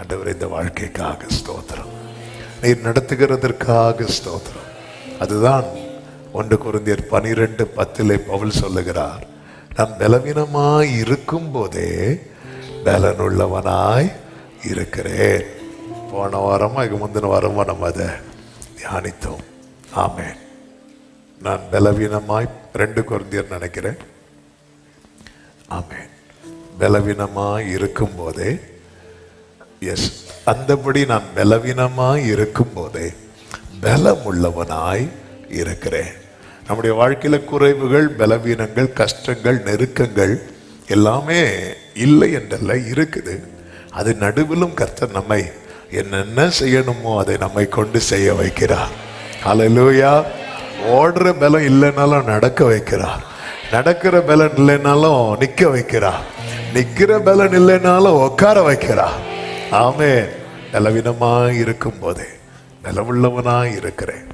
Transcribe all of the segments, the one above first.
ஆண்டவரே, இந்த வாழ்க்கைக்காக ஸ்தோத்திரம், நீர் நடத்துகிறதற்காக ஸ்தோத்திரம். அதுதான் 1 கொரிந்தியர் 12:10 பவுல் சொல்லுகிறார், நான் பலவீனமாய் இருக்கும் போதே பலனுள்ளவனாய் இருக்கிறேன். போன வாரமா இதுக்கு முந்தின வாரமா நம்ம அதை தியானித்தோம். ஆமென். நான் பலவீனமாய் 2 கொரிந்தியர் நினைக்கிறேன். ஆமென். பலவீனமாய் இருக்கும் போதே, எஸ், அந்தபடி நான் பலவீனமாய் இருக்கும் போதே பலமுள்ளவனாய் இருக்கிறேன். நம்முடைய வாழ்க்கையில குறைவுகள், பலவீனங்கள், கஷ்டங்கள், நெருக்கங்கள் எல்லாமே இல்லை என்றல்ல, இருக்குது. அது நடுவிலும் கர்த்தர் நம்மை என்னென்ன செய்யணுமோ அதை நம்மை கொண்டு செய்ய வைக்கிறார். ஹல்லேலூயா. ஓடுற பலம் இல்லைனாலும் நடக்க வைக்கிறார், நடக்கிற பலன் இல்லைனாலும் நிக்க வைக்கிறார், நிக்கிற பலன் இல்லைனாலும் உட்கார வைக்கிறார். ஆமென். பலவீனமாய் இருக்கும் போதே பலமுள்ளவனாய் இருக்கிறேன்.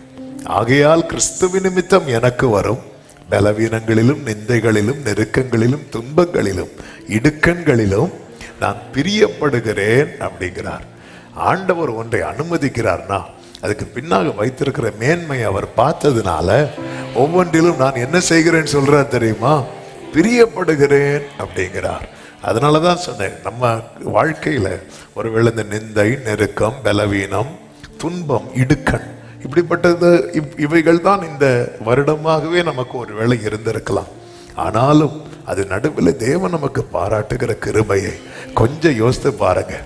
ஆகையால் கிறிஸ்துவ நிமித்தம் எனக்கு வரும் பலவீனங்களிலும், நிந்தைகளிலும், நெருக்கங்களிலும், துன்பங்களிலும், இடுக்கண்களிலும் நான் பிரியப்படுகிறேன் அப்படிங்கிறார். ஆண்டவர் ஒன்றை அனுமதிக்கிறார்னா அதுக்கு பின்னாக வைத்திருக்கிற மேன்மை அவர் பார்த்ததுனால ஒவ்வொன்றிலும் நான் என்ன செய்கிறேன்னு சொல்றார் தெரியுமா? பிரியப்படுகிறேன் அப்படிங்கிறார். அதனாலதான் சொன்னேன், நம்ம வாழ்க்கையில ஒருவேளை இந்த நிந்தை, நெருக்கம், பலவீனம், துன்பம், இடுக்கண், இப்படிப்பட்டது இவைகள் தான் இந்த வருடமாகவே நமக்கு ஒரு வேளை இருந்திருக்கலாம். ஆனாலும் அது நடுவில் தேவன் நமக்கு பாராட்டுகிற கிருபையை கொஞ்சம் யோசித்து பாருங்க.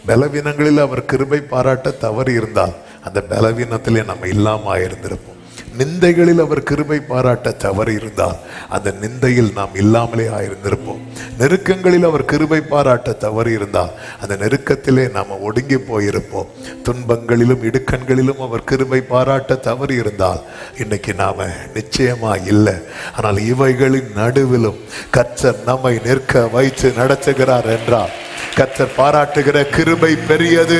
பலவீனங்களில் அவர் கிருபை பாராட்ட தவறி இருந்தால் அந்த பலவீனத்திலே நம்ம இல்லாம இருந்திருப்போம். நிந்தைகளில் அவர் கிருபை பாராட்ட தவறி இருந்தால் அந்த நிந்தையில் நாம் இல்லாமலே ஆயிருந்திருப்போம். நெருக்கங்களில் அவர் கிருபை பாராட்ட தவறி இருந்தால் அந்த நெருக்கத்திலே நாம் ஒடுங்கி போயிருப்போம். துன்பங்களிலும் இடுக்கண்களிலும் அவர் கிருபை பாராட்ட தவறி இருந்தால் இன்னைக்கு நாம நிச்சயமா இல்லை. ஆனால் இவைகளின் நடுவிலும் கர்த்தர் நம்மை நிற்க வைத்து நடத்துகிறார் என்றால் கர்த்தர் பாராட்டுகிற கிருபை பெரியது.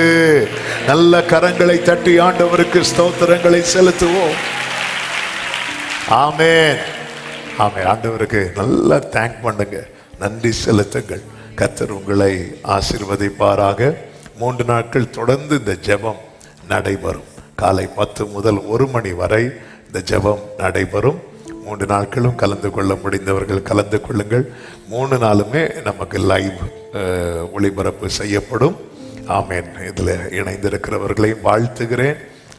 நல்ல கரங்களை தட்டி ஆண்டவருக்கு ஸ்தோத்திரங்களை செலுத்துவோம். ஆமென். ஆமென். ஆண்டவருக்கு நல்லா தேங்க் பண்ணுங்க, நன்றி செலுத்துங்கள். கர்த்தர் உங்களை ஆசீர்வதிப்பாராக. 3 நாட்கள் தொடர்ந்து இந்த ஜெபம் நடைபெறும். காலை 10 முதல் 1 மணி வரை இந்த ஜெபம் நடைபெறும். 3 நாட்களும் கலந்து கொள்ள முடிந்தவர்கள் கலந்து கொள்ளுங்கள். 3 நாளுமே நமக்கு லைவ் ஒளிபரப்பு செய்யப்படும். ஆமென். இதில் இணைந்திருக்கிறவர்களையும் வாழ்த்துகிறேன்.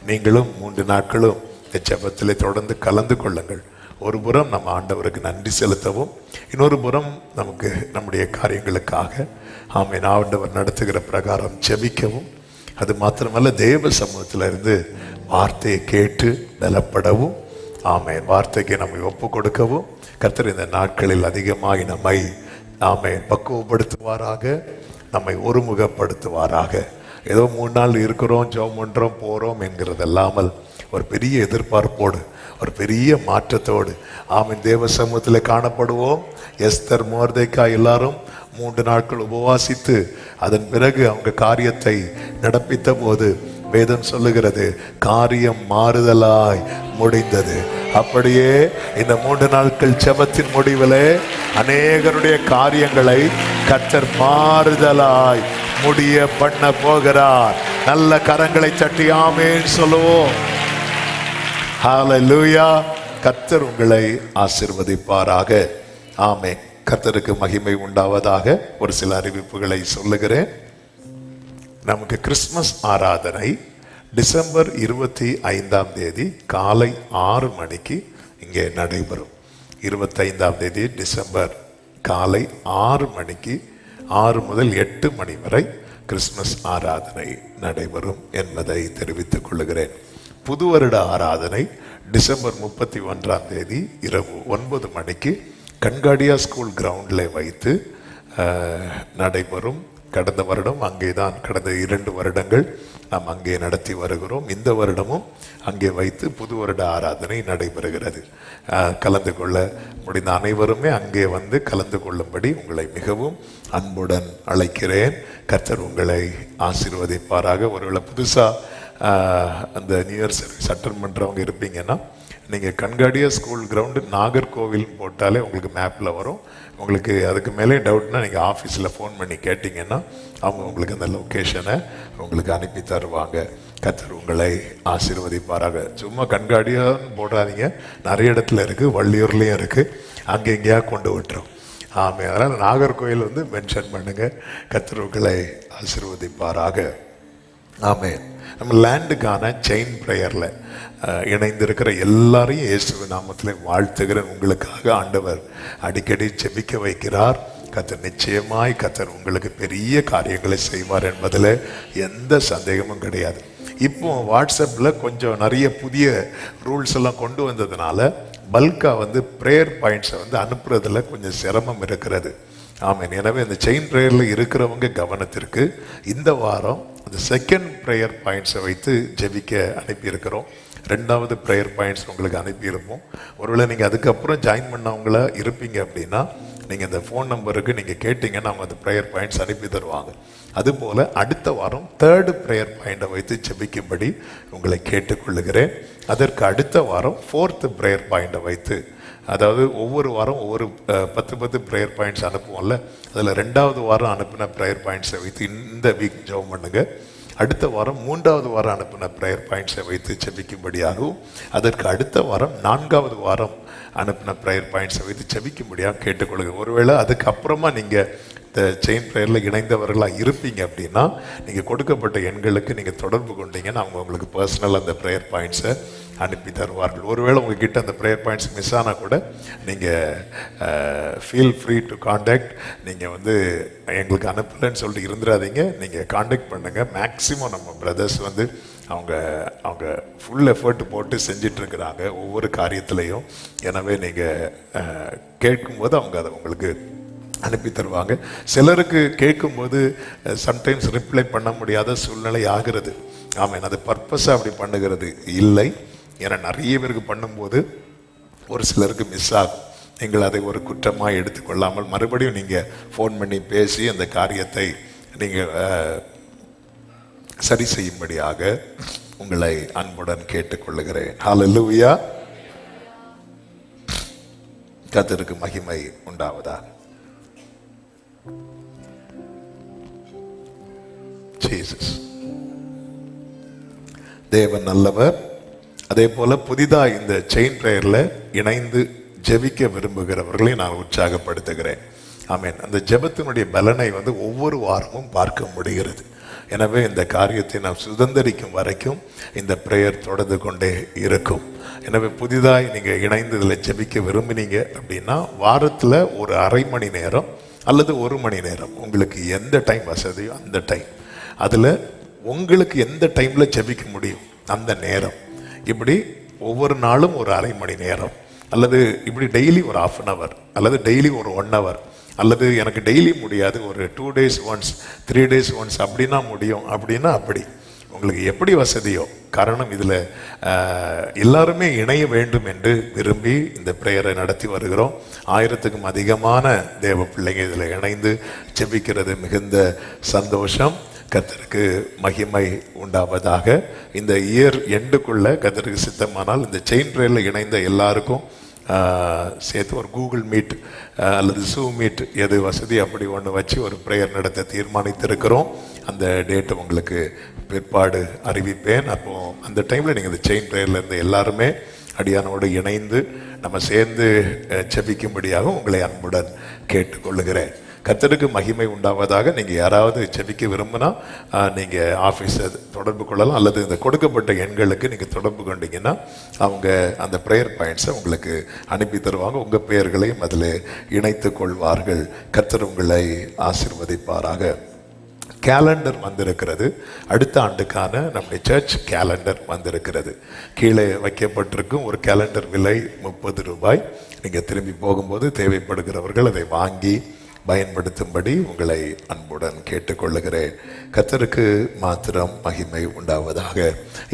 நீங்களும் 3 நாட்களும் ஜெபத்தில் தொடர்ந்து கலந்து கொள்ளுங்கள். ஒரு புறம் நம்ம ஆண்டவருக்கு நன்றி செலுத்தவும், இன்னொரு புறம் நமக்கு நம்முடைய காரியங்களுக்காக ஆமென் ஆண்டவர் நடத்துகிற பிரகாரம் ஜெபிக்கவும், அது மாத்திரமல்ல தேவ சமூகத்தில் இருந்து வார்த்தையை கேட்டு பலப்படவும், ஆமென் வார்த்தைக்கு நம்மை ஒப்பு கொடுக்கவும் கர்த்தர் இந்த நாட்களில் அதிகமாய் நம்மை ஆமென் பக்குவப்படுத்துவாராக, நம்மை ஒருமுகப்படுத்துவாராக. ஏதோ 3 நாள் இருக்கிறோம், ஜெபம் பண்றோம், போறோம் என்கிறது அல்லாமல் ஒரு பெரிய எதிர்பார்ப்போடு, ஒரு பெரிய மாற்றத்தோடு ஆமென் தேவ சமூகத்தில் காணப்படுவோம். எஸ்தர், மொர்தெக்காய் எல்லாரும் 3 நாட்கள் உபவாசித்து அதன் பிறகு அவங்க காரியத்தை நடப்பித்த போது வேதம் சொல்லுகிறது, காரியம் மாறுதலாய் முடிந்தது. அப்படியே இந்த 3 நாட்கள் ஜெபத்தின் முடிவிலே அநேகருடைய காரியங்களை கர்த்தர் மாறுதலாய் முடிய பண்ண போகிறார். நல்ல கரங்களை தட்டி ஆமென் சொல்லுவோம். ஹல்லேலூயா. கர்த்தர் உங்களை ஆசீர்வதிப்பாராக. ஆமென். கர்த்தருக்கு மகிமை உண்டாவதாக. ஒரு சில அறிவிப்புகளை சொல்லுகிறேன். நமக்கு கிறிஸ்துமஸ் ஆராதனை டிசம்பர் 25ஆம் தேதி காலை 6 மணிக்கு இங்கே நடைபெறும். 25ஆம் தேதி டிசம்பர் காலை 6 மணிக்கு 6 முதல் 8 மணி வரை கிறிஸ்துமஸ் ஆராதனை நடைபெறும் என்பதை தெரிவித்துக் கொள்கிறேன். புது வருட ஆராதனை டிசம்பர் 31ஆம் தேதி இரவு 9 மணிக்கு கண்காடியா ஸ்கூல் கிரவுண்டில் வைத்து நடைபெறும். கடந்த வருடம் அங்கே தான், கடந்த 2 வருடங்கள் நாம் அங்கே நடத்தி வருகிறோம். இந்த வருடமும் அங்கே வைத்து புது வருட ஆராதனை நடைபெறுகிறது. கலந்து கொள்ள முடிந்த அனைவருமே அங்கே வந்து கலந்து கொள்ளும்படி உங்களை மிகவும் அன்புடன் அழைக்கிறேன். கர்த்தர் உங்களை ஆசீர்வதிப்பாராக. ஒருவேளை புதுசாக அந்த நியூ இயர் சர்வீஸ் அட்டெண்ட் பண்ணுறவங்க இருப்பீங்கன்னா நீங்கள் கண்காடியா ஸ்கூல் கிரவுண்டு நாகர்கோவில் போட்டாலே உங்களுக்கு மேப்பில் வரும். உங்களுக்கு அதுக்கு மேலே டவுட்னா நீங்கள் ஆஃபீஸில் ஃபோன் பண்ணி கேட்டிங்கன்னா அவங்க உங்களுக்கு அந்த லொக்கேஷனை உங்களுக்கு அனுப்பி தருவாங்க. கர்த்தர் உங்களை ஆசீர்வதிப்பாராக. சும்மா கண்காடியான்னு போடாதீங்க, நிறைய இடத்துல இருக்குது, வள்ளியூர்லேயும் இருக்குது, அங்கே எங்கேயா கொண்டு விட்டுரும். ஆமாம், அதனால் நாகர்கோவில் மென்ஷன் பண்ணுங்க. கர்த்தர் உங்களை ஆசீர்வதிப்பாராக. ஆமென். நம்ம லேண்டுக்கான செயின் ப்ரேயரில் இணைந்திருக்கிற எல்லாரையும் இயேசு நாமத்தில் வாழ்த்துகிறேன். உங்களுக்காக ஆண்டவர் அடிக்கடி ஜெபிக்க வைக்கிறார். கர்த்தர் நிச்சயமாய் கர்த்தர் உங்களுக்கு பெரிய காரியங்களை செய்வார் என்பதில் எந்த சந்தேகமும் கிடையாது. இப்போ வாட்ஸ்அப்பில் கொஞ்சம் நிறைய புதிய ரூல்ஸ் எல்லாம் கொண்டு வந்ததுனால பல்காக ப்ரேயர் பாயிண்ட்ஸை அனுப்புறதுல கொஞ்சம் சிரமம் இருக்கிறது. ஆமென். எனவே இந்த செயின் ப்ரேயரில் இருக்கிறவங்க கவனத்திற்கு, இந்த வாரம் அந்த செகண்ட் ப்ரேயர் பாயிண்ட்ஸை வைத்து ஜெபிக்க அனுப்பியிருக்கிறோம். 2வது ப்ரேயர் பாயிண்ட்ஸ் உங்களுக்கு அனுப்பியிருப்போம். ஒருவேளை நீங்கள் அதுக்கப்புறம் ஜாயின் பண்ணவங்களா இருப்பீங்க அப்படின்னா நீங்கள் இந்த ஃபோன் நம்பருக்கு நீங்கள் கேட்டிங்கன்னா அவங்க அந்த ப்ரேயர் பாயிண்ட்ஸ் அனுப்பி தருவாங்க. அதுபோல் அடுத்த வாரம் 3rd ப்ரேயர் பாயிண்டை வைத்து ஜெபிக்கும்படி உங்களை கேட்டுக்கொள்ளுகிறேன். அதற்கு அடுத்த வாரம் 4th ப்ரேயர் பாயிண்டை வைத்து, அதாவது ஒவ்வொரு வாரம் ஒவ்வொரு 10 ப்ரேயர் பாயிண்ட்ஸ் அனுப்புவோம்ல, அதில் 2வது வாரம் அனுப்பின ப்ரேயர் பாயிண்ட்ஸை வைத்து இந்த வீக் ஜெபம் பண்ணுங்க. அடுத்த வாரம் 3வது வாரம் அனுப்பின ப்ரேயர் பாயிண்ட்ஸை வைத்து ஜெபிக்கும்படியாகவும், அதற்கு அடுத்த வாரம் 4வது வாரம் அனுப்பின ப்ரேயர் பாயிண்ட்ஸை வைத்து ஜெபிக்கும்படியாக கேட்டுக்கொள்ளுங்க. ஒருவேளை அதுக்கப்புறமா நீங்கள் இந்த செயின் ப்ரேயரில் இணைந்தவர்களாக இருப்பீங்க அப்படின்னா நீங்கள் கொடுக்கப்பட்ட எண்களுக்கு நீங்கள் தொடர்பு கொண்டீங்கன்னா அவங்க உங்களுக்கு பர்சனல் அந்த ப்ரேயர் பாயிண்ட்ஸை அனுப்பி தருவார்கள். ஒருவேளை உங்ககிட்ட அந்த ப்ரேயர் பாயிண்ட்ஸ் மிஸ் ஆனால் கூட நீங்கள் ஃபீல் ஃப்ரீ டு காண்டாக்ட். நீங்கள் எங்களுக்கு அனுப்பலைன்னு சொல்லிட்டு இருந்துடாதீங்க, நீங்கள் காண்டாக்ட் பண்ணுங்கள். மேக்ஸிமம் நம்ம பிரதர்ஸ் அவங்க ஃபுல் எஃபர்ட் போட்டு செஞ்சிட்ருக்கிறாங்க ஒவ்வொரு காரியத்திலையும். எனவே நீங்கள் கேட்கும்போது அவங்க அதை உங்களுக்கு அனுப்பி தருவாங்க. சிலருக்கு கேட்கும்போது சம்டைம்ஸ் ரிப்ளை பண்ண முடியாத சூழ்நிலை ஆகிறது. ஆமாம், அது பர்பஸாக அப்படி பண்ணுகிறது இல்லை. ஏன்னா நிறைய பேருக்கு பண்ணும்போது ஒரு சிலருக்கு மிஸ் ஆகும். நீங்கள் அதை ஒரு குற்றமாக எடுத்துக்கொள்ளாமல் மறுபடியும் நீங்கள் ஃபோன் பண்ணி பேசி அந்த காரியத்தை நீங்கள் சரி செய்யும்படியாக உங்களை அன்புடன் கேட்டுக்கொள்ளுகிறேன். ஹல்லேலூயா. கர்த்தருக்கு மகிமை உண்டாவதாக. ஜீசஸ் தேவன் நல்லவர். அதே போல புதிதாக இந்த செயின் ப்ரேயரில் இணைந்து ஜெபிக்க விரும்புகிறவர்களை நான் உற்சாகப்படுத்துகிறேன். ஆமென். அந்த ஜெபத்தினுடைய பலனை ஒவ்வொரு வாரமும் பார்க்க முடிகிறது. எனவே இந்த காரியத்தை நாம் சுதந்திரிக்கும் வரைக்கும் இந்த ப்ரேயர் தொடர்ந்து கொண்டே இருக்கும். எனவே புதிதாக நீங்கள் இணைந்து இதில் ஜெபிக்க விரும்பினீங்க அப்படின்னா வாரத்தில் ஒரு அரை மணி நேரம் அல்லது 1 மணி நேரம், உங்களுக்கு எந்த டைம் வசதியோ அந்த டைம், அதில் உங்களுக்கு எந்த டைமில் ஜெபிக்க முடியும் அந்த நேரம், இப்படி ஒவ்வொரு நாளும் ஒரு அரை மணி நேரம், அல்லது இப்படி டெய்லி ஒரு 1/2 hour, அல்லது டெய்லி ஒரு 1 hour, அல்லது எனக்கு டெய்லி முடியாது ஒரு 2 days once 3 days once அப்படின்னா முடியும் அப்படின்னா அப்படி உங்களுக்கு எப்படி வசதியோ. காரணம் இதில் எல்லாருமே இணைய வேண்டும் என்று விரும்பி இந்த ப்ரேயரை நடத்தி வருகிறோம். 1000க்கும் அதிகமான தேவ பிள்ளைங்க இதில் இணைந்து ஜெபிக்கிறது மிகுந்த சந்தோஷம். கர்த்தருக்கு மகிமை உண்டாவதாக. இந்த இயர் எண்டுக்குள்ள கர்த்தருக்கு சித்தமானால் இந்த செயின் ப்ரேயரில் இணைந்த எல்லாருக்கும் சேர்த்து ஒரு கூகுள் மீட் அல்லது ஜூம் மீட் எது வசதி அப்படி ஒன்று வச்சு ஒரு ப்ரேயர் நடத்த தீர்மானித்திருக்கிறோம். அந்த டேட்டை உங்களுக்கு பிற்பாடு அறிவிப்பேன். அப்போ அந்த டைமில் நீங்கள் இந்த செயின் ப்ரேயரில் இருந்த எல்லாருமே அடியானோடு இணைந்து நம்ம சேர்ந்து ஜெபிக்கும்படியாக உங்களை அன்புடன் கேட்டுக்கொள்ளுகிறேன். கர்த்தருக்கு மகிமை உண்டாவதாக. நீங்கள் யாராவது ஜெபிக்க விரும்பினா நீங்கள் ஆஃபீஸை தொடர்பு கொள்ளலாம், அல்லது இந்த கொடுக்கப்பட்ட எண்களுக்கு நீங்கள் தொடர்பு கொண்டீங்கன்னா அவங்க அந்த ப்ரேயர் பாயிண்ட்ஸை உங்களுக்கு அனுப்பி தருவாங்க. உங்கள் பெயர்களையும் அதில் இணைத்து கொள்வார்கள். கர்த்தர் உங்களை ஆசீர்வதிப்பாராக. கேலண்டர் வந்திருக்கிறது. அடுத்த ஆண்டுக்கான நம்முடைய சர்ச் கேலண்டர் வந்திருக்கிறது. கீழே வைக்கப்பட்டிருக்கும் ஒரு கேலண்டர் விலை 30 ரூபாய். நீங்கள் திரும்பி போகும்போது தேவைப்படுகிறவர்கள் அதை வாங்கி பயன்படுத்தும்படி உங்களை அன்புடன் கேட்டுக்கொள்ளுகிறேன். கர்த்தருக்கு மாத்திரம் மகிமை உண்டாவதாக.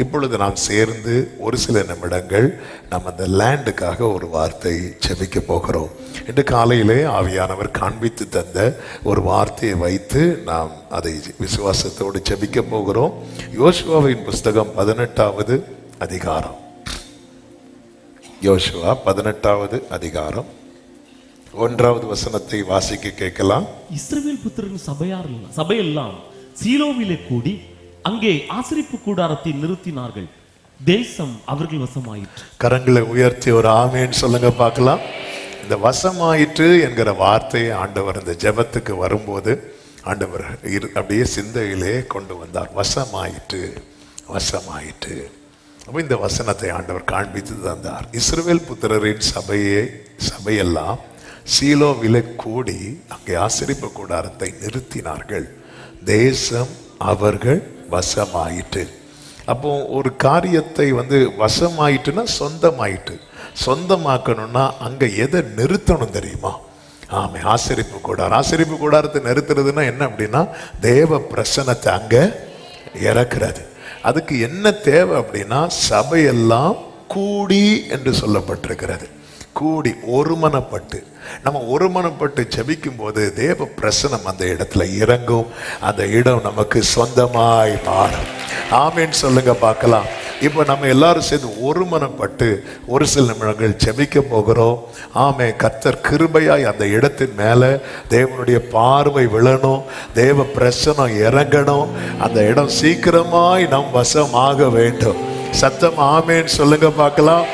இப்பொழுது நாம் சேர்ந்து ஒரு சில நிமிடங்கள் நாம் அந்த லேண்டுக்காக ஒரு வார்த்தை ஜெபிக்க போகிறோம். இன்று காலையிலே ஆவியானவர் காண்பித்து தந்த ஒரு வார்த்தையை வைத்து நாம் அதை விசுவாசத்தோடு ஜெபிக்க போகிறோம். யோசுவாவின் புஸ்தகம் 18வது அதிகாரம். யோசுவா 18வது அதிகாரம் 1வது வசனத்தை வாசிக்க கேட்கலாம். இஸ்ரவேல் புத்திரரின் சபையெல்லாம் சீலோவிலே கூடி அங்கே ஆசரிப்பு கூடாரத்தை நிறுத்தினார்கள். தேசம் அவர்கள் வசமாயிற்று. கரங்களை உயர்த்தி ஒரு ஆமேன்னு சொல்லுங்க பார்க்கலாம். இந்த வசமாயிற்று என்கிற வார்த்தையை ஆண்டவர் இந்த ஜெபத்துக்கு வரும்போது ஆண்டவர் அப்படியே சிந்தையிலே கொண்டு வந்தார். வசமாயிற்று, வசமாயிற்று. அப்போ இந்த வசனத்தை ஆண்டவர் காண்பித்து தந்தார். இஸ்ரவேல் புத்திரரின் சபையெல்லாம் சீலோவிலே கூடி அங்கே ஆசரிப்பு கூடாரத்தை நிறுத்தினார்கள். தேசம் அவர்கள் வசமாயிற்று. அப்போ ஒரு காரியத்தை வசமாயிட்டுன்னா சொந்தமாயிட்டு. சொந்தமாக்கணும்னா அங்க எதை நிறுத்தணும் தெரியுமா? ஆமே, ஆசரிப்பு கூடாரம். ஆசரிப்பு கூடாரத்தை நிறுத்துறதுன்னா என்ன அப்படின்னா தேவ பிரசன்னத்தை அங்க இறக்குறது. அதுக்கு என்ன தேவை அப்படின்னா சபையெல்லாம் கூடி என்று சொல்லப்பட்டிருக்கிறது. கூடி ஒருமனப்பட்டு, நம்ம ஒருமனப்பட்டு ஜெபிக்கும் போது தேவ பிரசனம் அந்த இடத்துல இறங்கும். அந்த இடம் நமக்கு சொந்தமாய் மாறும். ஆமேன்னு சொல்லுங்க பார்க்கலாம். இப்போ நம்ம எல்லாரும் சேர்ந்து ஒருமனப்பட்டு ஒரு சில நிமிடங்கள் ஜெபிக்க போகிறோம். ஆமே, கர்த்தர் கிருபையாய் அந்த இடத்தின் மேலே தேவனுடைய பார்வை விழணும், தேவ பிரசனம் இறங்கணும். அந்த இடம் சீக்கிரமாய் நம் வசமாக வேண்டும். சத்தம் ஆமேன்னு சொல்லுங்க பார்க்கலாம்.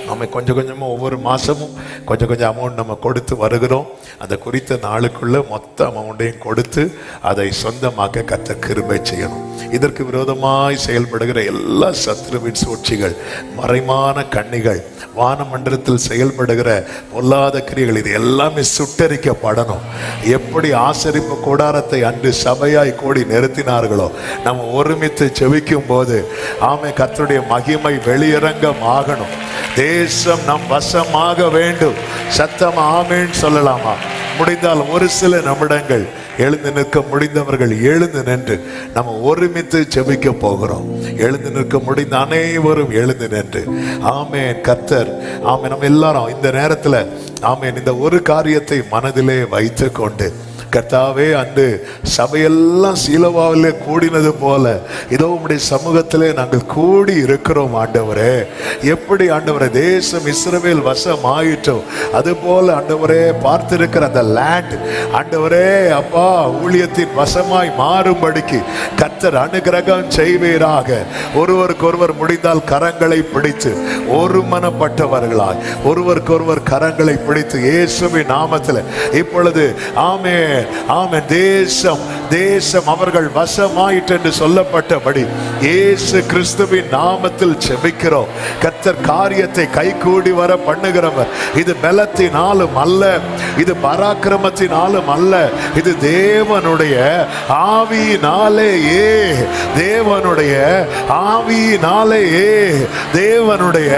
நம்ம கொஞ்சம் கொஞ்சமாக ஒவ்வொரு மாதமும் கொஞ்சம் கொஞ்சம் அமௌண்ட் நம்ம கொடுத்து வருகிறோம். அந்த குறித்த நாளுக்குள்ள மொத்த அமௌண்ட்டையும் கொடுத்து அதை சொந்தமாக்க கர்த்தர் கிருபை செய்யணும். இதற்கு விரோதமாய் செயல்படுகிற எல்லா சத்ருவின் சூழ்ச்சிகள், மறைமான கண்ணிகள், வானமண்டலத்தில் செயல்படுகிற பொல்லாத கிரியைகள், இது எல்லாமே சுட்டரிக்கப்படணும். எப்படி ஆசரிப்பு கூடாரத்தை அன்று சபையாய் கூடி நிறுத்தினார்களோ, நம்ம ஒருமித்து ஜெபிக்கும் போது ஆமே கர்த்தருடைய மகிமை வெளியரங்கம் ஆகணும். தேசம் நம் வசமாக வேண்டும். சத்தம் ஆமேன்னு சொல்லலாமா? முடிந்தால் ஒரு சில நிமிடங்கள் எழுந்து நிற்க முடிந்தவர்கள் எழுந்து நின்று நம்ம ஒருமித்து ஜெபிக்க போகிறோம். எழுந்து நிற்க முடிந்த அனைவரும் எழுந்து நின்று ஆமேன். கர்த்தர் ஆமே நம்ம எல்லாரும் இந்த நேரத்தில் ஆமேன் இந்த ஒரு காரியத்தை மனதிலே வைத்து கொண்டு, கர்த்தாவே அன்று சபையெல்லாம் சீலோவிலே கூடினது போல இதோ உம்முடைய சமூகத்திலே நாங்கள் கூடி இருக்கிறோம் ஆண்டவரே. எப்படி ஆண்டவரே தேசம் இஸ்ரவேல் வசம் ஆயிட்டோ அது போல ஆண்டவரே பார்த்திருக்கிற அந்த லேண்ட் ஆண்டவரே அப்பா ஊழியத்தின் வசமாய் மாறும்படிக்கு கர்த்தர் அனுகிரகம் செய்வீராக. ஒருவருக்கொருவர் முடிந்தால் கரங்களை பிடித்து ஒருமனப்பட்டவர்களாய் ஒருவருக்கொருவர் கரங்களை பிடித்து இயேசுவின் நாமத்தில் இப்பொழுது ஆமே ஆமென் தேசம் அவர்கள் வசமாயிற்று என்று சொல்லப்பட்டபடி இயேசு கிறிஸ்துவின் நாமத்தில் ஜெபிக்கிறோம். கர்த்தர் காரியத்தை கைகூடி வர பண்ணுகிறவர். இது பலத்தினாலும் அல்ல, இது பராக்கிரமத்தினாலும் அல்ல, இது தேவனுடைய ஆவியினாலேயே, தேவனுடைய ஆவியினாலேயே, தேவனுடைய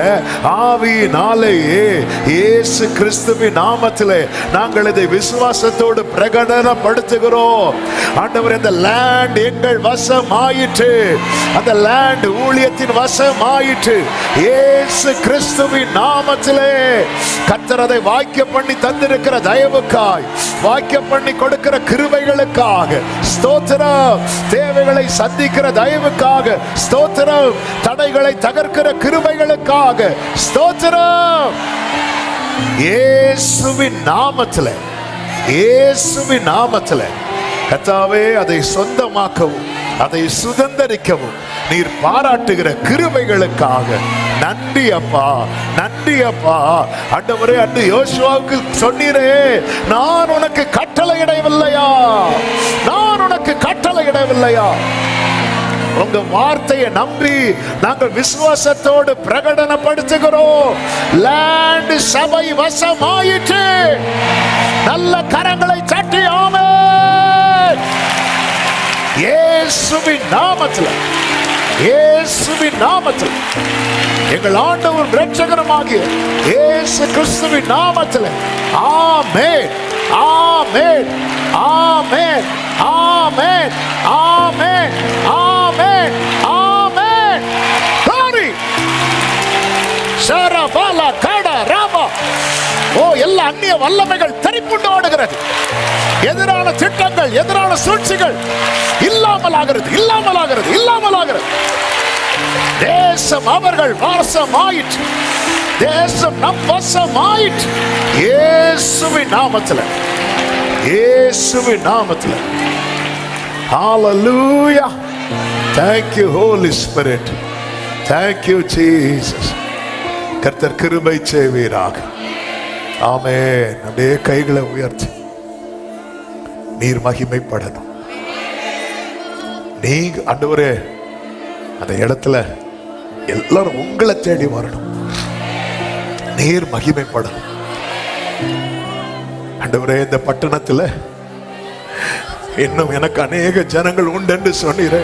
ஆவியினாலேயே இயேசு கிறிஸ்துவின் நாமத்திலே நாங்கள் இதை விசுவாசத்தோடு பிரகடனப்படுத்துகிறோம். ஆண்டவர், இந்த லேண்ட் எங்கள் வசம் ஆயிற்று, அந்த லேண்ட் ஊழியத்தின் வசம் ஆயிற்று இயேசு கிறிஸ்துவின் நாமத்திலே. கர்த்தர் அதை வாக்கியம் பண்ணி தந்திருக்கிற தயவுக்காய், வாக்கியம் பண்ணி கொடுக்கிற கிருபைகளுக்காக ஸ்தோத்திரம். தேவைகளை சந்திக்கிற தயவுக்காக ஸ்தோத்திரம். தடைகளை தகர்க்கிற கிருபைகளுக்காக ஸ்தோத்திரம். இயேசுவின் நாமத்திலே, இயேசுவின் நாமத்திலே கர்த்தாவே அதை சொந்தமாக்கவும் அதை சுதந்தரிக்கவும் நீர் பாராட்டுகிற கிருபைகளுக்காக நன்றி அப்பா, நன்றி அப்பா. ஆண்டவரே, அன்று யோசுவாவுக்கு சொன்னீரே, நான் உனக்கு கட்டளையிடவில்லையா, நான் உனக்கு கட்டளையிடவில்லையா? உங்க வார்த்தையை நம்பி நாங்கள் விசுவாசத்தோடு பிரகடனப்படுத்துகிறோம். லேண்ட் சபை வசமாயிற்று. நல்ல கரங்களை தட்டி ஆமென். இயேசுவின் நாமத்தில், இயேசுவின் நாமத்தில், எங்கள் ஆண்டவர் இரட்சகருமாகிய இயேசு கிறிஸ்துவின் நாமத்தில் ஆமென், ஆமென், ஆமென், ஆமென், ஆமென், ஆமென், ஆமென். glory ஷரபாலா கடா ராமா. ஓ, எல்லா அந்நிய வல்லமைகள் தெரிப்புண்டு ஓடுகிறது. எதிரான திட்டங்கள், எதிரான சூழ்ச்சிகள் இல்லாமல் ஆகிறது, இல்லாமல் ஆகிறது, இல்லாமல் ஆகிறது. தேசம் அவர்கள் வாசமாயிற்று. தேசம் நம் வசமாயிற்று. இயேசுவின் நாமத்துல, இயேசுவின் நாமத்துல. Hallelujah. Thank you Holy Spirit. Thank you Jesus. கர்த்தர் கிருபை செய்வீராக. ஆமென். அப்படியே கைகளை உயர்த்தி நீர் மகிமைப்படணும். நீங்க ஆண்டவரே அந்த இடத்துல எல்லாரும் உங்களை தேடி வரணும். நீர் மகிமைப்படணும். ஆண்டவரே இந்த பட்டணத்துல இன்னும் எனக்கு அநேக ஜனங்கள் உண்டு என்று சொன்னீரே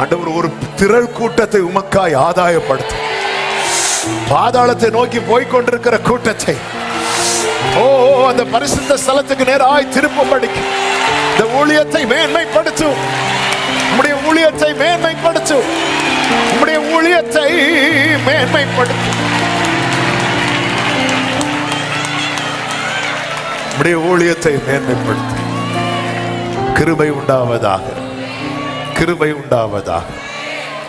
ஆண்டவர். ஒரு திரள் கூட்டத்தை உமக்காய் ஆதாயப்படுத்தும். பாதாளத்தை நோக்கி போய்கொண்டிருக்கிற கூட்டத்தை அந்த பரிசுத்த ஸ்தலத்துக்கு நேராய் திருப்பும்படிக்கு இந்த ஊழியத்தை மேன்மைப்படுத்தும். உம்முடைய ஊழியத்தை மேன்மைப்படுத்தும். உம்முடைய ஊழியத்தை மேன்மைப்படுத்தும். உம்முடைய ஊழியத்தை மேன்மைப்படுத்தும். கிருபை உண்டாவதாக, கிருபை உண்டாவதாக,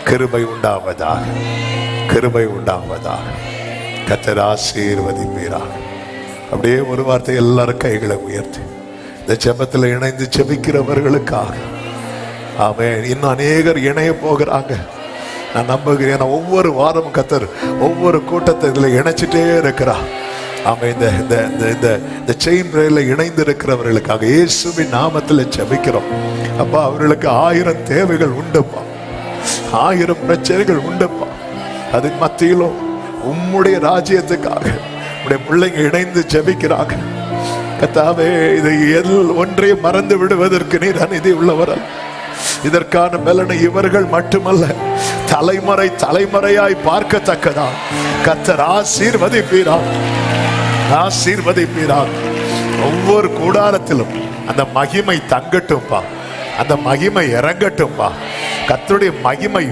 கிருபை உண்டாவதாக, கிருபை உண்டாவதாக. கர்த்தர் ஆசீர்வதிப்பீராக. அப்படியே ஒரு வார்த்தை எல்லாரும் கைகளை உயர்த்தி இந்த ஜெபத்தில் இணைந்து ஜெபிக்கிறவர்களுக்காக. ஆமென். இன்னும் அநேகர் இணைய போகிறாங்க நான் நம்புகிறேன். ஒவ்வொரு வாரமும் கர்த்தர் ஒவ்வொரு கூட்டத்தை இதில் இணைச்சிட்டே இருக்கிறார். ஆமா, இந்த செயின் ரயில இணைந்து இருக்கிறவர்களுக்காக இயேசுவின் நாமத்தில் ஜெபிக்கிறோம். அப்பா, அவர்களுக்கு 1000 தேவைகள் உண்டுப்பா, 1000 பிரச்சனைகள் உண்டுப்பா. அதன் மத்தியிலும் உம்முடைய ராஜ்யத்துக்காக உடைய பிள்ளைங்க இணைந்து ஜெபிக்கிறாங்க. கர்த்தாவே, இதை ஒன்றையும் மறந்து விடுவதற்கு நீர் அநீதி உள்ளவர். இதற்கான பலனை இவர்கள் மட்டுமல்ல, தலைமுறை தலைமுறையாய் பார்க்கத்தக்கதா கர்த்தர் ஆசீர்வதிப்பீராக, ஆசீர்வதிப்பீராக. ஒவ்வொரு கூடாரத்திலும் அந்த மகிமை தங்கட்டும்பா, அந்த மகிமை இறங்கட்டும்பா. கர்த்தருடைய மகிமை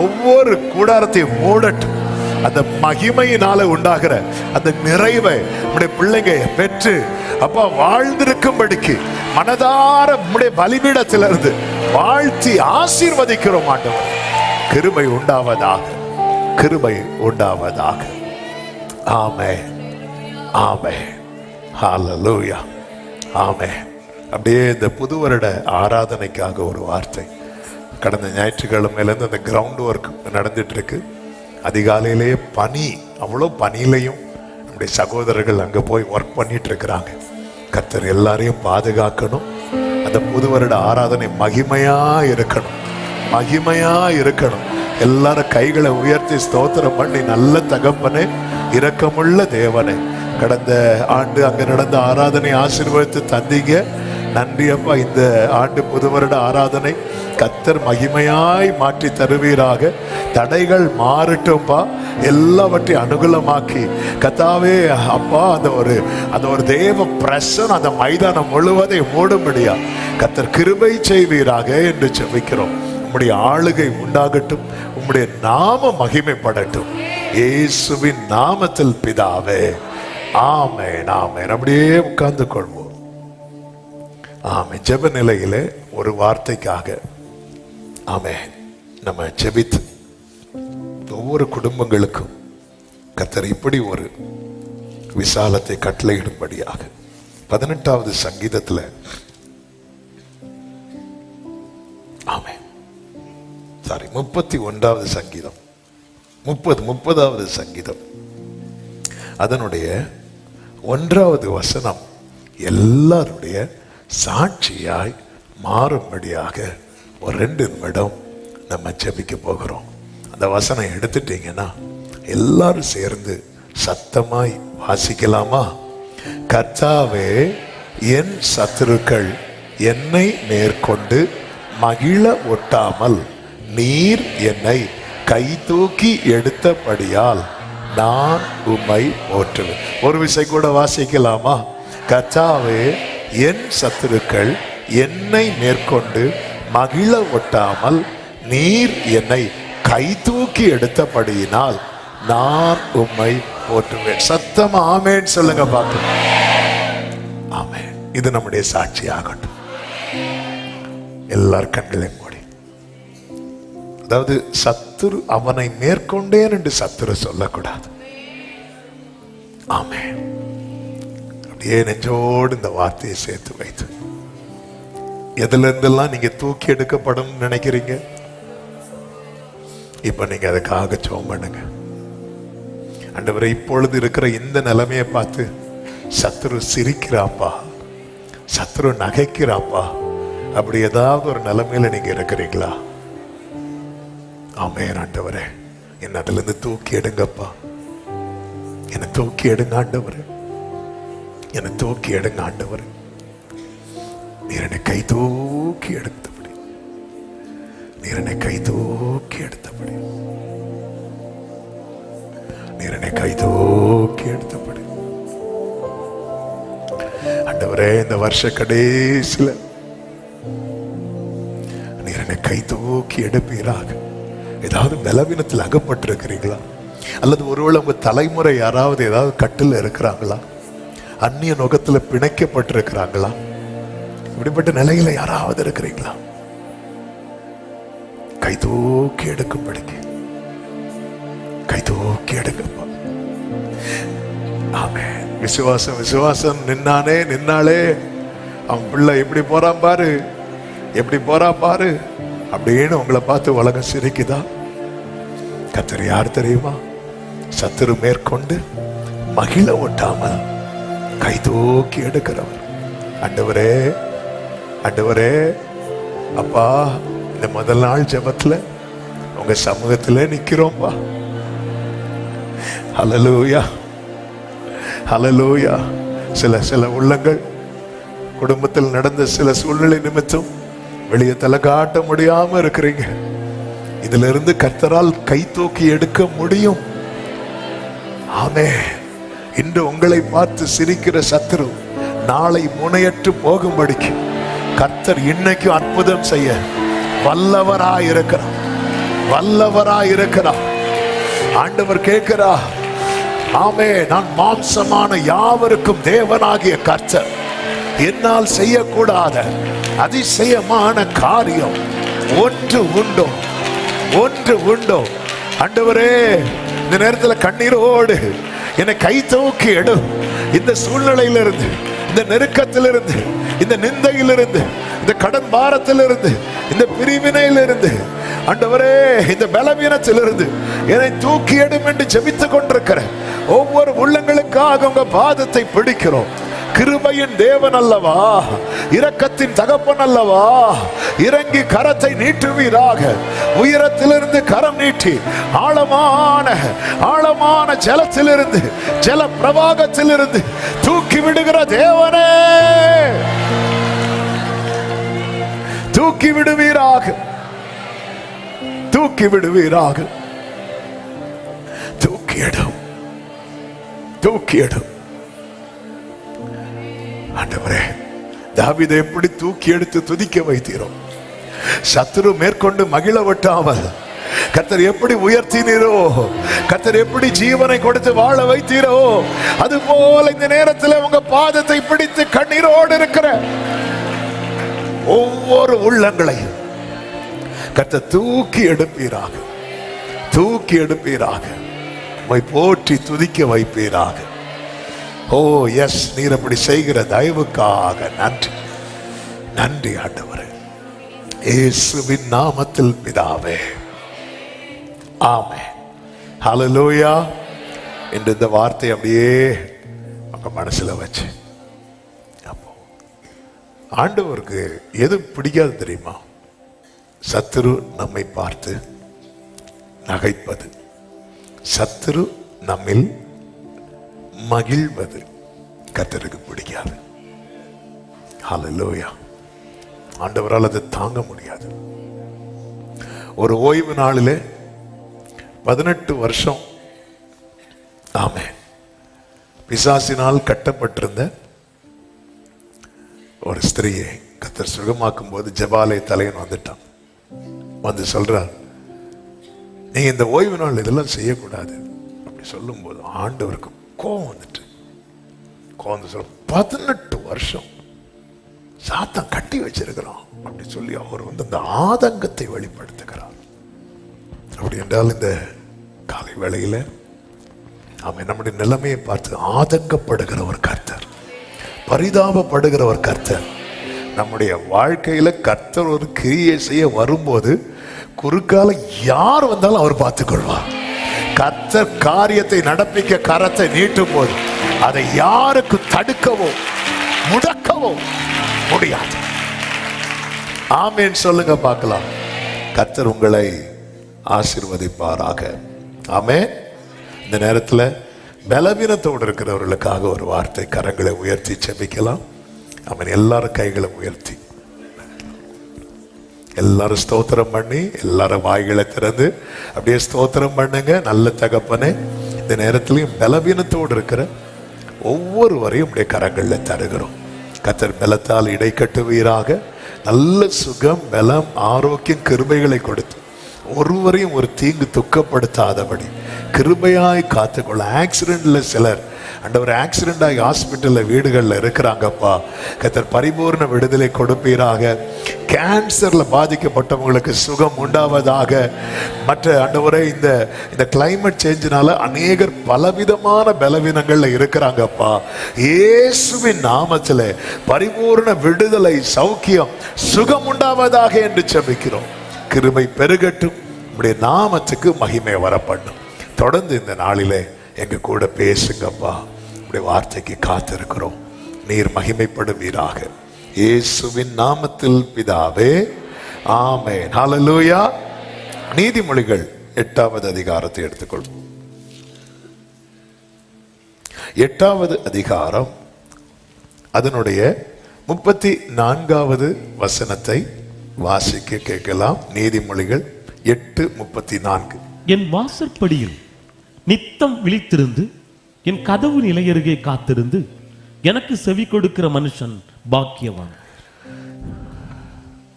ஒவ்வொரு கூடாரத்தையும் மூடட்டும். அந்த மகிமையினால உண்டாகிற அந்த நிறைவை நம்முடைய பிள்ளைங்க பெற்று அப்பா வாழ்ந்திருக்கும்படிக்கு மனதார நம்முடைய பலிபீடத்திலிருந்து வாழ்த்தி ஆசீர்வதிக்கிறோம் ஆண்டவர். கிருபை உண்டாவதாக, கிருபை உண்டாவதாக. ஆமென், ஆமென், ஹல்லேலூயா, ஆமென். அப்படியே இந்த புது வருட ஆராதனைக்காக ஒரு வார்த்தை. கடந்த ஞாயிற்றுக்கிழமையிலேருந்து அந்த கிரவுண்ட் ஒர்க் நடந்துட்டு இருக்கு. அதிகாலையிலேயே பனி, அவ்வளோ பனியிலையும் நம்முடைய சகோதரர்கள் அங்கே போய் ஒர்க் பண்ணிட்டு இருக்கிறாங்க. கர்த்தர் எல்லாரையும் பாதுகாக்கணும். அந்த புது வருட ஆராதனை மகிமையா இருக்கணும், மகிமையா இருக்கணும். எல்லாரும் கைகளை உயர்த்தி ஸ்தோத்திரம் பண்ணி, நல்ல தகப்பனே, இரக்கமுள்ள தேவனே, கடந்த ஆண்டு அங்கே நடந்த ஆராதனை ஆசீர்வதித்து தந்தீங்க, நன்றி அப்பா. இந்த ஆண்டு புது வருட ஆராதனை கர்த்தர் மகிமையாய் மாற்றி தருவீராக. தடைகள் மாறட்டும்பா, எல்லாவற்றையும் அனுகூலமாக்கி கர்த்தாவே அப்பா, அந்த ஒரு தேவ பிரசன்னம் அந்த மைதானம் முழுவதை மூடும்படியா கர்த்தர் கிருபை செய்வீராக என்று ஜெபிக்கிறோம். உம்முடைய ஆளுகை உண்டாகட்டும், உம்முடைய நாம மகிமைப்படட்டும், இயேசுவின் நாமத்தில் பிதாவே, ஆமென், ஆமென். அப்படியே உட்கார்ந்து கொள்வோம். ஆமென். ஜெப நிலையிலே ஒரு வார்த்தைக்காக ஆமென் நம்ம ஜெபித்து ஒவ்வொரு குடும்பங்களுக்கும் கர்த்தர் இப்படி ஒரு விசாலத்தை கட்டளையிடும்படியாக 18வது சங்கீதத்துல ஆமென், சாரி 31வது சங்கீதம், 30வது சங்கீதம், அதனுடைய 1வது வசனம் எல்லாருடைய சாட்சியாய் மாறும்படியாக ஒரு 2 நிமிடம் நம்ம ஜெபிக்க போகிறோம். அந்த வசனம் எடுத்துட்டீங்கன்னா எல்லாரும் சேர்ந்து சத்தமாய் வாசிக்கலாமா? கர்த்தாவே, என் சத்துருக்கள் என்னை மேற்கொண்டு மகிழ ஒட்டாமல் நீர் என்னை கை தூக்கி எடுத்தபடியால் நான் உம்மை போற்றுவேன். ஒரு விசை கூட வாசிக்கலாமா? கர்த்தாவே, என் சத்துருக்கள் என்னை மேற்கொண்டு மகிழ ஒட்டாமல் நீர் என்னை கை தூக்கி எடுத்தபடியினால் நான் உம்மை போற்றுவேன். சத்தம் ஆமென் சொல்லுங்க பார்க்கலாம். ஆமென். இது நம்முடைய சாட்சி ஆகட்டும். எல்லார் கண்களையும் மூடி அதாவது சத்துரு அவனை மேற்கொண்டேன் என்று சத்துரு சொல்லக்கூடாது. ஆமென். அப்படியே நெஞ்சோடு இந்த வார்த்தையை சேர்த்து வைத்து, எதுல இருந்தெல்லாம் நீங்க தூக்கி எடுக்கப்படும் நினைக்கிறீங்க, இப்ப நீங்க அதுக்காக ஜெபம் பண்ணுங்க. ஆண்டவரே, இப்பொழுது இருக்கிற இந்த நிலைமையை பார்த்து சத்துரு சிரிக்கிறாப்பா, சத்துரு நகைக்கிறாப்பா, அப்படி ஏதாவது ஒரு நிலைமையில நீங்க இருக்கிறீங்களா? ஆமென். ஆண்டவரே, என்ன அதுல இருந்து தூக்கி எடுங்கப்பா, என்னை தூக்கி எடுங்க ஆண்டவரே, என்னை தூக்கி எடுங்க ஆண்டவரே. நீர் என்னை கை தூக்கி எடுத்தபடி, நீர் என்னை கை தூக்கி எடுத்தபடி, நீர் என்னை கை தூக்கி எடுத்தபடி. ஆண்டவரே, இந்த வருஷ கடைசில நீர் என்னை கை தூக்கி எடுப்பீராக. ஏதாவது பலவீனத்தில் அகப்பட்டிருக்கிறீங்களா? அல்லது ஒருவேளை உங்க தலைமுறை யாராவது ஏதாவது கட்டில் இருக்கிறாங்களா? அந்நிய நோக்கத்துல பிணைக்கப்பட்டிருக்கிறாங்களா? இப்படிப்பட்ட நிலையில யாராவது இருக்கிறீங்களா? கை தூக்கி எடுக்கும்படிக்கு கை தூக்கி எடுக்கப்பா. ஆமென். விசுவாசம் விசுவாசம் நின்னானே நின்னாலே, அவன் பிள்ளை எப்படி போறான் பாரு, எப்படி போறான் பாரு அப்படின்னு உங்களை பார்த்து உலகம் சிரிக்குதா? கர்த்தர் யார் தெரியுமா? சத்துரு மேற்கொண்டு மகிழ ஒட்டாமல் கை தூக்கி எடுக்கிறவர். ஆண்டவரே, ஆண்டவரே, அப்பா, இந்த முதல் நாள் ஜெபத்துல உங்க சமூகத்துல நிக்கிறோம்பா. ஹல்லேலூயா, ஹல்லேலூயா. சில உள்ளங்கள் குடும்பத்தில் நடந்த சில சூழ்நிலை நிமித்தம் வெளியே தலை காட்ட முடியாம இருக்கிறீங்க. இதுல இருந்து கர்த்தரால் கை தூக்கி எடுக்க முடியும். ஆமென். இன்று உங்களை பார்த்து சிரிக்கிற சத்துரு நாளை முனையற்று போகும்படிக்கு கர்த்தர் இன்னைக்கு அற்புதம் செய்ய வல்லவராயிருக்கிறார், வல்லவராயிருக்கிறார். ஆண்டவர் கேட்கிறார், ஆமே, நான் மாம்சமான யாவருக்கும் தேவனாகிய கர்த்தர், என்னால் செய்யக்கூடாத அதிசயமான காரியம் ஒன்று உண்டோ, ஒன்று உண்டோ? ஆண்டவரே, இந்த நேரத்தில் கண்ணீரோடு என்னை கை தூக்கி எடு. இந்த சூழ்நிலையிலிருந்து, இந்த நெருக்கத்திலிருந்து, இந்த நிந்தையிலிருந்து, இந்த கடன் பாரத்திலிருந்து, இந்த பிரிவினையிலிருந்து, ஆண்டவரே, இந்த பலவீனத்திலிருந்து என்னை தூக்கி எடும் என்று ஜெபித்துக் கொண்டிருக்கிற ஒவ்வொரு உள்ளங்களுக்காக உங்க பாதத்தை பிடிக்கிறோம். கிருபையின் தேவன் அல்லவா, இரக்கத்தின் தகப்பன் அல்லவா, இறங்கி கரத்தை நீட்டுவீராக. உயரத்திலிருந்து கரம் நீட்டி ஆழமான ஆழமான ஜலத்திலிருந்து, ஜல பிரவாகத்திலிருந்து தூக்கி விடுகிற தேவனே, தூக்கி விடுவீராக, தூக்கி விடுவீராக. தூக்கி எடும், தூக்கி எடும். ஆண்டவரே, தாவீதை எப்படி தூக்கி எடுத்து துதிக்க வைத்தீரோ, சத்துரு மேற்கொண்டு மகிழ விட்டாமல் கர்த்தர் எப்படி உயர்த்தினீரோ, கர்த்தர் எப்படி ஜீவனை கொடுத்து வாழ வைத்தீரோ, அது போல இந்த நேரத்தில் உங்க பாதத்தை பிடித்து கண்ணீரோடு இருக்கிற ஒவ்வொரு உள்ளங்களையும் கர்த்தர் தூக்கி எடுப்பீராக, தூக்கி எடுப்பீராக. உம்மை போற்றி துதிக்க வைப்பீராக. ஓ எஸ், நீர் அப்படி செய்கிற தயவுக்காக நன்றி, நன்றி ஆண்டவரே. இயேசுவின் நாமத்தில் பிதாவே, ஆமென். ஹல்லேலூயா. என்று இந்த வார்த்தை அப்படியே உங்க மனசுல வச்சு, அப்போ ஆண்டவருக்கு எது பிடிக்காது தெரியுமா? சத்துரு நம்மை பார்த்து நகைப்பது, சத்துரு நம்மில் மகிழ்வது கர்த்தருக்கு பிடிக்காது. ஹல்லேலூயா. ஆண்டவரால் அதை தாங்க முடியாது. ஒரு ஓய்வு நாளிலே 18 வருஷம், ஆமே, பிசாசினால் கட்டப்பட்டிருந்த ஒரு ஸ்திரியை கர்த்தர் சுகமாக்கும் போது ஜெபாலய தலைவன் வந்துட்டான். வந்து சொல்றார், நீங்க இந்த ஓய்வு நாள் இதெல்லாம் செய்யக்கூடாது அப்படி சொல்லும் போது ஆண்டவருக்கு கோவம் வந்துட்டு, கோவம் சொல்ல 18 வருஷம் சாத்தான் கட்டி வச்சிருக்கிறான் அப்படி சொல்லி அவர் வந்து அந்த ஆதங்கத்தை வெளிப்படுத்துகிறார். அப்படி என்றால் இந்த காலை வேளையில அவன் நம்முடைய நிலைமையை பார்த்து ஆதங்கப்படுகிற ஒரு கர்த்தர், பரிதாபப்படுகிற ஒரு கர்த்தர். நம்முடைய வாழ்க்கையில கர்த்தர் ஒரு கிரியை செய்ய வரும்போது குறுக்கால யார் வந்தாலும் அவர் பார்த்துக் கொள்வார். கர்த்தர் காரியத்தை நடப்பிக்க கரத்தை நீட்டும் போது அதை யாருக்கு தடுக்கவோ முடக்கவோ முடியாது. ஆமேன் சொல்லுங்க பார்க்கலாம். கர்த்தர் உங்களை ஆசீர்வதிப்பாராக. ஆமென். இந்த நேரத்தில் பலவீனத்தோடு இருக்கிறவர்களுக்காக ஒரு வார்த்தை, கரங்களை உயர்த்தி செபிக்கலாம். அவன் எல்லாரும் கைகளை உயர்த்தி எல்லாரும் ஸ்தோத்திரம் பண்ணி, எல்லாரும் வாய்களை திறந்து அப்படியே ஸ்தோத்திரம் பண்ணுங்க. நல்ல தகப்பனே, இந்த நேரத்திலையும் பலவீனத்தோடு இருக்கிற ஒவ்வொருவரையும் அப்படியே கரங்கள்ல தருகிறோம். கர்த்தர் பலத்தால் இடை கட்டுவீராக. நல்ல சுகம், பலம், ஆரோக்கியம், கிருபைகளை கொடுத்து ஒருவரையும் ஒரு தீங்கு துக்கப்படுத்தாதபடி கிருபையாய் காத்துக்கொள்ள. ஆக்சிடென்ட்ல சிலர் ஆண்டவர் ஆக்சிடென்ட் ஆகி ஹாஸ்பிட்டல்ல வீடுகளில் இருக்கிறாங்கப்பா. கர்த்தர் பரிபூர்ண விடுதலை கொடுப்பீராக. கேன்சர்ல பாதிக்கப்பட்டவங்களுக்கு சுகம் உண்டாவதாக. மற்ற ஆண்டவரே, இந்த கிளைமேட் சேஞ்சினால அநேகர் பலவிதமான பலவீனங்கள்ல இருக்கிறாங்கப்பா. இயேசுவின் நாமத்திலே பரிபூர்ண விடுதலை, சௌக்கியம், சுகம் உண்டாவதாக என்று ஜெபிக்கிறோம். கிருபை பெருகட்டும், உம்முடைய நாமத்துக்கு மகிமை வரப்படும். தொடர்ந்து இந்த நாளிலே எங்க கூட பேசுங்கப்பா. உடைய வார்த்தைக்கு காத்திருக்கிறோம். நீர் மகிமைப்படுவீராக. இயேசுவின் நாமத்தில் பிதாவே, ஆமென். ஹல்லேலூயா. நீதிமொழிகள் 8வது அதிகாரத்தை எடுத்துக்கொள்வோம். 8வது அதிகாரம் அதனுடைய 34வது வசனத்தை வாசிக்க கேட்கலாம். நீதிமொழிகள் 8:34. என் வாசற்படியில் நித்தம் விழித்திருந்து என் கதவு நிலையருகே காத்திருந்து எனக்கு செவி கொடுக்கிற மனுஷன் பாக்கியவான்.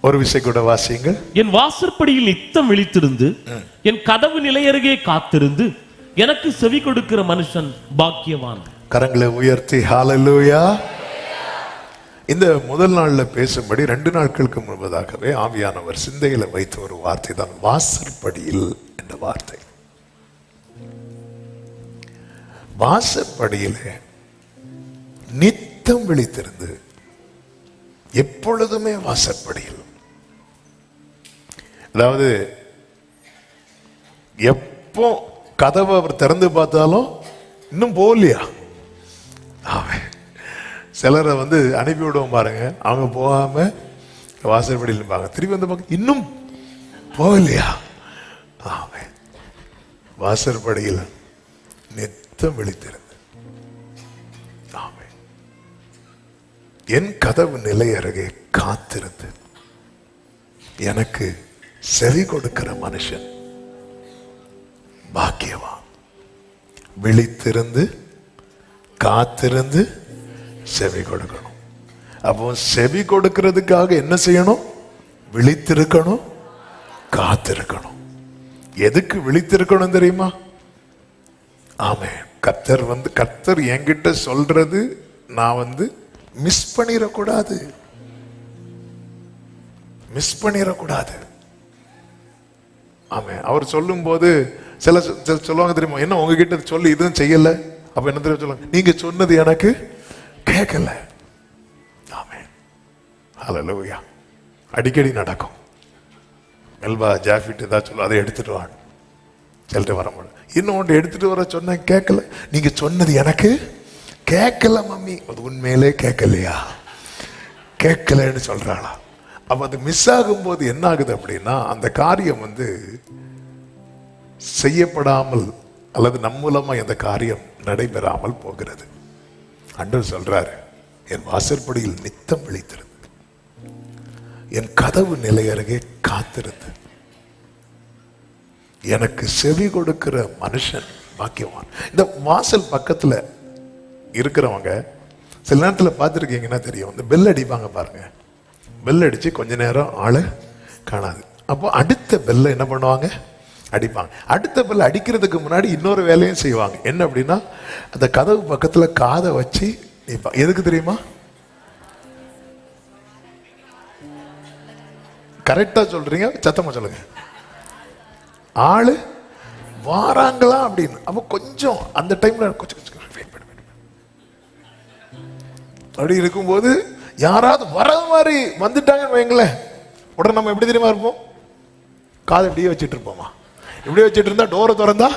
ஒரு விஷயம் கூட வாசிங்க. என் வாசற்படியில் நித்தம் விழித்திருந்து என் கதவு நிலையருகே காத்திருந்து எனக்கு செவி கொடுக்கிற மனுஷன் பாக்கியவான். கரங்களை உயர்த்தி ஹல்லேலூயா. இந்த முதல் நாள்ல பேசும்படி 2 நாட்களுக்கு முன்பதாகவே ஆவியானவர் சிந்தையில வைத்த ஒரு வார்த்தை தான் வாசற்படியில் என்ற வார்த்தை. வாசற்படியிலே நித்தம் விழித்திருந்து, எப்பொழுதுமே வாசற்படியில். அதாவது எப்போ கதவை அவர் திறந்து பார்த்தாலும் இன்னும் போகலையா. ஆமென். சிலரை அனுப்பி விடுவோம் பாருங்க, அவங்க போகாம வாசற்படியில் இருப்பாங்க. திருப்பி வந்து பார்க்க இன்னும் போகலையா. ஆமென். வாசற்படியில் நித்தம் விழித்திருந்து, ஆமென், என் கதவு நிலை அருகே காத்திருந்து எனக்கு செவி கொடுக்கிற மனுஷன் பாக்கியவான். விழித்திருந்து காத்திருந்து செவி கொடுக்கணும். அப்போ செவி கொடுக்கிறதுக்காக என்ன செய்யணும்? விழித்திருக்கணும், காத்திருக்கணும். எதுக்கு விழித்திருக்கணும் தெரியுமா? ஆமென். கர்த்தர் என்கிட்ட சொல்றது நான் மிஸ் பண்ணிடக்கூடாது, மிஸ் பண்ணிடக்கூடாது. ஆமென். அவர் சொல்லும் போது சில சொல்லுவாங்க தெரியுமா, என்ன உங்ககிட்ட சொல்லி இதுவும் செய்யல. அப்ப என்ன தெரியும் சொல்லுவாங்க, நீங்க சொன்னது எனக்கு கேட்கல. ஆமென். ஹல்லேலூயா. அடிக்கடி நடக்கும். மெல்வா ஜாஃபிட் ஏதாவது சொல்ல, அதை எடுத்துட்டு வாங்க, சொல்லிட்டு வர முடியும். இன்னொன்று எடுத்துட்டு வர சொன்ன கேட்கல. நீங்க சொன்னது எனக்கு கேட்கல மம்மி. அது உண்மையிலே கேட்கலையா? கேட்கலன்னு சொல்றாளா? அப்ப அது மிஸ் ஆகும் போது என்ன ஆகுது அப்படின்னா, அந்த காரியம் செய்யப்படாமல் அல்லது நம் மூலமா இந்த காரியம் நடைபெறாமல் போகிறது. ஆண்டவர் சொல்றாரு, என் வாசற்படியில் நித்தம் விழித்திருந்து என் கதவு நிலை அருகே காத்திருந்து எனக்கு செவி கொடுக்கிற மனுஷன் பாக்கியவான். இந்த வாசல் பக்கத்துல இருக்கிறவங்க சில நேரத்தில் பார்த்துருக்கீங்கன்னா தெரியும், இந்த பெல் அடிப்பாங்க பாருங்க. பெல் அடிச்சு கொஞ்ச நேரம் ஆளை காணாது. அப்போ அடுத்த பெல்லை என்ன பண்ணுவாங்க? அடிப்பாங்க. அடுத்த பெல் அடிக்கிறதுக்கு முன்னாடி இன்னொரு வேலையும் செய்வாங்க. என்ன அப்படின்னா, அந்த கதவு பக்கத்துல காதை வச்சு நிற்பாங்க. எதுக்கு தெரியுமா? கரெக்டா சொல்றீங்க, சத்தமா சொல்லுங்க. ஆளு வாராங்களா அப்படின்னு. அப்ப கொஞ்சம் அந்த டைம்ல கொஞ்சம் அப்படி இருக்கும்போது யாராவது வர மாதிரி வந்துட்டாங்கன்னு வைங்களேன், உடனே நம்ம எப்படி தெரியுமா இருப்போம்? காதை இப்படியே வச்சுட்டு இருப்போமா? இப்படியே வச்சுட்டு இருந்தா டோரை திறந்தா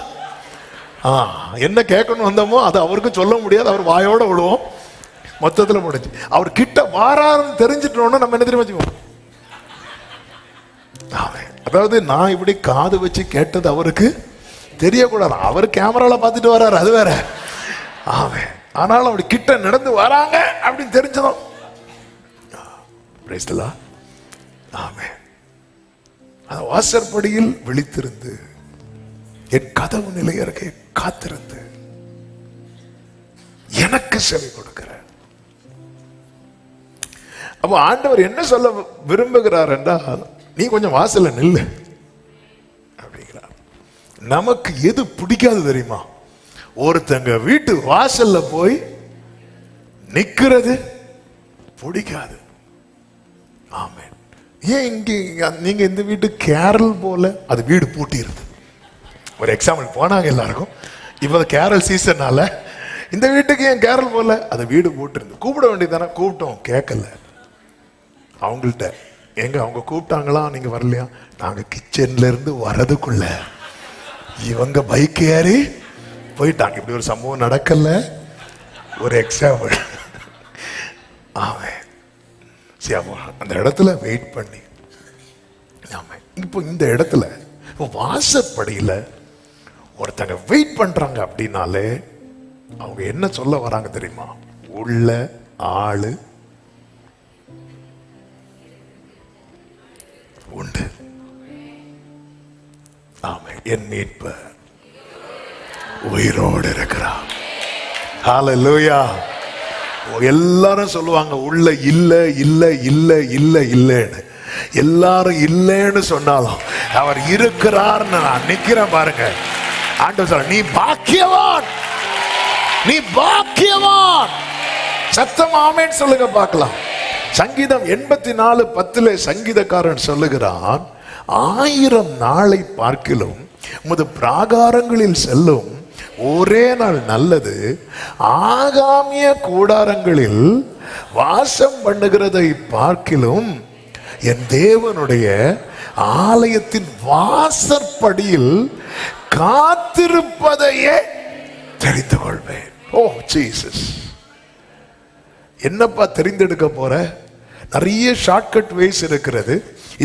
என்ன கேட்கணும் வந்தோமோ அது அவருக்கும் சொல்ல முடியாது, அவர் வாயோட விடுவோம், மொத்தத்தில் முடிஞ்சு. அவர் கிட்ட வாரான்னு தெரிஞ்சிட்டோம்னா நம்ம என்ன தெரியுமா வச்சுக்கோம்? அதாவது நான் இப்படி காது வச்சு கேட்டது அவருக்கு தெரியக்கூடாது. அவர் கேமரால பார்த்துட்டு வர்றாரு, அது வேற. ஆனாலும் அப்படி கிட்ட நடந்து வராங்க அப்படின்னு தெரிஞ்சதும் வாசற்படியில் விழித்திருந்து என் கதவு நிலையருகே காத்திருந்து எனக்கு செவி கொடுக்கிற. அப்ப ஆண்டவர் என்ன சொல்ல விரும்புகிறார் என்றால், நீ கொஞ்சம் வாசல்ல நில்லு அப்படிங்கிறார். நமக்கு எது பிடிக்காது தெரியுமா? ஒருத்தங்க வீட்டு வாசல்ல போய் நிக்கிறது பிடிக்காது. ஆமென். ஏன் இங்க நீங்க இந்த வீட்டு கேரல் போல அது வீடு பூட்டிருது. ஒரு எக்ஸாம்பிள் போனாங்க எல்லாருக்கும், இப்ப கேரல் சீசன்னால இந்த வீட்டுக்கு ஏன் கேரல் போல அது வீடு பூட்டிருந்து. கூப்பிட வேண்டியதானே, கூப்பிட்டோம், கேட்கல. அவங்கள்ட்ட எங்க அவங்க கூப்பிட்டாங்களா, நீங்க வரலையா? நாங்க கிச்சன்ல இருந்து வரதுக்குள்ள இவங்க பைக் ஏறி போயிட்டாங்க. இப்படி ஒரு சம்பவம் நடக்கல, ஒரு எக்ஸாம்பிள். அந்த இடத்துல வெயிட் பண்ணி, இப்போ இந்த இடத்துல வாசப்படியில ஒருத்தங்க வெயிட் பண்றாங்க அப்படின்னாலே அவங்க என்ன சொல்ல வராங்க தெரியுமா? உள்ள ஆளு உண்டு. ஆமே, என் மீட்பர் உயிரோடு இருக்கிறார். ஹல்லேலூயா. எல்லாரும் சொல்லுவாங்க உள்ள இல்ல இல்ல இல்ல இல்ல இல்லன்னு. எல்லாரும் இல்லைன்னு சொன்னாலும் அவர் இருக்கிறார்னு நான் நிக்கிறேன் பாருங்க. ஆண்டவர் சொல்ற, நீ பாக்கியவான், நீ பாக்கியவான். சத்தம் ஆமென் சொல்லுங்க பார்க்கலாம். சங்கீதம் 84:10 சங்கீதக்காரன் சொல்லுகிறான், 1000 நாளை பார்க்கிலும் உமது பிராகாரங்களில் செல்லும் ஒரே நாள் நல்லது, ஆகாமிய கூடாரங்களில் வாசம் பண்ணுகிறதை பார்க்கிலும் என் தேவனுடைய ஆலயத்தின் வாசற்படியில் காத்திருப்பதையே தெரிந்து கொள்வேன். ஓ ஜீசஸ், என்னப்பா தெரிந்தெடுக்க போற? நிறைய ஷார்ட்கட் வேஸ் இருக்கிறது.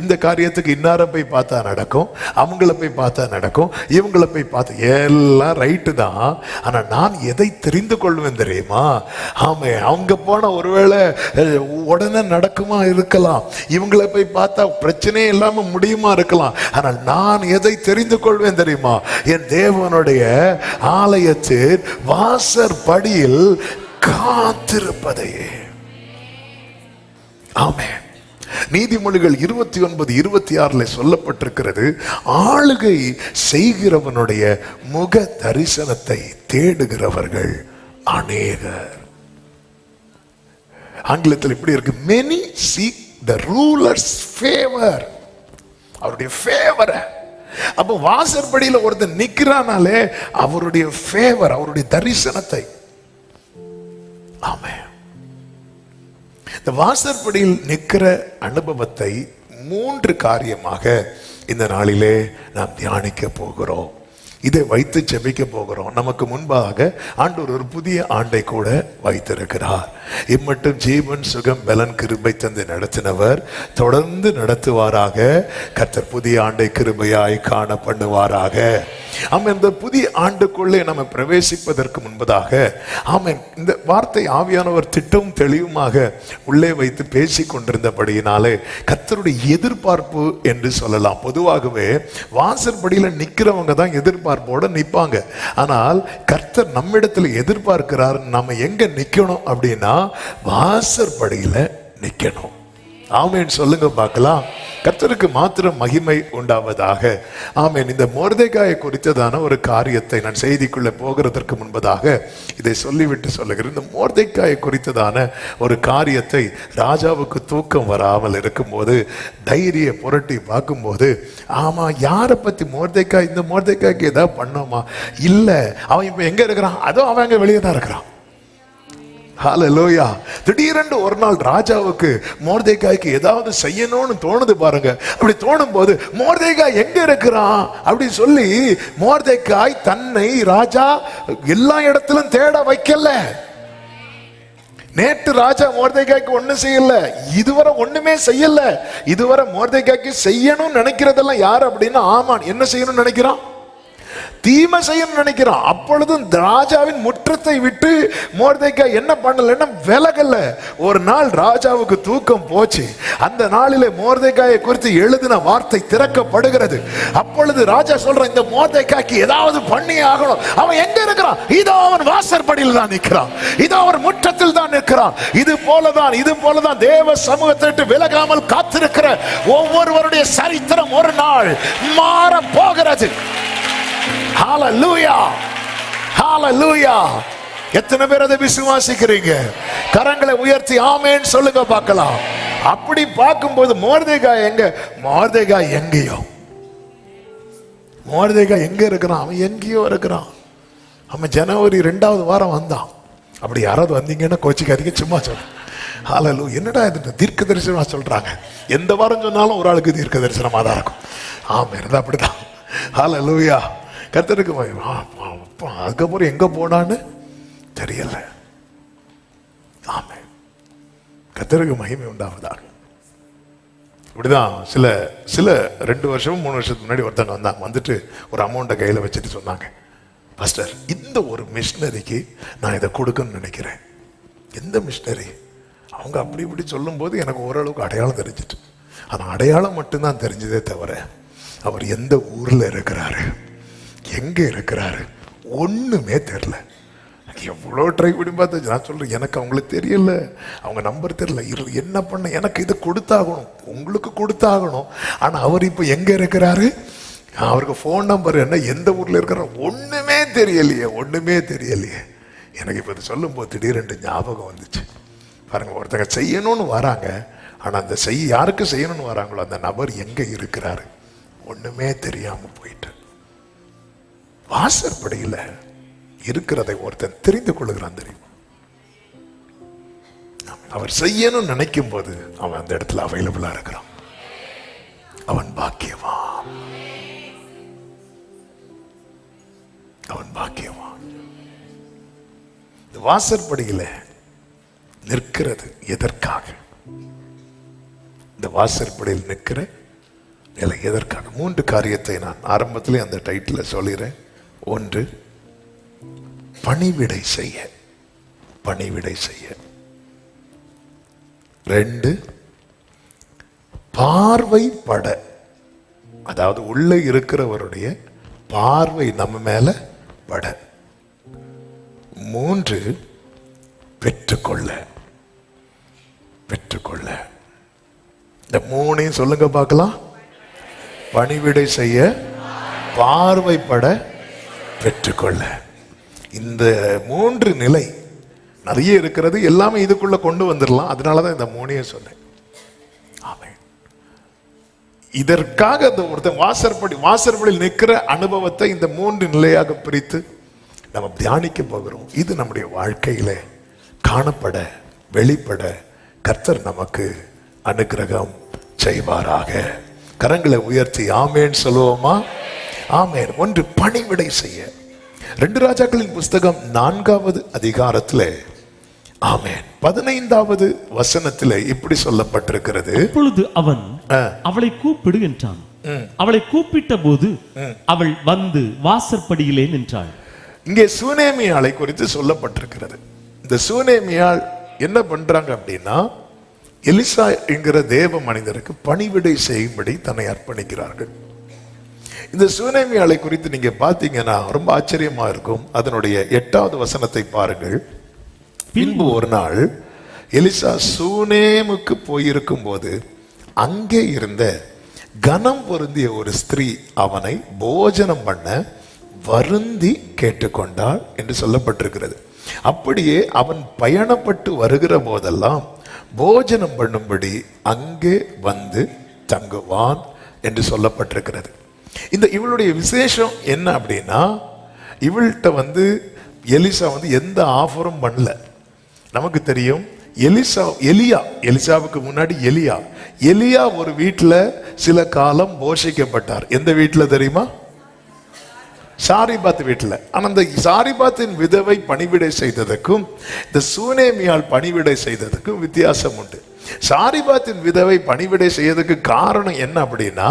இந்த காரியத்துக்கு இன்னார போய் பார்த்தா நடக்கும், அவங்கள போய் பார்த்தா நடக்கும், இவங்களை போய் பார்த்தா எல்லாம் ரைட்டு தான். ஆனா நான் எதை தெரிந்து கொள்வேன் தெரியுமா? ஆமே, அவங்க போன ஒருவேளை உடனே நடக்குமா இருக்கலாம், இவங்களை போய் பார்த்தா பிரச்சனையே இல்லாம முடியுமா இருக்கலாம். ஆனால் நான் எதை தெரிந்து கொள்வேன் தெரியுமா? என் தேவனுடைய ஆலயத்தின் வாசற்படியில் காத்திருப்பதையே. ஆமென். நீதிமொழிகள் 29:26 சொல்லப்பட்டிருக்கிறது, ஆளுகை செய்கிறவனுடைய முக தரிசனத்தை தேடுகிறவர்கள் அநேகர். ஆங்கிலத்தில் இப்படி இருக்கு, many seek the ruler's favor. அவருடைய ஃபேவரை. அப்ப வாசற்படியில ஒருத்தர் நிக்கிறானாலே அவருடைய ஃபேவர், அவருடைய தரிசனத்தை. ஆமென். இந்த வாசற்படியில் நிற்கிற அனுபவத்தை 3 காரியமாக இந்த நாளிலே நாம் தியானிக்க போகிறோம். இதை வைத்து ஜெபிக்க போகிறோம். நமக்கு முன்பாக ஆண்டவர் ஒரு புதிய ஆண்டை கூட வைத்திருக்கிறார். இம்மட்டும் ஜீவன் சுகம் பலன் கிருபை தந்து நடத்தினவர் தொடர்ந்து நடத்துவாராக. கர்த்தர் புதிய ஆண்டை கிருபையாய் காண பண்ணுவாராக. ஆமென். இந்த புதிய ஆண்டுக்குள்ளே நம்ம பிரவேசிப்பதற்கு முன்பதாக ஆமென், இந்த வார்த்தை ஆவியானவர் திட்டம் தெளிவுமாக உள்ளே வைத்து பேசிக் கொண்டிருந்தபடியினாலே கர்த்தருடைய எதிர்பார்ப்பு என்று சொல்லலாம். பொதுவாகவே வாசற்படியில நிக்கிறவங்க தான் எதிர்பார்ப்போட நிற்பாங்க. ஆனால் கர்த்தர் நம்மிடத்தில் எதிர்பார்க்கிறார், நம்ம எங்க நிக்கணும் அப்படின்னா வாசற்படியில நிக்கணும். ஆமென் சொல்லுங்க பார்க்கலாம். கர்த்தருக்கு மாத்திரம் மகிமை உண்டாவதாக. ஆமென். இந்த மொர்தெகாயை குறித்ததான ஒரு காரியத்தை நான் செய்திக்குள்ள போகிறதற்கு முன்பதாக இதை சொல்லிவிட்டு சொல்லுகிறேன். இந்த மொர்தெகாயை குறித்ததான ஒரு காரியத்தை ராஜாவுக்கு தூக்கம் வராமல் இருக்கும்போது தைரிய புரட்டி பார்க்கும்போது, ஆமா யாரை பத்தி மொர்தெகாய், இந்த மொர்தெகாய்க்கு ஏதாவது பண்ணோமா? இல்ல, அவன் இப்ப எங்க இருக்கிறான்? அதோ அவன் அங்க வெளியே தான் இருக்கிறான். ஹல்லேலூயா. திடீரென்று ஒரு நாள் ராஜாவுக்கு மொர்தெகாய்க்கு ஏதாவது செய்யணும்னு தோணுது பாருங்க. அப்படி தோணும் போது மொர்தெகாய் எங்க இருக்கிறான் அப்படி சொல்லி மொர்தெகாய் தன்னை ராஜா எல்லா இடத்திலும் தேட வைக்கல. நேற்று ராஜா மொர்தெகாய்க்கு ஒண்ணு செய்யல, இதுவரை ஒண்ணுமே செய்யல. இதுவரை மொர்தெகாய்க்கு செய்யணும்னு நினைக்கிறதெல்லாம் யாரு அப்படின்னா ஆமான். என்ன செய்யணும்னு நினைக்கிறான்? தீமை செய்யணும்னு நினைக்கிறான். அப்பொழுதும் ராஜாவின் முற்றத்தை விட்டு மொர்தெகாய் என்ன பண்ணலன்னா விலகல. ஒரு நாள் ராஜாவுக்கு தூக்கம் போச்சு. அந்த நாளிலே மொர்தெகாயை குறித்து எழுதின வார்த்தை திறக்கப்படுகிறது. அப்பொழுது ராஜா சொல்ற, இந்த மொர்தெகாய்க்கு ஏதாவது பண்ணி ஆகணும். அவன் எங்க இருக்கிறான்? இதோ அவன் வாசற்படியில் தான் நிற்கிறான், இதோ அவன் முற்றத்தில் தான் நிற்கிறான். இது போலதான் தேவ சமூகத்தை விட்டு விலகாமல் காத்திருக்கிற ஒவ்வொருவருடைய சரித்திரம் ஒரு நாள் மாற போகிறது. ஹல்லேலூயா, ஹல்லேலூயா. எத்தனை பேர் அதை விசுவாசிக்கிறீங்க? கரங்களை உயர்த்தி ஆமென் சொல்லுங்க பார்க்கலாம். அப்படி பார்க்கும்போது மொர்தெகாய் எங்க? மொர்தெகாய் எங்கேயோ, மொர்தெகாய் எங்க இருக்கிறான்? அவன் எங்கேயோ இருக்கிறான். அவன் ஜனவரி 2வது வாரம் வந்தான். அப்படி யாராவது வந்தீங்கன்னா கோச்சிக்காதீங்க, சும்மா சொல்றேன். ஹல்லேலூயா. என்னடா இது தீர்க்க தரிசனமா சொல்றாங்க? எந்த வாரம் சொன்னாலும் ஒரு ஆளுக்கு தீர்க்க தரிசனமா தான் இருக்கும். ஆமென், அப்படிதான். ஹல்லேலூயா. கர்த்தருக்கு அதுக்கப்புறம் எங்க போனான்னு தெரியல. ஆமென். கர்த்தருக்கு மகிமை உண்டாவதாக. இப்படிதான் சில 2 வருஷமும் 3 வருஷத்துக்கு முன்னாடி ஒருத்தங்க வந்தாங்க. வந்துட்டு ஒரு அமௌண்ட்டை கையில வச்சுட்டு சொன்னாங்க, பாஸ்டர் இந்த ஒரு மிஷினரிக்கு நான் இதை கொடுக்கணும்னு நினைக்கிறேன். எந்த மிஷினரி? அவங்க அப்படி இப்படி சொல்லும் போது எனக்கு ஓரளவுக்கு அடையாளம் தெரிஞ்சிட்டு. ஆனா அடையாளம் மட்டும்தான் தெரிஞ்சதே தவிர அவர் எந்த ஊர்ல இருக்கிறாரு, எங்க இருக்கிறாரு ஒண்ணுமே தெரியல. எவ்வளோ ட்ரை பண்ணி பார்த்து நான் சொல்றேன், எனக்கு அவங்களுக்கு தெரியல, அவங்க நம்பர் தெரியல. என்ன பண்ண, எனக்கு இதை கொடுத்தாகணும், உங்களுக்கு கொடுத்தாகணும். ஆனா அவர் இப்ப எங்க இருக்கிறாரு, அவருக்கு ஃபோன் நம்பர் என்ன, எந்த ஊர்ல இருக்கிறாரு ஒண்ணுமே தெரியலையே, ஒண்ணுமே தெரியலையே. எனக்கு இப்ப இதை சொல்லும் போது திடீரென்று ஞாபகம் வந்துச்சு. பாருங்க, ஒருத்தங்க செய்யணும்னு வராங்க, ஆனா அந்த யாருக்கு செய்யணும்னு வராங்களோ அந்த நபர் எங்க இருக்கிறாரு ஒண்ணுமே தெரியாம போயிட்டு. வாசற்படியில இருக்கிறதை ஒருத்தன் தெரிந்து கொள்ளுகிறான் தெரியும். அவர் செய்யணும்னு நினைக்கும் போது அவன் அந்த இடத்துல அவைலபிளா இருக்கிறான். அவன் பாக்கியவான், அவன் பாக்கியவான். இந்த வாசற்படியில நிற்கிறது எதற்காக? இந்த வாசற்படியில் நிற்கிற நிலை எதற்காக? 3 காரியத்தை நான் ஆரம்பத்திலே அந்த டைட்டில் சொல்லிடுறேன். 1, பணிவிடை செய்ய, பணிவிடை செய்ய. 2, பார்வைப்பட, அதாவது உள்ள இருக்கிறவருடைய பார்வை நம்ம மேல பட. 3, பெற்றுக்கொள்ள, பெற்றுக்கொள்ள. இந்த 3ஐயும் சொல்லுங்க பார்க்கலாம். பணிவிடை செய்ய, பார்வைப்பட, பெற்றுக்கொள்ள. இந்த 3 நிலை நிறைய இருக்கிறது. எல்லாமே இதுக்குள்ள கொண்டு வந்துடலாம். அதனாலதான் இந்த 3ஐயும் சொன்னேன். ஆமென். இதற்காக இந்த ஒருத்தன் வாசற்படியில் நிற்கிற அனுபவத்தை இந்த 3 நிலையாக பிரித்து நம்ம தியானிக்க போகிறோம். இது நம்முடைய வாழ்க்கையில காணப்பட, வெளிப்பட கர்த்தர் நமக்கு அனுக்கிரகம் செய்வாராக. கரங்களை உயர்த்தி ஆமேன் சொல்லுவோமா? ஆமேன். 1, பணிவிடை செய்ய. 2 ராஜாக்களின் புஸ்தகம் 4வது அதிகாரத்திலே ஆமேன் 15வது வசனத்திலே இப்படி சொல்லப்பட்டிருக்கிறது. அப்பொழுது அவன் அவளை கூப்பிடு என்றான். அவளை கூப்பிட்ட போது அவள் வந்து வாசற்படியிலே நின்றாள். இங்கே சூனேமியாளை குறித்து சொல்லப்பட்டிருக்கிறது. இந்த சூனேமியாள் என்ன பண்றாங்க அப்படின்னா, எலிசா என்கிற தேவ மனிதருக்கு பணிவிடை செய்யும்படி தன்னை அர்ப்பணிக்கிறார்கள். இந்த சூனேமியாளை குறித்து நீங்க பாத்தீங்கன்னா ரொம்ப ஆச்சரியமா இருக்கும். அதனுடைய 8வது வசனத்தை பாருங்கள். பின்பு ஒரு நாள் எலிசா சூனேமுக்கு போயிருக்கும் போது அங்கே இருந்த கனம் பொருந்திய ஒரு ஸ்திரீ அவனை போஜனம் பண்ண வருந்தி கேட்டுக்கொண்டாள் என்று சொல்லப்பட்டிருக்கிறது. அப்படியே அவன் பயணப்பட்டு வருகிற போதெல்லாம் போஜனம் பண்ணும்படி அங்கே வந்து தங்குவான் என்று சொல்லப்பட்டிருக்கிறது. இவளுடைய விசேஷம் என்ன அப்படின்னா, இவள்கிட்ட எலிசா எந்த ஆஃபரும் பண்ணல. நமக்கு தெரியும் எலிசாவுக்கு முன்னாடி எலியா ஒரு வீட்டில் சில காலம் போஷிக்கப்பட்டார். எந்த வீட்டில் தெரியுமா? சாரிபாத் வீட்டில். ஆனால் அந்த சாரிபாத்தின் விதவை பணிவிடை செய்ததற்கும் இந்த சூனேமியால் பணிவிடை செய்ததற்கும் வித்தியாசம் உண்டு. சாரிபாத்தின் விதவை பணிவிடை செய்யறதுக்கு காரணம் என்ன அப்படின்னா,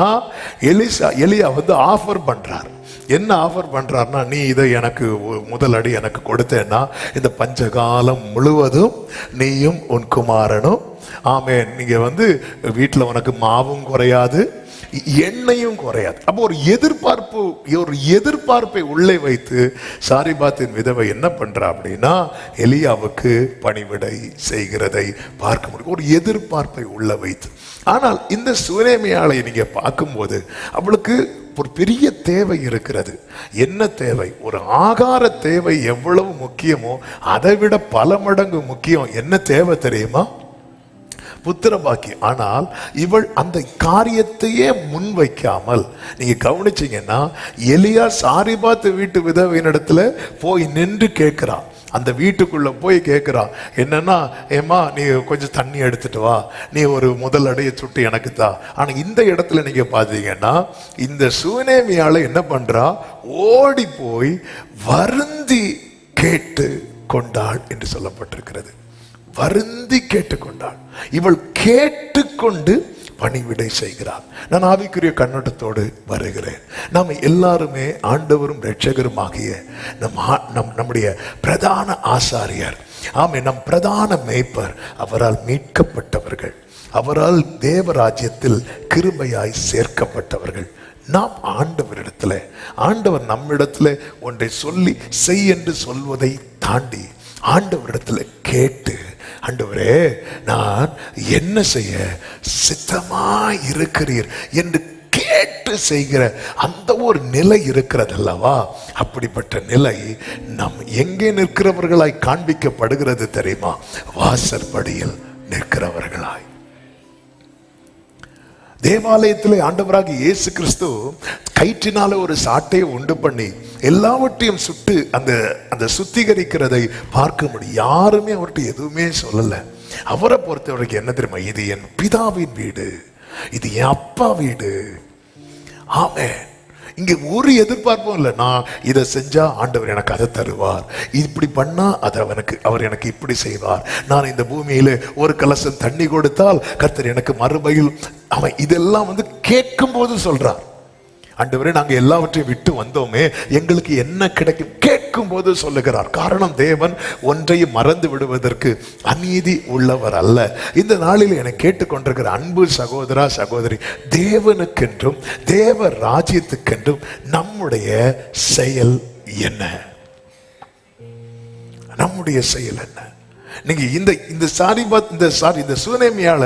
எலியா ஆஃபர் பண்றார். என்ன ஆஃபர் பண்றாருன்னா, நீ இதை எனக்கு முதல் அடி எனக்கு கொடுத்தேன்னா இந்த பஞ்சகாலம் முழுவதும் நீயும் உன் குமாரனும் ஆமென், நீங்க வீட்டில் உனக்கு மாவும் குறையாது எண்ணெயும் குறையாது. அப்போ ஒரு எதிர்பார்ப்பை உள்ளே வைத்து சாரிபாத்தின் விதவை என்ன பண்றா அப்படின்னா, எலியாவுக்கு பணிவிடை செய்கிறதை பார்க்க முடியும், ஒரு எதிர்பார்ப்பை உள்ள வைத்து. ஆனால் இந்த சூனேமியாளை நீங்க பார்க்கும்போது அவளுக்கு ஒரு பெரிய தேவை இருக்கிறது. என்ன தேவை? ஒரு ஆகார தேவை எவ்வளவு முக்கியமோ அதை விட பல மடங்கு முக்கியம். என்ன தேவை தெரியுமா? புத்திர பாக்கியம். ஆனால் இவள் அந்த காரியத்தையே முன் வைக்காமல், நீங்க கவனிச்சீங்கன்னா, எலியா சாரிபாத் வீட்டு விதவையினிடத்துல போய் நின்று கேட்கிறான். அந்த வீட்டுக்குள்ள போய் கேட்கிறான், என்னன்னா, ஏமா நீ கொஞ்சம் தண்ணி எடுத்துட்டு வா, நீ ஒரு முதல் அடைய சுட்டு எனக்கு தா. ஆனா இந்த இடத்துல நீங்க பாத்தீங்கன்னா, இந்த சூனேமியால என்ன பண்றா? ஓடி போய் வருந்தி கேட்டு கொண்டாள் என்று சொல்லப்பட்டிருக்கிறது. வருந்தி கேட்டுக்கொண்டாள். இவள் கேட்டுக்கொண்டு பணிவிடை செய்கிறார். நான் ஆவிக்குரிய கண்ணோட்டத்தோடு வருகிறேன். நாம் எல்லாருமே ஆண்டவரும் இரட்சகரும் ஆகிய நம்முடைய பிரதான ஆசாரியர், ஆமே, நம் பிரதான மேய்ப்பர், அவரால் மீட்கப்பட்டவர்கள், அவரால் தேவராஜ்யத்தில் கிருபையாய் சேர்க்கப்பட்டவர்கள். நாம் ஆண்டவர் நம்மிடத்துல ஒன்றை சொல்லி செய் என்று சொல்வதை தாண்டி ஆண்டவரிடத்துல கேட்டு, ஆண்டவரே நான் என்ன செய்ய சித்தமாய் இருக்கிறீர் என்று கேட்டு செய்கிற அந்த ஒரு நிலை இருக்கிறது அல்லவா? அப்படிப்பட்ட நிலை நம் எங்கே நிற்கிறவர்களாய் காண்பிக்கப்படுகிறது தெரியுமா? வாசற்படியில் நிற்கிறவர்களாய். தேவாலயத்திலே ஆண்டவராகிய இயேசு கிறிஸ்து கயிற்றினால ஒரு சாட்டையை உண்டு பண்ணி எல்லாவற்றையும் சுட்டு அந்த சுத்திகரிக்கிறதை பார்க்க முடியும். யாருமே அவர்கிட்ட எதுவுமே சொல்லல. அவரை பொறுத்த வரைக்கும் என்ன தெரியுமா? இது என் பிதாவின் வீடு, இது என் அப்பா வீடு. ஆமென். இங்க ஒரு எதிர்பார்ப்பும் இல்லை. நான் இதை செஞ்சா ஆண்டவர் எனக்கு அதை தருவார், இப்படி பண்ணா அவர் எனக்கு இப்படி செய்வார், நான் இந்த பூமியில ஒரு கலசம் தண்ணி கொடுத்தால் கர்த்தர் எனக்கு மறுபடியும் அவன் இதெல்லாம் கேட்கும் போது சொல்றார். ஆண்டவரே நாங்க எல்லாவற்றையும் விட்டு வந்தோமே, எங்களுக்கு என்ன கிடைக்கும் கேட்கும் போது சொல்லுகிறார். காரணம், தேவன் ஒன்றையும் மறந்து விடுவதற்கு அநீதி உள்ளவர் அல்ல. இந்த நாளில் என்னை கேட்டுக்கொண்டிருக்கிற அன்பு சகோதரா சகோதரி, தேவனுக்கென்றும் தேவ ராஜ்யத்துக்கென்றும் நம்முடைய செயல் என்ன? நம்முடைய செயல் என்ன? நீங்க இந்த சூனேமியால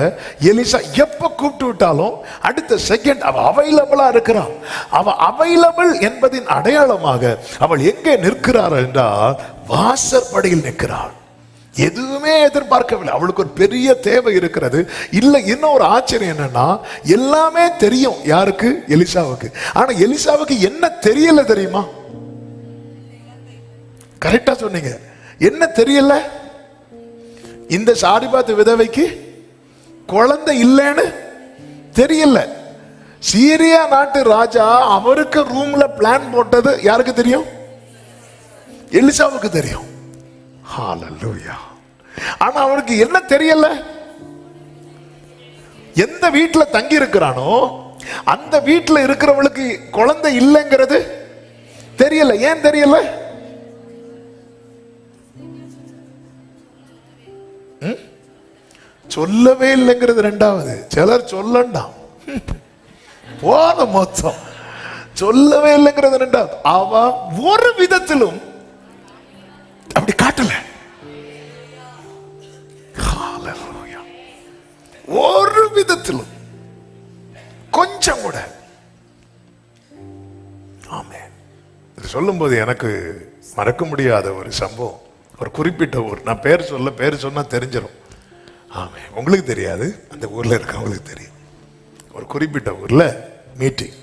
எலிசா எப்ப கூப்பிட்டு விட்டாலும் அடுத்த செகண்ட் அவ அவைலபிளா இருக்கிறாள். அவ அவைலபிள் என்பதின் அடையாளமாக அவள் எங்கே நிற்கிறார் என்றால் வாசற்படியில் நிற்கிறாள். எதுவுமே எதிர்பார்க்கவில்லை. அவளுக்கு ஒரு பெரிய தேவை இருக்கிறது. இல்ல, இன்னும் ஒரு ஆச்சரியம் என்னன்னா, எல்லாமே தெரியும் யாருக்கு? எலிசாவுக்கு. ஆனா எலிசாவுக்கு என்ன தெரியல தெரியுமா? கரெக்டா சொன்னீங்க. என்ன தெரியல? இந்த சாரிபாத் விதவைக்கு குழந்தை இல்லைன்னு தெரியல. சீரியா நாட்டு ராஜா அவருக்கு ரூம்ல பிளான் போட்டது யாருக்கு தெரியும்? எலிசாவுக்கு தெரியும். ஹல்லேலூயா. ஆனா அவருக்கு என்ன தெரியல? எந்த வீட்டுல தங்கி இருக்கிறானோ அந்த வீட்டுல இருக்கிறவளுக்கு குழந்தை இல்லைங்கிறது தெரியல. ஏன் தெரியல? சொல்லவே இல்லைங்கிறது ரெண்டாவது. சிலர் சொல்லண்டாம் போத மொத்தம் சொல்லவே இல்லைங்கிறது ரெண்டாவது. அவ ஒரு விதத்திலும் அப்படி காட்டல. விதத்திலும் கொஞ்சம் கூட. ஆமென். இது சொல்லும்போது எனக்கு மறக்க முடியாத ஒரு சம்பவம். ஒரு குறிப்பிட்ட ஊர், நான் பேர் சொன்னா தெரிஞ்சிடும். ஆமென். உங்களுக்கு தெரியாது, அந்த ஊர்ல இருக்கவங்களுக்கு தெரியும். ஒரு குறிப்பிட்ட ஊர்ல மீட்டிங்.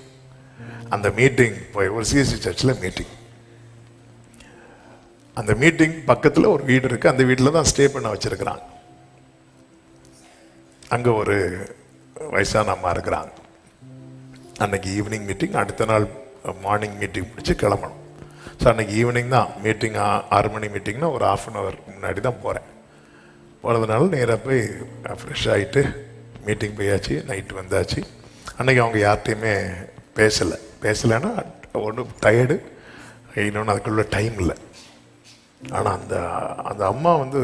அந்த மீட்டிங் போய் ஒரு சிஎஸ்சி சர்ச்சில் மீட்டிங். அந்த மீட்டிங் பக்கத்தில் ஒரு வீடு இருக்கு. அந்த வீட்டில் தான் ஸ்டே பண்ண வச்சிருக்கிறாங்க. அங்கே ஒரு வயசான அம்மா இருக்கிறாங்க. அன்னைக்கு ஈவினிங் மீட்டிங், அடுத்த நாள் மார்னிங் மீட்டிங் முடிச்சு கிளம்பணும். ஸோ அன்னைக்கு ஈவினிங் தான் மீட்டிங். 6 மணி மீட்டிங்னா ஒரு 1/2 hour முன்னாடி தான் போகிறேன். போனதுனால நேராக போய் ஃப்ரெஷ் ஆகிட்டு மீட்டிங் போயாச்சு. நைட்டு வந்தாச்சு. அன்னைக்கு அவங்க யார்கிட்டையுமே பேசலைன்னா ஒன்று டயர்டு, இன்னொன்று அதுக்குள்ள டைம் இல்லை. ஆனால் அந்த அம்மா வந்து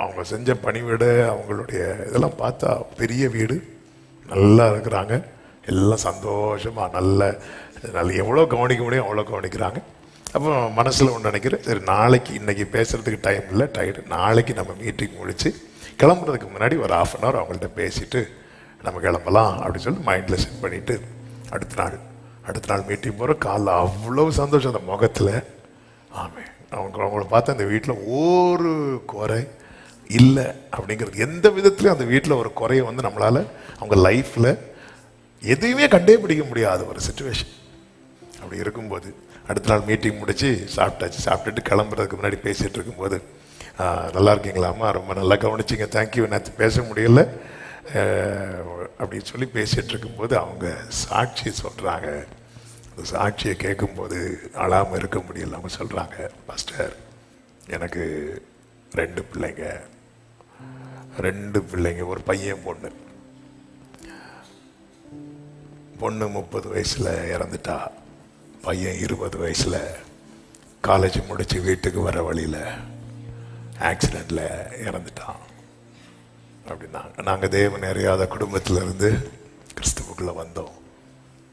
அவங்க செஞ்ச பணிவிட, அவங்களுடைய இதெல்லாம் பார்த்தா பெரிய வீடு, நல்லா இருக்கிறாங்க, எல்லாம் சந்தோஷமாக நல்ல எவ்வளோ கவனிக்க முடியும் அவ்வளோ கவனிக்கிறாங்க. அப்போ மனசில் ஒன்று நினைக்கிறேன், சரி நாளைக்கு, இன்னைக்கு பேசுகிறதுக்கு டைம் இல்லை, டயர்டு, நாளைக்கு நம்ம மீட்டிங் முடித்து கிளம்புறதுக்கு முன்னாடி ஒரு 1/2 hour அவங்கள்ட்ட பேசிட்டு நம்ம கிளம்பலாம் அப்படின்னு சொல்லி மைண்டில் செட் பண்ணிவிட்டு அடுத்த நாள் மீட்டிங் போகிற காலைல அவ்வளோ சந்தோஷம் அந்த முகத்தில். ஆமாம். அவங்கள பார்த்து அந்த வீட்டில் ஒரு குறை இல்லை அப்படிங்கிறது, எந்த விதத்துலையும் அந்த வீட்டில் ஒரு குறையை வந்து நம்மளால் அவங்க லைஃப்பில் எதையுமே கண்டே பிடிக்க முடியாத ஒரு சிச்சுவேஷன். அப்படி இருக்கும்போது அடுத்த நாள் மீட்டிங் முடித்து சாப்பிட்டுட்டு கிளம்புறதுக்கு முன்னாடி பேசிகிட்டு இருக்கும்போது, நல்லா இருக்கீங்களாம்மா, ரொம்ப நல்லா கவனிச்சிங்க, தேங்க்யூ, நேற்று பேச முடியல அப்படின்னு சொல்லி பேசிகிட்டு இருக்கும்போது அவங்க சாட்சி சொல்கிறாங்க. அந்த சாட்சியை கேட்கும்போது அழாமல் இருக்க முடியல. அவங்க சொல்கிறாங்க, பாஸ்டர், எனக்கு 2 பிள்ளைங்க, ஒரு பையன் பொண்ணு. பொண்ணு 30 வயசில் இறந்துட்டா, பையன் 20 வயசில் காலேஜ் முடித்து வீட்டுக்கு வர வழியில் ஆக்சிடெண்ட்டில் இறந்துட்டான் அப்படின்னாங்க. நாங்கள் தேவன் அறியாத குடும்பத்தில் இருந்து கிறிஸ்துவுக்குள்ளே வந்தோம்.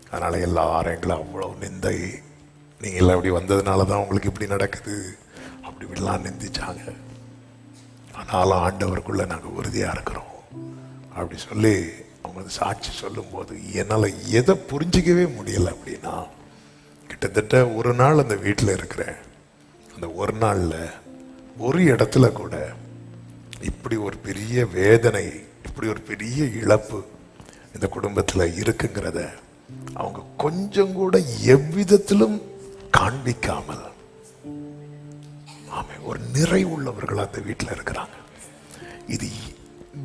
அதனால் எல்லாரும் எங்களை அவ்வளோ நிந்தை, நீங்கள் அப்படி வந்ததுனால தான் உங்களுக்கு இப்படி நடக்குது அப்படி இப்படிலாம் நிந்திச்சாங்க. ஆனாலும் ஆண்டவருக்குள்ளே நாங்கள் உறுதியாக இருக்கிறோம் அப்படி சொல்லி அவங்க சாட்சி சொல்லும்போது என்னால் எதை புரிஞ்சிக்கவே முடியலை. அப்படின்னா கிட்டத்தட்ட ஒரு நாள் அந்த வீட்டில் இருக்கிறேன். அந்த ஒரு நாளில் ஒரு இடத்துல கூட இப்படி ஒரு பெரிய வேதனை, இப்படி ஒரு பெரிய இழப்பு இந்த குடும்பத்தில் இருக்குங்கிறத அவங்க கொஞ்சம் கூட எவ்விதத்திலும் காண்பிக்காமல், ஆமே, ஒரு நிறைவுள்ளவர்கள் அந்த வீட்டில் இருக்கிறாங்க. இது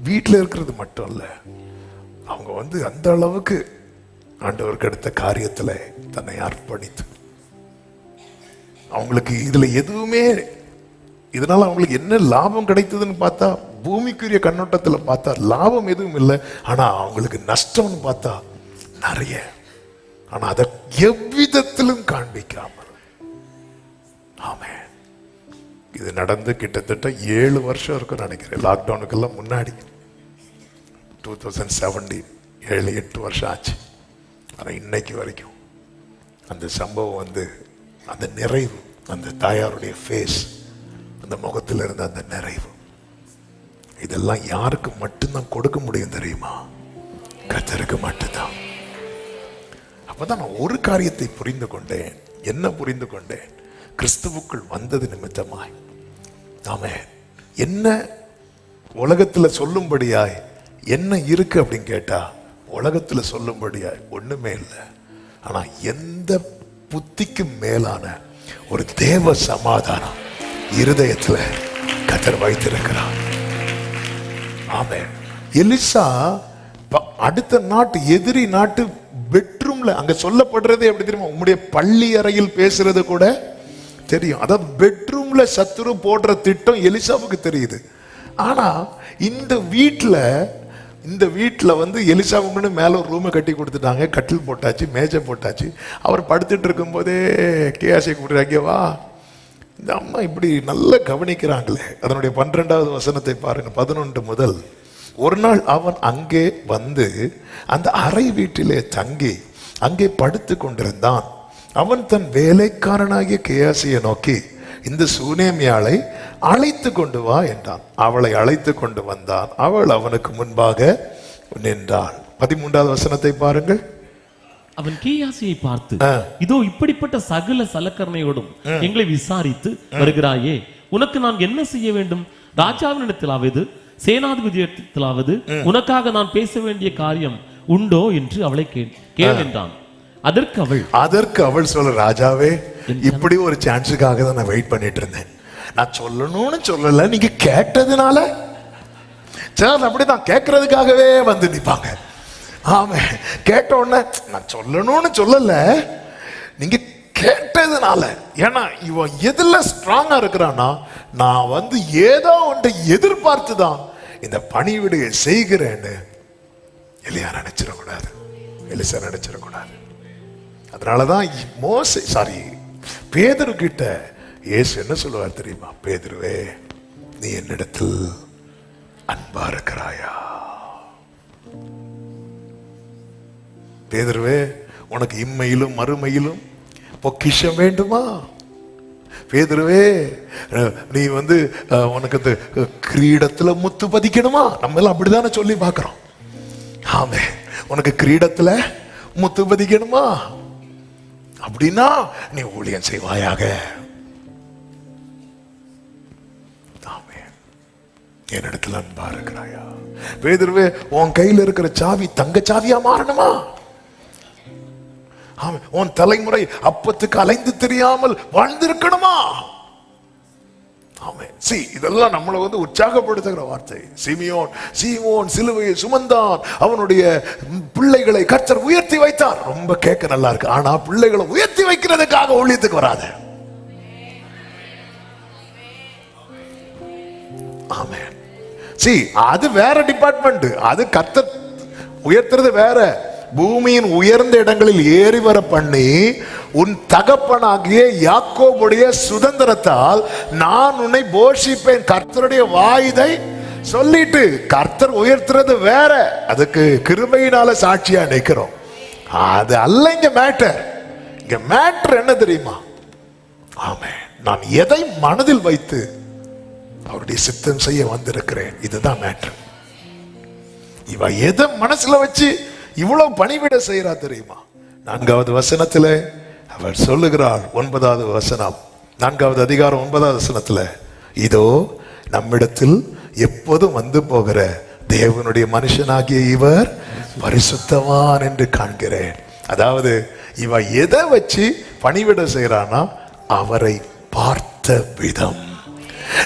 வீட்டில் இருக்கிறது மட்டும் இல்லை, அவங்க வந்து அந்த அளவுக்கு ஆண்டவருக்கு அடுத்த காரியத்தில் தன்னை அர்ப்பணித்து, அவங்களுக்கு இதுல எதுவுமே, இதனால அவங்களுக்கு என்ன லாபம் கிடைத்ததுன்னு பார்த்தா, பூமிக்குரிய கண்ணோட்டத்தில் பார்த்தா லாபம் எதுவும் இல்லை. ஆனா அவங்களுக்கு நஷ்டம்னு பார்த்தா நிறைய. ஆனா அதை எவ்விதத்திலும் காண்பிக்காமல், ஆமே, இது நடந்து கிட்டத்தட்ட 7 வருஷம் இருக்கும் நினைக்கிறேன். லாக்டவுனுக்கெல்லாம் முன்னாடி 2017, 7-8 வருஷம் ஆச்சு. ஆனால் இன்னைக்கு வரைக்கும் அந்த சம்பவம் வந்து, அந்த நிறைவு, அந்த தாயாருடைய ஃபேஸ், அந்த முகத்தில் இருந்த அந்த நிறைவு, இதெல்லாம் யாருக்கு மட்டும்தான் கொடுக்க முடியும் தெரியுமா? கர்த்தருக்கு மட்டும்தான். அப்பதான் நான் ஒரு காரியத்தை புரிந்து கொண்டேன். என்ன புரிந்து கொண்டேன்? கிறிஸ்துவுக்குள் வந்தது நிமித்தமாய் நாம என்ன உலகத்துல சொல்லும்படியாய் என்ன இருக்கு அப்படின்னு கேட்டா, உலகத்துல சொல்லும்படியாய் ஒண்ணுமே இல்லை. ஆனா எந்த புத்திக்கு மேலான ஒரு தேவ சமாதானம் இருதயத்துல கர்த்தர் வைத்திருக்கிறார். ஆமென். எலிசா அடுத்த நாட்டு, எதிரி நாட்டு பெட்ரூம்ல, அங்க சொல்லப்படுறதே எப்படி தெரியுமா? உங்களுடைய பள்ளி அறையில் பேசுறது கூட தெரியும். அதாவது பெட்ரூம்ல சத்துரு போடுற திட்டம் எலிசாவுக்கு தெரியுது. ஆனா இந்த வீட்டுல வந்து எலிசாவுக்குன்னு மேல ஒரு ரூமை கட்டி கொடுத்துட்டாங்க. கட்டில் போட்டாச்சு, மேஜை போட்டாச்சு. அவர் படுத்துட்டு இருக்கும் போதே கேஆசை கூப்பிடுறாங்க, வா, இந்த அம்மா இப்படி நல்லா கவனிக்கிறாங்களே. அதனுடைய 12வது வசனத்தை பாருங்க, 11 முதல். ஒரு நாள் அவன் அங்கே வந்து அந்த அறை வீட்டிலே தங்கி அங்கே படுத்து கொண்டிருந்தான். அவன் தன் வேலைக்காரனாகிய கேயாசியை நோக்கி, இந்த சூனேமியாளை அழைத்து கொண்டு வா என்றான். அவளை அழைத்து கொண்டு வந்தான். அவள் அவனுக்கு முன்பாக நின்றாள். 13வது வசனத்தை பாருங்கள். அவன் கேயாசியை பார்த்து, இதோ இப்படிப்பட்ட சகல சலக்கரணையோடும் எங்களை விசாரித்து வருகிறாயே, உனக்கு நான் என்ன செய்ய வேண்டும்? ராஜாவினிடத்திலாவது சேனாதிபதியிடத்திலாவது உனக்காக நான் பேச வேண்டிய காரியம் உண்டோ என்று அவளை கேள் என்றான். அதற்கு அவள் சொல்ல, ராஜாவே, இப்படி ஒரு சான்ஸுக்காக தான் நான் வெயிட் பண்ணிட்டு இருந்தேன். நான் சொல்லணும்னு சொல்லல, நீங்க கேட்டதுனால. சார் அப்படிதான் கேட்கறதுக்காகவே வந்து நிப்பாங்க. ஆமா, கேட்ட உடனே நான் சொல்லணும்னு சொல்லல, நீங்க கேட்டதுனால. ஏன்னா இவன் எதுல ஸ்ட்ராங்கா இருக்கிறான்னா, நான் வந்து ஏதோ ஒன்றை எதிர்பார்த்துதான் இந்த பணிவிடையை செய்கிறேன்னு எலியா நினைச்சிடக்கூடாது, எலிசா நினைச்சிடக்கூடாது. அதனாலதான் பேதுரு கிட்ட இயேசு என்ன சொல்லுவார் தெரியுமா? பேதுருவே, நீ என்னிடத்தில் அன்பா இருக்கிறாயா? பேதுருவே, உனக்கு இம்மையிலும் மறுமையிலும் பொக்கிஷம் வேண்டுமா? பேதுருவே, நீ வந்து உனக்கு இந்த கிரீடத்துல முத்து பதிக்கணுமா? நம்ம எல்லாம் அப்படித்தானே சொல்லி பார்க்கிறோம். ஆமே, உனக்கு கிரீடத்துல முத்து பதிக்கணுமா? அப்படின்னா நீ ஊழியம் செய்வாயாக. என்னிடத்துல அன்பா இருக்கிறாயா? பேதுருவே, உன் கையில இருக்கிற சாவி தங்க சாவியா மாறணுமா? உன் தலைமுறை அப்பத்துக்கு அலைந்து தெரியாமல் வாழ்ந்திருக்கணுமா? இதெல்லாம் நம்மளை வந்து உற்சாகப்படுத்துகிற வார்த்தை. சீமோன் சிலுவையை சுமந்தான், அவனுடைய பிள்ளைகளை கர்த்தர் உயர்த்தி வைத்தார். ரொம்ப கேட்க நல்லா இருக்கு. ஆனா பிள்ளைகளை உயர்த்தி வைக்கிறதுக்காக ஊழியத்துக்கு வராத. ஆமென். அது வேற டிபார்ட்மெண்ட். அது கர்த்தர் உயர்த்துறது வேற. பூமியின் உயர்ந்த இடங்களில் ஏறி வர பண்ணி உன் தகப்பனாகிய யாக்கோபுடைய சுதந்திரத்தால் நான் உன்னை போஷிப்பேன். கர்த்தருடைய வாயுதை சொல்லிட்டு கர்த்தர் உயர்த்துறது வேற. அதுக்கு கிருபையினால சாட்சியா நிக்கிறோம். அது அல்ல இங்க மேட்டர். இங்க மேட்டர் என்ன தெரியுமா? ஆமென். நான் எதை மனதில் வைத்து அவருடைய சித்தம் செய்ய வந்திருக்கிறேன், இதுதான் மேட்டர். இவ எதை மனசுல வச்சு இவ்வளவு பணிவிட செய்யறா தெரியுமா? 4வது வசனத்துல அவர் சொல்லுகிறார். 9வது வசனம், 4வது அதிகாரம் 9வது வசனத்துல, இதோ நம்மிடத்தில் எப்போதும் வந்து போகிற தேவனுடைய மனுஷனாகிய இவர் பரிசுத்தவான் என்று காண்கிறேன். அதாவது இவ எதை வச்சு பணிவிட செய்யறானா, அவரை பார்த்த விதம்.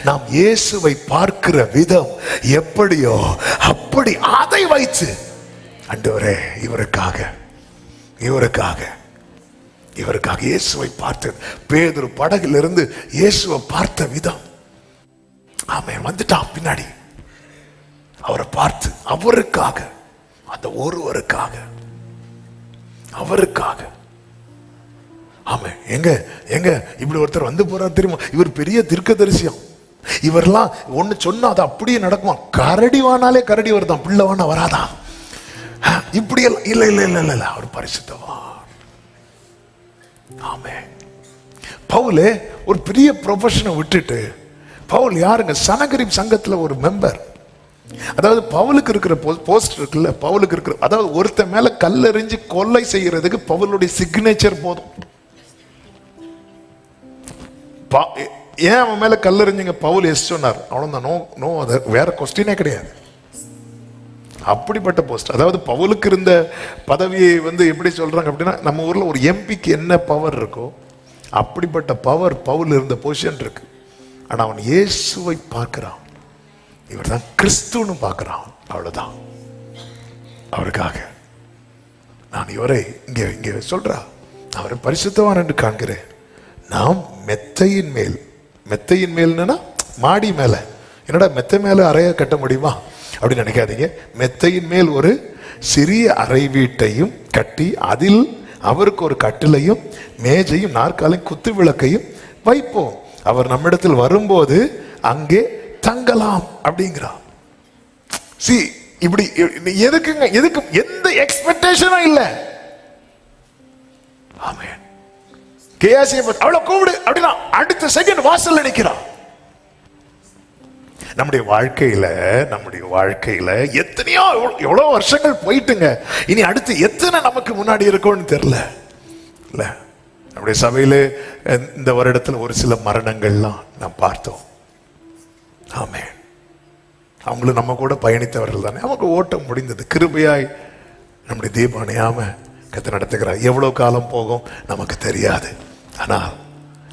நாம் இயேசுவை பார்க்கிற விதம் எப்படியோ அப்படி அதை வைத்து, ஆண்டவரே, இவருக்காக இயேசுவை பார்த்து, பேதுரு படகிலிருந்து இயேசுவை பார்த்த விதம். அவன் வந்துட்டான் பின்னாடி, அவரை பார்த்து அவருக்காக, அந்த ஒருவருக்காக, அவருக்காக. ஆமா, எங்க இப்படி ஒருத்தர் வந்து போறார் தெரியுமா? இவர் பெரிய தீர்க்கதரிசியம். இவரெல்லாம் ஒண்ணு சொன்னா அது அப்படியே நடக்குமா? கரடி வானாலே கரடி வருதான், பிள்ளை வானா வராதான். இப்படி எல்லாம் இல்ல இல்ல இல்ல இல்ல, அவர் பரிசுத்தவான். ஆமே. பவுலே ஒரு பெரிய ப்ரொஃபஷனை விட்டுட்டு, பவுல் யாருங்க? சனகரிப் சங்கத்துல ஒரு மெம்பர். அதாவது பவுலுக்கு இருக்கிற போஸ்ட் இருக்குல்ல, பவுலுக்கு இருக்கிற, அதாவது ஒருத்த மேல கல்லெறிஞ்சு கொலை செய்யறதுக்கு பவுலுடைய சிக்னேச்சர் போதும். ஏன் அவன் மேல கல்லெறிஞ்சுங்க? பவுல் எஸ் சொன்னார், அவ்வளவுதான். நோ, அது வேற கொஸ்டினே கிடையாது. அப்படிப்பட்ட போஸ்ட். அதாவது பவுலுக்கு இருந்த பதவியை வந்து எப்படி சொல்றாங்க அப்படின்னா, நம்ம ஊர்ல ஒரு எம்பிக்கு என்ன பவர் இருக்கோ அப்படிப்பட்ட பவர் பவுல் இருந்த பொசிஷன் இருக்கு. ஆனா அவன் இயேசுவை பார்க்கிறான், இவர் தான் கிறிஸ்துன்னு பார்க்கிறான். அவ்வளவுதான். அவருக்காக நான் இவரை இங்க சொல்றா, அவரை பரிசுத்தவான் என்று காண்கிறேன். நாம் மெத்தையின் மேல் மாடி மேல, என்னடா மெத்தை மேல அறைய கட்ட முடியுமா அப்படின்னு நினைக்காதீங்க. மெத்தையின் மேல் ஒரு சிறிய அறை வீட்டையும் கட்டி அதில் அவருக்கு ஒரு கட்டிலையும் மேஜையும் நாற்காலையும் குத்து விளக்கையும் வைப்போம். அவர் நம்மிடத்தில் வரும்போது அங்கே தங்கலாம் அப்படிங்கிறார். இப்படி எதுக்கு எந்த எக்ஸ்பெக்டேஷனும் இல்லை. ஆமென். அவளை கூப்பிடு அப்படின்னா அடுத்த செகண்ட் வாசல்ல நிக்கிறான். நம்முடைய வாழ்க்கையில எத்தனையோ எவ்வளவு வருஷங்கள் போயிட்டுங்க. இனி அடுத்து எத்தனை நமக்கு முன்னாடி இருக்கும்னு தெரியல. இல்ல, நம்முடைய சபையில இந்த வருடத்தில் ஒரு சில மரணங்கள்லாம் நாம் பார்த்தோம். ஆமே, அவங்களும் நம்ம கூட பயணித்தவர்கள் தானே. அவங்க ஓட்டம் முடிந்தது. கிருபையாய் நம்முடைய தீபம் அணையாம கர்த்தர் நடத்துகிறார். எவ்வளவு காலம் போகும் நமக்கு தெரியாது. ஆனால்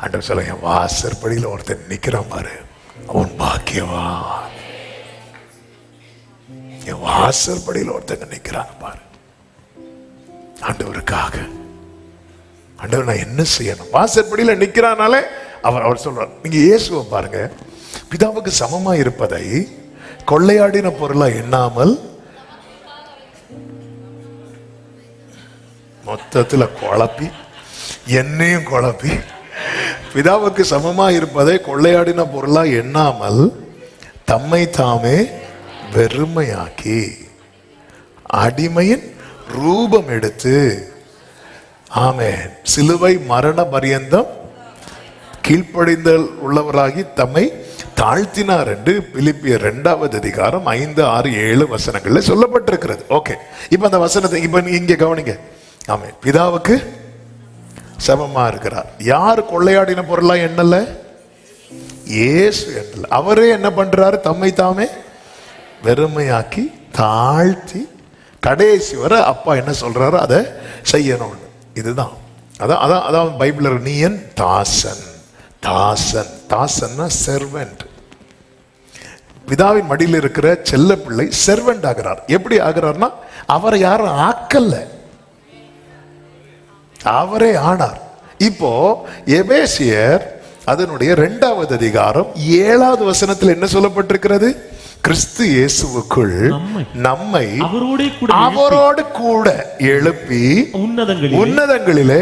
ஆண்டவர் சொல்ல, என் வாசற்படியில் ஒருத்தன் நிக்கிறான் பாரு, அவன் பாக்கியவான். என் வாசற்படியில் ஒருத்தங்க நிக்கிறாங்க பாரு, ஆண்டவருக்காக. ஆண்டவர் நான் என்ன செய்யணும்? வாசற்படியில் நிக்கிறானாலே அவர் சொல்றார். நீங்க இயேசுவை பாருங்க, பிதாவுக்கு சமமா இருப்பதை கொள்ளையாடின பொருளா எண்ணாமல் மொத்தத்துல குழப்பி, என்னையும் குழப்பி, பிதாவுக்கு சமமா இருப்பதை கொள்ளையாடின பொருளா எண்ணாமல் தம்மை தாமே வெறுமையாக்கி அடிமையின் ரூபம் எடுத்து, ஆமென், சிலுவை மரண பரியந்தம் கீழ்ப்படிந்தல் உள்ளவராகி தம்மை தாழ்த்தினார் என்று பிலிப்பியர் 2வது அதிகாரம் 5, 6, 7 வசனங்கள்ல சொல்லப்பட்டிருக்கிறது. ஓகே, இப்ப அந்த வசனத்தை இப்ப இங்க கவனிங்க. ஆமென், பிதாவுக்கு சமமா இருக்கிறார். யார் கொள்ளையாடின பொருளா எண்ணல? இயேசு எண்ணல. அவரே என்ன பண்றாரு? தம்மை தாமே வெறுமையாக்கி தாழ்த்தி கடைசி வரை அப்பா என்ன சொல்றாரு அதை செய்யணும். இதுதான் அதான் அதான் அதான் பைபிள்ல நீ என் தாசன். தாசன், தாசன்னா செர்வெண்ட். பிதாவின் மடியில் இருக்கிற செல்ல பிள்ளை செர்வெண்ட் ஆகிறார். எப்படி ஆகிறார்னா, அவரை யாரும் ஆக்கல்ல, அவரே ஆனார். இப்போ எபேசியர் அதனுடைய 2வது அதிகாரம் 7வது வசனத்தில் என்ன சொல்லப்பட்டிருக்கிறது? கிறிஸ்து இயேசுவுக்குள் நம்மை அவரோடு கூட எழுப்பி உன்னதங்களிலே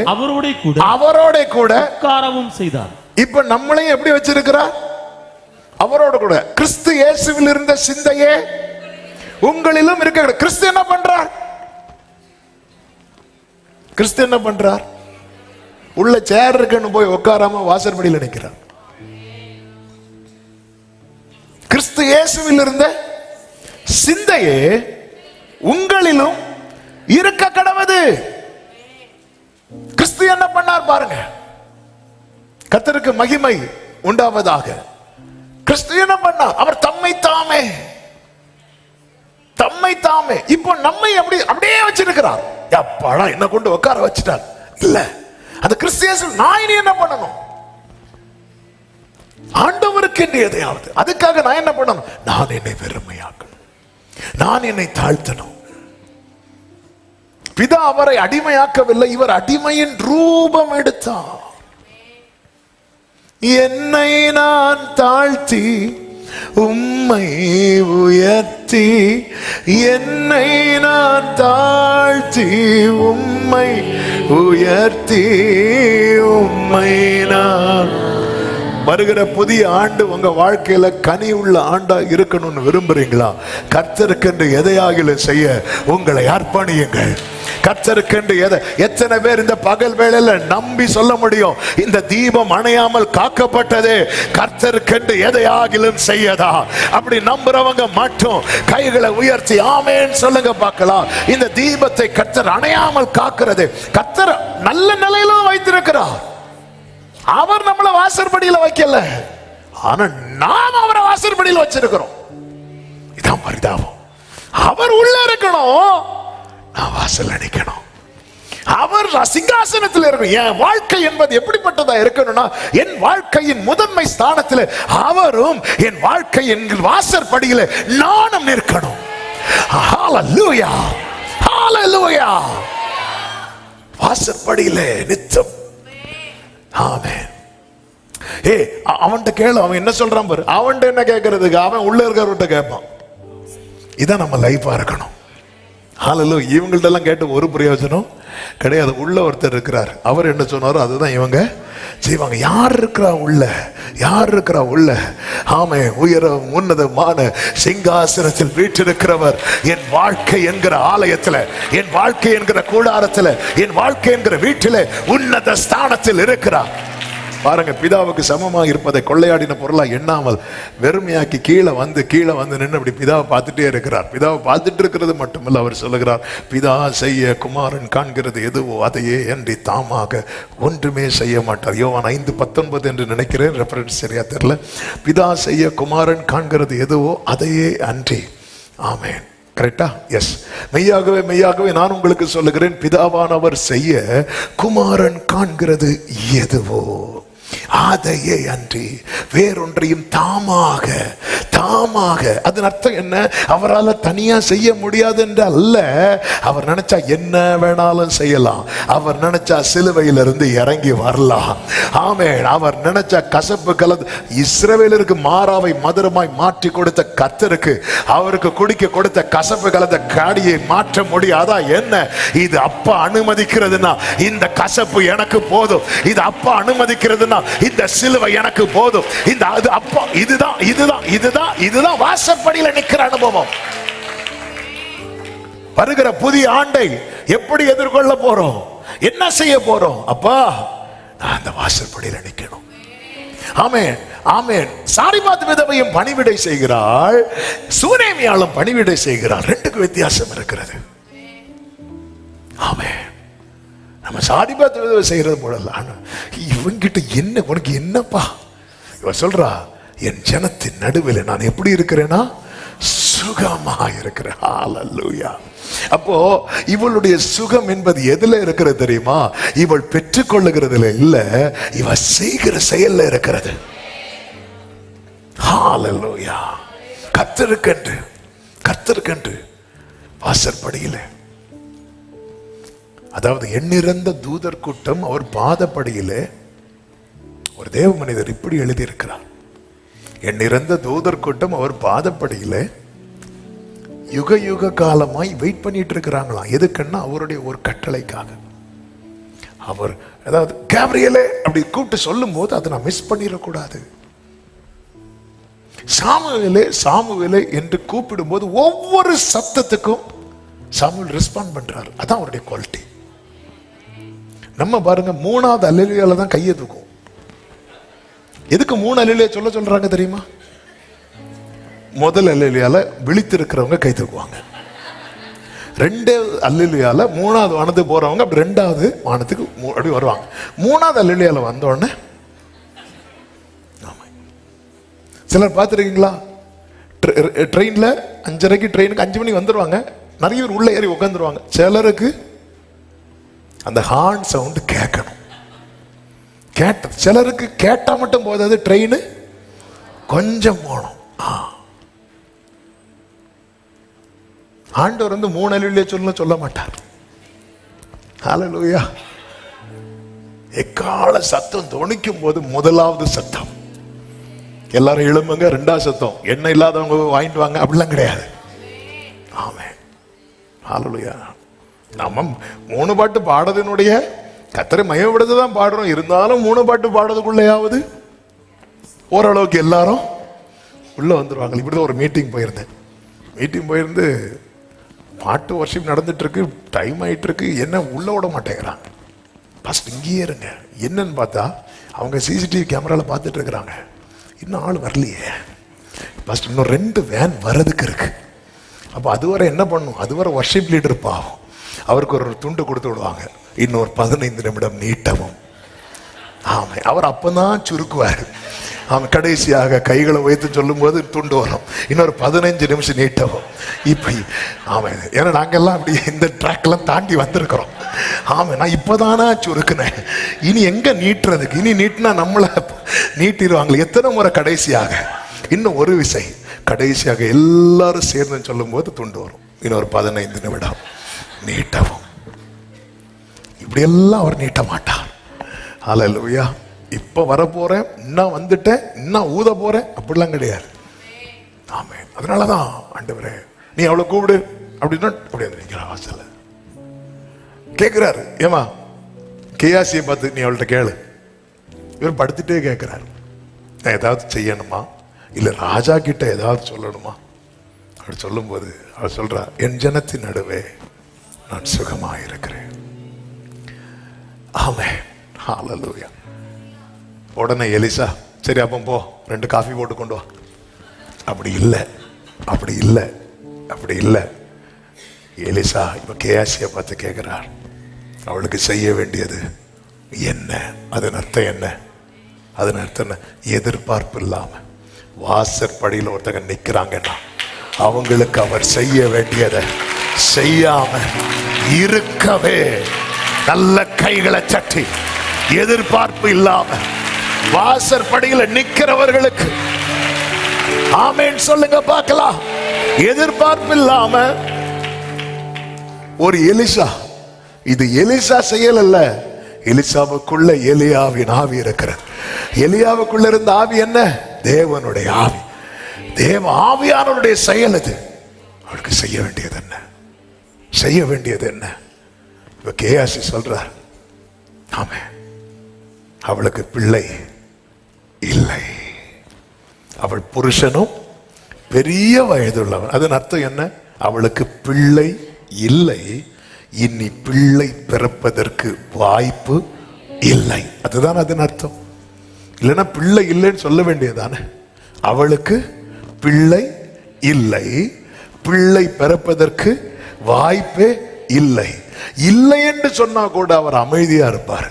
அவரோட கூட உட்காரவும் செய்தார். இப்ப நம்மளையும் எப்படி வச்சிருக்கிறார்? அவரோடு கூட. கிறிஸ்து இயேசுவில் இருந்த சிந்தையே உங்களிலும் இருக்க. கிறிஸ்து என்ன பண்றார்? கிறிஸ்து என்ன பண்றார்? உள்ள சேர் இருக்குன்னு போய் உட்காராம வாசற்படியில் நிற்கிறார். கிறிஸ்து இயேசுவில் இருந்த சிந்தையே உங்களிலும் இருக்க கடவது. கிறிஸ்து என்ன பண்ணார் பாருங்க. கர்த்தருக்கு மகிமை உண்டாவதாக. கிறிஸ்து என்ன பண்ணார்? அவர் தம்மை தாமே இப்போ நம்மை அப்படியே வச்சிருக்கிறார். அப்பாடா, என்ன கொண்டு உட்கார வச்சுட்டார். இல்ல, அந்த கிறிஸ்து நான் இனி என்ன பண்ணணும்? ஆண்டவருக்கு என்று எதையாவது. அதுக்காக நான் என்ன பண்ணணும்? நான் என்னை வெறுமையாக்கணும், நான் என்னை தாழ்த்தணும். பிதா அவரை அடிமையாக்கவில்லை, இவர் அடிமையின் ரூபம் எடுத்தார். என்னை நான் தாழ்த்தி உம்மை உயர்த்தி, என்னை நான் தாழ்த்தி உம்மை உயர்த்தி, உம்மை நான். வருகிற புதிய ஆண்டு உங்க வாழ்க்கையில கனி உள்ள ஆண்டா இருக்கணும்னு விரும்புறீங்களா? கர்த்தருக்கென்று எதையாகிலும் செய்ய உங்களை அர்ப்பணியுங்கள். கர்த்தருக்கென்று எத்தனை பேர் இந்த பகல் வேளையில நம்பி சொல்ல முடியும், இந்த தீபம் அணையாமல் காக்கப்பட்டது கர்த்தருக்கென்று எதையாகிலும் செய்யதா? அப்படி நம்புறவங்க மட்டும் கைகளை உயர்த்தி ஆமென் சொல்லுங்க பார்க்கலாம். இந்த தீபத்தை கர்த்தர் அணையாமல் காக்கிறது. கர்த்தர் நல்ல நிலையிலும் வைத்திருக்கிறார். அவர் நம்மள வாசற்படியில வைக்கல, ஆனா நாம் அவரை வாசற்படியில் வச்சிருக்கிறோம். இதான் பரிதாபம். அவர் உள்ள இருக்கணும், நான் வாசல் அடிக்கணும். அவர் சிங்காசனத்தில் இருக்கணும். என் வாழ்க்கை என்பது எப்படிப்பட்டதா இருக்கணும்னா, என் வாழ்க்கையின் முதன்மை ஸ்தானத்தில் அவரும் என் வாழ்க்கையின் வாசற்படியில நானும் நிற்கணும். ஹல்லேலூயா, ஹல்லேலூயா. வாசற்படியில நித்தம். ஆமென். அவன்கிட்ட கேளு, அவன் என்ன சொல்றான் பாரு. அவன்கிட்ட என்ன கேட்கறதுக்கு, அவன் உள்ள இருக்கிறவர்கிட்ட கேட்பான். இதான் நம்ம லைஃபா இருக்கணும். ஹல்லேலூயா. இவங்கள்ட்ட எல்லாம் கேட்டு ஒரு பிரயோஜனம் கிடையாது. உள்ள ஒருத்தர் இருக்கிறார், அவர் என்ன சொன்னாரோ அதுதான் இவங்க செய்வாங்க. யார் இருக்கிறா உள்ள? யார் இருக்கிறா உள்ள? ஆமே, உயர உன்னதமான சிங்காசனத்தில் வீற்றிருக்கிறவர் என் வாழ்க்கை என்கிற ஆலயத்தில், என் வாழ்க்கை என்கிற கூடாரத்தில், என் வாழ்க்கை என்கிற வீட்டில் உன்னத ஸ்தானத்தில் இருக்கிறார். பாருங்க, பிதாவுக்கு சமமா இருப்பதை கொள்ளையாடின பொருளா எண்ணாமல் வெறுமையாக்கி கீழே வந்து நின்று அப்படி பிதாவை பார்த்துட்டே இருக்கிறார். பிதாவை பார்த்துட்டு இருக்கிறது மட்டுமல்ல, அவர் சொல்லுகிறார், பிதா செய்ய குமாரன் காண்கிறது எதுவோ அதையே அன்றி தாமாக ஒன்றுமே செய்ய மாட்டார். யோவான் 5:19 என்று நினைக்கிறேன், ரெஃபரன்ஸ் சரியா தெரியல. பிதா செய்ய குமாரன் காண்கிறது எதுவோ அதையே அன்றி. ஆமென். கரெக்டா? எஸ். மெய்யாகவே மெய்யாகவே நான் உங்களுக்கு சொல்லுகிறேன், பிதாவானவர் செய்ய குமாரன் காண்கிறது எதுவோ அதையே அன்றி வேறொன்றையும் தாமாக. அதன் அர்த்தம் என்ன? அவரால் தனியா செய்ய முடியாது என்று அல்ல. அவர் நினைச்சா என்ன வேணாலும் செய்யலாம். அவர் நினைச்சா சிலுவையிலிருந்து இறங்கி வரலாம். ஆமென். அவர் நினைச்சா கசப்பு கலந்து இஸ்ரவேலருக்கு மாறாவை மதுரமாய் மாற்றி கொடுத்த கர்த்தருக்கு அவருக்கு குடிக்க கொடுத்த கசப்பு கலந்த காடியை மாற்ற முடியாதா என்ன? இது அப்பா அனுமதிக்கிறதுனா இந்த கசப்பு எனக்கு போதும். இது அப்பா அனுமதிக்கிறதுனா இந்த சிலுவை எனக்கு போதும். இந்த அது அப்பா இதுதான் வாசற்படியில நிக்கிற அனுபவம். வருகிற புதிய ஆண்டை எப்படி எதிர்கொள்ள போறோம்? என்ன செய்ய போறோம்? அப்பா, நான் அந்த வாசற்படியில நிக்கணும். ஆமென், ஆமென். சாரிபாத் விதவையும் பணிவிடை செய்கிறாள், சூனேமியாளும் பணிவிடை செய்கிறாள். ரெண்டுக்கு வித்தியாசம் இருக்கிறது. ஆமென். நம்ம சாரிபாத் விதவை செய்யறது போல இவங்கிட்ட என்ன, உனக்கு என்னப்பா? இவ சொல்றா, என் ஜனத்தின் நடுவில் நான் எப்படி இருக்கிறேனா? சுகமா இருக்கிறேன். ஹல்லேலூயா. அப்போ இவளுடைய சுகம் என்பது எதுல இருக்கிறது தெரியுமா? இவள் பெற்றுக்கொள்ளுகிறதுல இல்ல, இவ செய்கிற செயல்ல இருக்கிறது. ஹல்லேலூயா. கர்த்தருக்கென்று வாசற்படியில, அதாவது எண்ணிறந்த தூதர் கூட்டம் அவர் பாதப்படியிலே ஒரு தேவ மனிதர் இப்படி எழுதியிருக்கிறார். எண்ணிறந்த தூதர் கூட்டம் அவர் பாதப்படியிலே யுக யுக காலமாய் வெயிட் பண்ணிட்டு இருக்கிறாங்களாம். எதுக்குன்னா அவருடைய ஒரு கட்டளைக்காக. அவர் அதாவது கேப்ரியலே அப்படி கூப்பிட்டு சொல்லும் போது அதை நான் மிஸ் பண்ணிடக்கூடாது. சாமுவேலே என்று கூப்பிடும் போது ஒவ்வொரு சத்தத்துக்கும் சாமுவேல் ரெஸ்பாண்ட் பண்றாரு. அதான் அவருடைய குவாலிட்டி. நம்ம பாருங்க, 3வது அல்லேலூயால தான் கையை தூக்கும். எதுக்கு 3 அல்லேலூயா சொல்றாங்க தெரியுமா? முதல் அல்லேலூயால விழித்திருக்கிறவங்க கை தூக்குவாங்க. 2வது அல்லேலூயால 3வது வானத்துக்கு போறவங்க அப்படி 2வது வானத்துக்கு அப்படி வருவாங்க. 3வது அல்லேலூயால வந்த உடனே சிலர் பார்த்துருக்கீங்களா? ட்ரெயின்ல 5:30 ட்ரெயினுக்கு 5 மணி வந்துடுவாங்க. நிறைய பேர் உள்ள ஏறி உட்காந்துருவாங்க. சிலருக்கு அந்த ஹார்ன் சவுண்ட் கேட்கணும். சிலருக்கு கேட்டா மட்டும் போதாது, ட்ரெயின் கொஞ்சம் போகணும். ஆண்டவர் 3 அல்லேலூயா சொல்ல மாட்டார். ஹல்லேலூயா. எக்கால சத்தம் தொனிக்கும் போது முதலாவது சத்தம் எல்லாரும் எழும்புங்க, 2வது சத்தம் என்ன இல்லாதவங்க வாங்கிட்டு வாங்க, அப்படிலாம் கிடையாது. ஆமென். ஹல்லேலூயா. நம்ம 3 பாட்டு பாடுறதுனுடைய கர்த்தரை மகிமைப்படுத்த தான் பாடுறோம். இருந்தாலும் 3 பாட்டு பாடுறதுக்குள்ளையாவது ஓரளவுக்கு எல்லாரும் உள்ள வந்துருவாங்க. இப்படிதான் ஒரு மீட்டிங் போயிருந்து பாட்டு வர்ஷிப் நடந்துட்டு இருக்கு, டைம் ஆயிட்டு இருக்கு, என்ன உள்ள விட மாட்டேங்கிறாங்க. ஃபர்ஸ்ட் இங்கேயே இருங்க. என்னன்னு பார்த்தா அவங்க சிசிடிவி கேமரால பார்த்துட்டு இருக்கிறாங்க. இன்னும் ஆள் வரலையே. ஃபர்ஸ்ட் இன்னும் 2 வேன் வர்றதுக்கு இருக்கு. அப்போ அதுவரை என்ன பண்ணும்? அதுவரை வர்ஷிப் லீடர் பாவம், அவருக்கு ஒரு துண்டு கொடுத்து விடுவாங்க. இன்னொரு 15 நிமிடம் நீட்டவும். ஆமாம், அவர் அப்பதான் சுருக்குவார். அவன் கடைசியாக கைகளை வைத்து சொல்லும் போது துண்டு வரும். இன்னொரு 15 நிமிஷம் நீட்டவும். இப்படி ஆமாம். ஏன்னா நாங்கெல்லாம் அப்படி இந்த ட்ராக்லாம் தாண்டி வந்திருக்கிறோம். ஆமாம், நான் இப்போதானா சுருக்குனேன், இனி எங்க நீட்டுறதுக்கு? இனி நீட்டினா நம்மளை நீட்டிடுவாங்களே. எத்தனை முறை கடைசியாக இன்னும் ஒரு விசை கடைசியாக எல்லாரும் சேர்ந்து சொல்லும் போது துண்டு வரும். இன்னொரு 15 நிமிடம் நீட்டவும். இப்படியெல்லாம் அவர் நீட்ட மாட்டார். ஹல்லேலூயா. இப்ப வர போறேன், இன்னும் வந்துட்டேன், இன்னும் ஊத போறேன், அப்படிலாம் கிடையாது. ஆமென். அதனாலதான் ஆண்டவரே நீ அவளை கூப்பிடு அப்படின்னா அப்படி வந்து வாசல்ல கேட்கிறாரு. ஏமா கேயாசியை பார்த்து நீ அவள்கிட்ட கேளு. இவர் படுத்துட்டே கேட்கிறாரு, நான் ஏதாவது செய்யணுமா இல்ல ராஜா கிட்ட ஏதாவது சொல்லணுமா? அப்படி சொல்லும் போது அவர் சொல்றா, என் ஜனத்தின் நடுவே நான் சுகமாக இருக்கிறேன். ஆமென். ஹல்லேலூயா. உடனே எலிசா, சரி அப்போ போ 2 காஃபி போட்டு கொண்டு வா. அப்படி இல்லை, அப்படி இல்லை, அப்படி இல்லை. எலிசா இப்ப கேயாசியை பார்த்து கேட்கிறார், அவளுக்கு செய்ய வேண்டியது என்ன? அதன் அர்த்தம் என்ன? அதன் அர்த்தம் என்ன? எதிர்பார்ப்பு இல்லாம வாசற்படியில் ஒருத்தங்க நிக்கிறாங்கன்னா அவங்களுக்கு அவர் செய்ய வேண்டியதை செய்யாம இருக்கவே, நல்ல கைகளை தட்டி எதிர்பார்ப்பு இல்லாம வாசற்படியில் நிக்கிறவர்களுக்கு ஆமென் சொல்லுங்க பார்க்கலாம். எதிர்பார்ப்பு இல்லாம ஒரு எலிசா, இது எலிசா செயல் அல்ல, எலிசாவுக்குள்ள எலியாவின் ஆவி இருக்கிறது. எலியாவுக்குள்ள இருந்த ஆவி என்ன? தேவனுடைய ஆவி, தேவ ஆவியானவருடைய செயல். அது அவளுக்கு செய்ய வேண்டியது என்ன? செய்ய வேண்டியது என்ன? இப்ப கேயாசி சொல்றார், ஆமே அவளுக்கு பிள்ளை இல்லை, அவள் புருஷனும் பெரிய வயதுள்ளவன். அதன் அர்த்தம் என்ன? அவளுக்கு பிள்ளை இல்லை, இனி பிள்ளை பிறப்பதற்கு வாய்ப்பு இல்லை. அதுதான் அதன் அர்த்தம். இல்லைன்னா பிள்ளை இல்லைன்னு சொல்ல வேண்டியதானே. அவளுக்கு பிள்ளை இல்லை, பிள்ளை பிறப்பதற்கு வாய்ப்பே இல்லை. இல்லை என்று சொன்னா கூட அவர் அமைதியா இருப்பார்.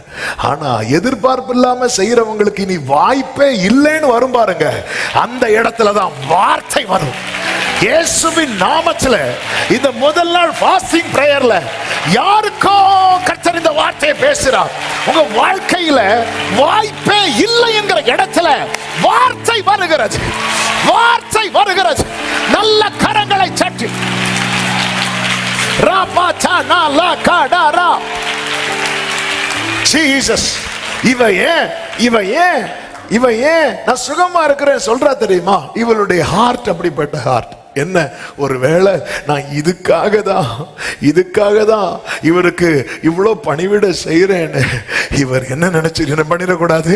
ஆனா எதிர்பார்ப்பு இல்லாம செய்யறவங்களுக்கு இனி வாய்ப்பே இல்லைன்னு வரும் பாருங்க, அந்த இடத்துலதான் வார்த்தை வரும். இயேசுவின் நாமத்துல இந்த முதல் நாள் ஃபாஸ்டிங் பிரேயர்ல யாருக்கோ கர்த்தர் இந்த வார்த்தையை பேசுறார். உங்க வாழ்க்கையில வாய்ப்பே இல்லை என்கிற இடத்துல வார்த்தை வருகிறது, வார்த்தை வருகிறது. நல்ல கரங்களை தட்டி ஜீசஸ், இவ ஏன் நான் சுகமா இருக்கிறேன் சொல்றா தெரியுமா? இவளுடைய ஹார்ட் அப்படிப்பட்ட ஹார்ட். என்ன, ஒருவேளை நான் இதுக்காக தான் இவருக்கு இவ்வளோ பணிவிட செய்யறேன்னு இவர் என்ன பண்ணிடக்கூடாது,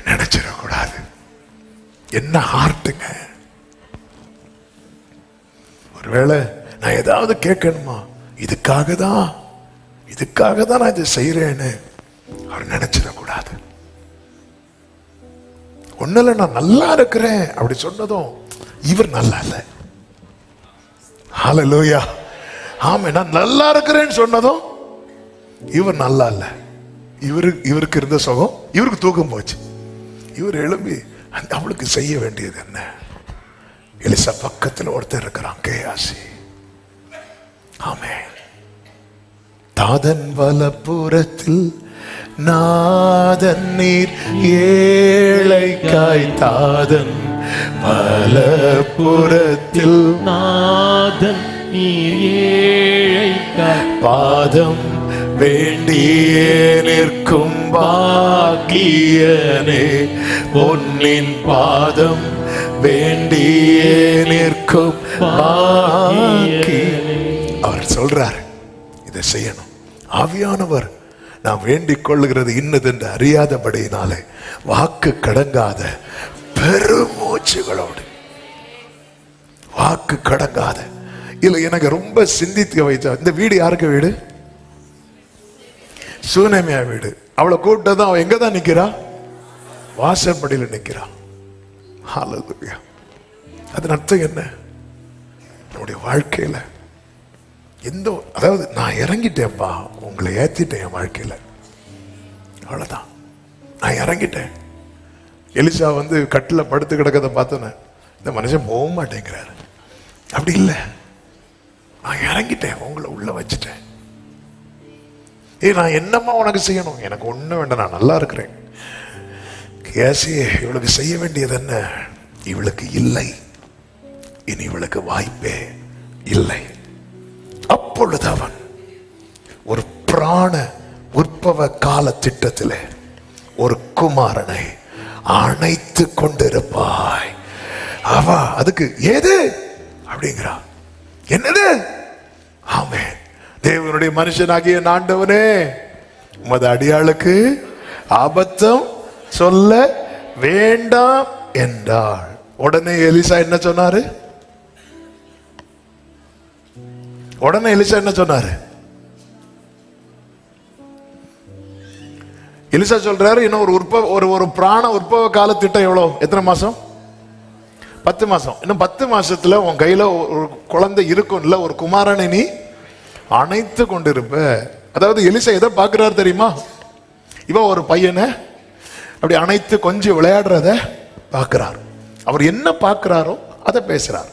நினைச்சிடக்கூடாது. என்ன ஹார்ட்டுங்க. ஒருவேளை நான் ஏதாவது கேட்கணுமா, இதுக்காக தான் நான் இதை செய்யறேன்னு அவர் நினைச்சிடக்கூடாது. ஒண்ணுல நான் நல்லா இருக்கிறேன் அப்படி சொன்னதும் இவர் நல்லா இல்லை. ஹல்லேலூயா, ஆமே. நான் நல்லா இருக்கிறேன்னு சொன்னதும் இவர் நல்லா இல்லை. இவருக்கு இருந்த சுகம் இவருக்கு தூக்கம் போச்சு. இவர் எழும்பி அவளுக்கு செய்ய வேண்டியது என்ன? எலிசா பக்கத்தில் ஒருத்தர் இருக்கிறான், கேயாசி. ஆமே. தாதன் வலப்புறத்தில் நாதன் நீர் ஏழைக்காய், தாதன் வலப்புறத்தில் நாதன் நீர் ஏழைக்காய், பாதம் வேண்டியே நிற்கும் பாக்கியனே, பொன்னின் பாதம் வேண்டியே நிற்கும் பாக்கியனே. அவர் சொல்றார், இதை செய்யணும். ஆவியானவர் நாம் வேண்டிக் கொள்ளுகிறது இன்னதென்று அறியாதபடியினாலே வாக்கு கடங்காத பெருமூச்சுகளோடு, வாக்கு கடங்காத. இல்ல, எனக்கு ரொம்ப சிந்தித்து வைத்த இந்த வீடு யாருக்கு வீடு? சூனேமியா வீடு. அவளை கூப்பிட்டதான் அவன் எங்கதான் நிக்கிறா? வாசற்படியில் நிக்கிறா. ஹல்லேலூயா. அதன் அர்த்தம் என்ன? நம்முடைய வாழ்க்கையில அதாவது நான் இறங்கிட்டேன்ப்பா, உங்களை ஏத்திட்டேன் என் வாழ்க்கையில, அவ்வளவுதான். நான் இறங்கிட்டேன். எலிசா கட்டில படுத்து கிடக்கதை பார்த்தோன்னே இந்த மனுஷன் போக மாட்டேங்கிறாரு. அப்படி இல்லை, நான் இறங்கிட்டேன், உங்களை உள்ள வச்சுட்டேன். நான் என்னம்மா உனக்கு செய்யணும்? எனக்கு ஒண்ணும் வேண்டாம், நான் நல்லா இருக்கிறேன். கேசியே, இவளுக்கு செய்ய வேண்டியது என்ன? இவளுக்கு இல்லை, இனி இவளுக்கு வாய்ப்பே இல்லை. அப்பொழுது அவன் ஒரு பிராண உற்பவ கால திட்டத்திலே ஒரு குமாரனை அணைத்து கொண்டிருப்பாய். அவ அதுக்கு ஏது அப்படிங்கிறா. என்னது? ஆமே. தேவனுடைய மனுஷனாகிய ஆண்டவனே, உமது அடியாளுக்கு ஆபத்தம் சொல்ல வேண்டாம் என்றாள். உடனே எலிசா என்ன சொன்னாரு? எலிசா சொல்றாரு, இன்னும் ஒரு பிராண உற்பவ கால திட்டம் எவ்வளவு, எத்தனை மாசம்? 10 மாசம். இன்னும் 10 மாசத்துல உன் கையில ஒரு குழந்தை இருக்கும்ல, ஒரு குமாரனை நீ அணைத்து கொண்டிருப்ப. அதாவது எலிசா எதை பார்க்கிறாரு தெரியுமா? இவன் ஒரு பையனை அப்படி அணைத்து கொஞ்சம் விளையாடுறத பார்க்கிறார். அவர் என்ன பார்க்கிறாரோ அதை பேசுறார்.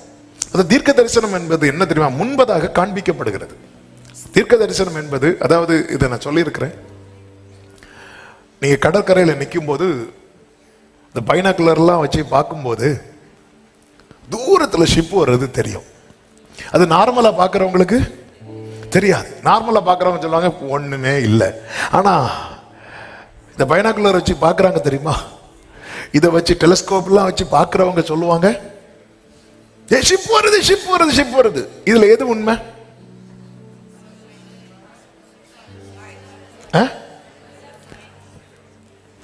அது தீர்க்க தரிசனம் என்பது என்ன தெரியுமா? முன்பதாக காண்பிக்கப்படுகிறது. தீர்க்க தரிசனம் என்பது, அதாவது இதை நான் சொல்லியிருக்கிறேன், நீங்க கடற்கரையில் நிற்கும் போது இந்த பைனாக்குலர்லாம் வச்சு பார்க்கும்போது தூரத்தில் ஷிப் வர்றது தெரியும். அது நார்மலா பார்க்குறவங்களுக்கு தெரியாது. நார்மலா பார்க்குறவங்க சொல்லுவாங்க ஒண்ணுமே இல்லை. ஆனா இந்த பைனாக்குலர் வச்சு பார்க்குறாங்க தெரியுமா? இதை வச்சு டெலிஸ்கோப்லாம் வச்சு பார்க்குறவங்க சொல்லுவாங்க ஷிப் வருது, ஷிப் வருது, ஷிப் வருது. இதுல எது உண்மை?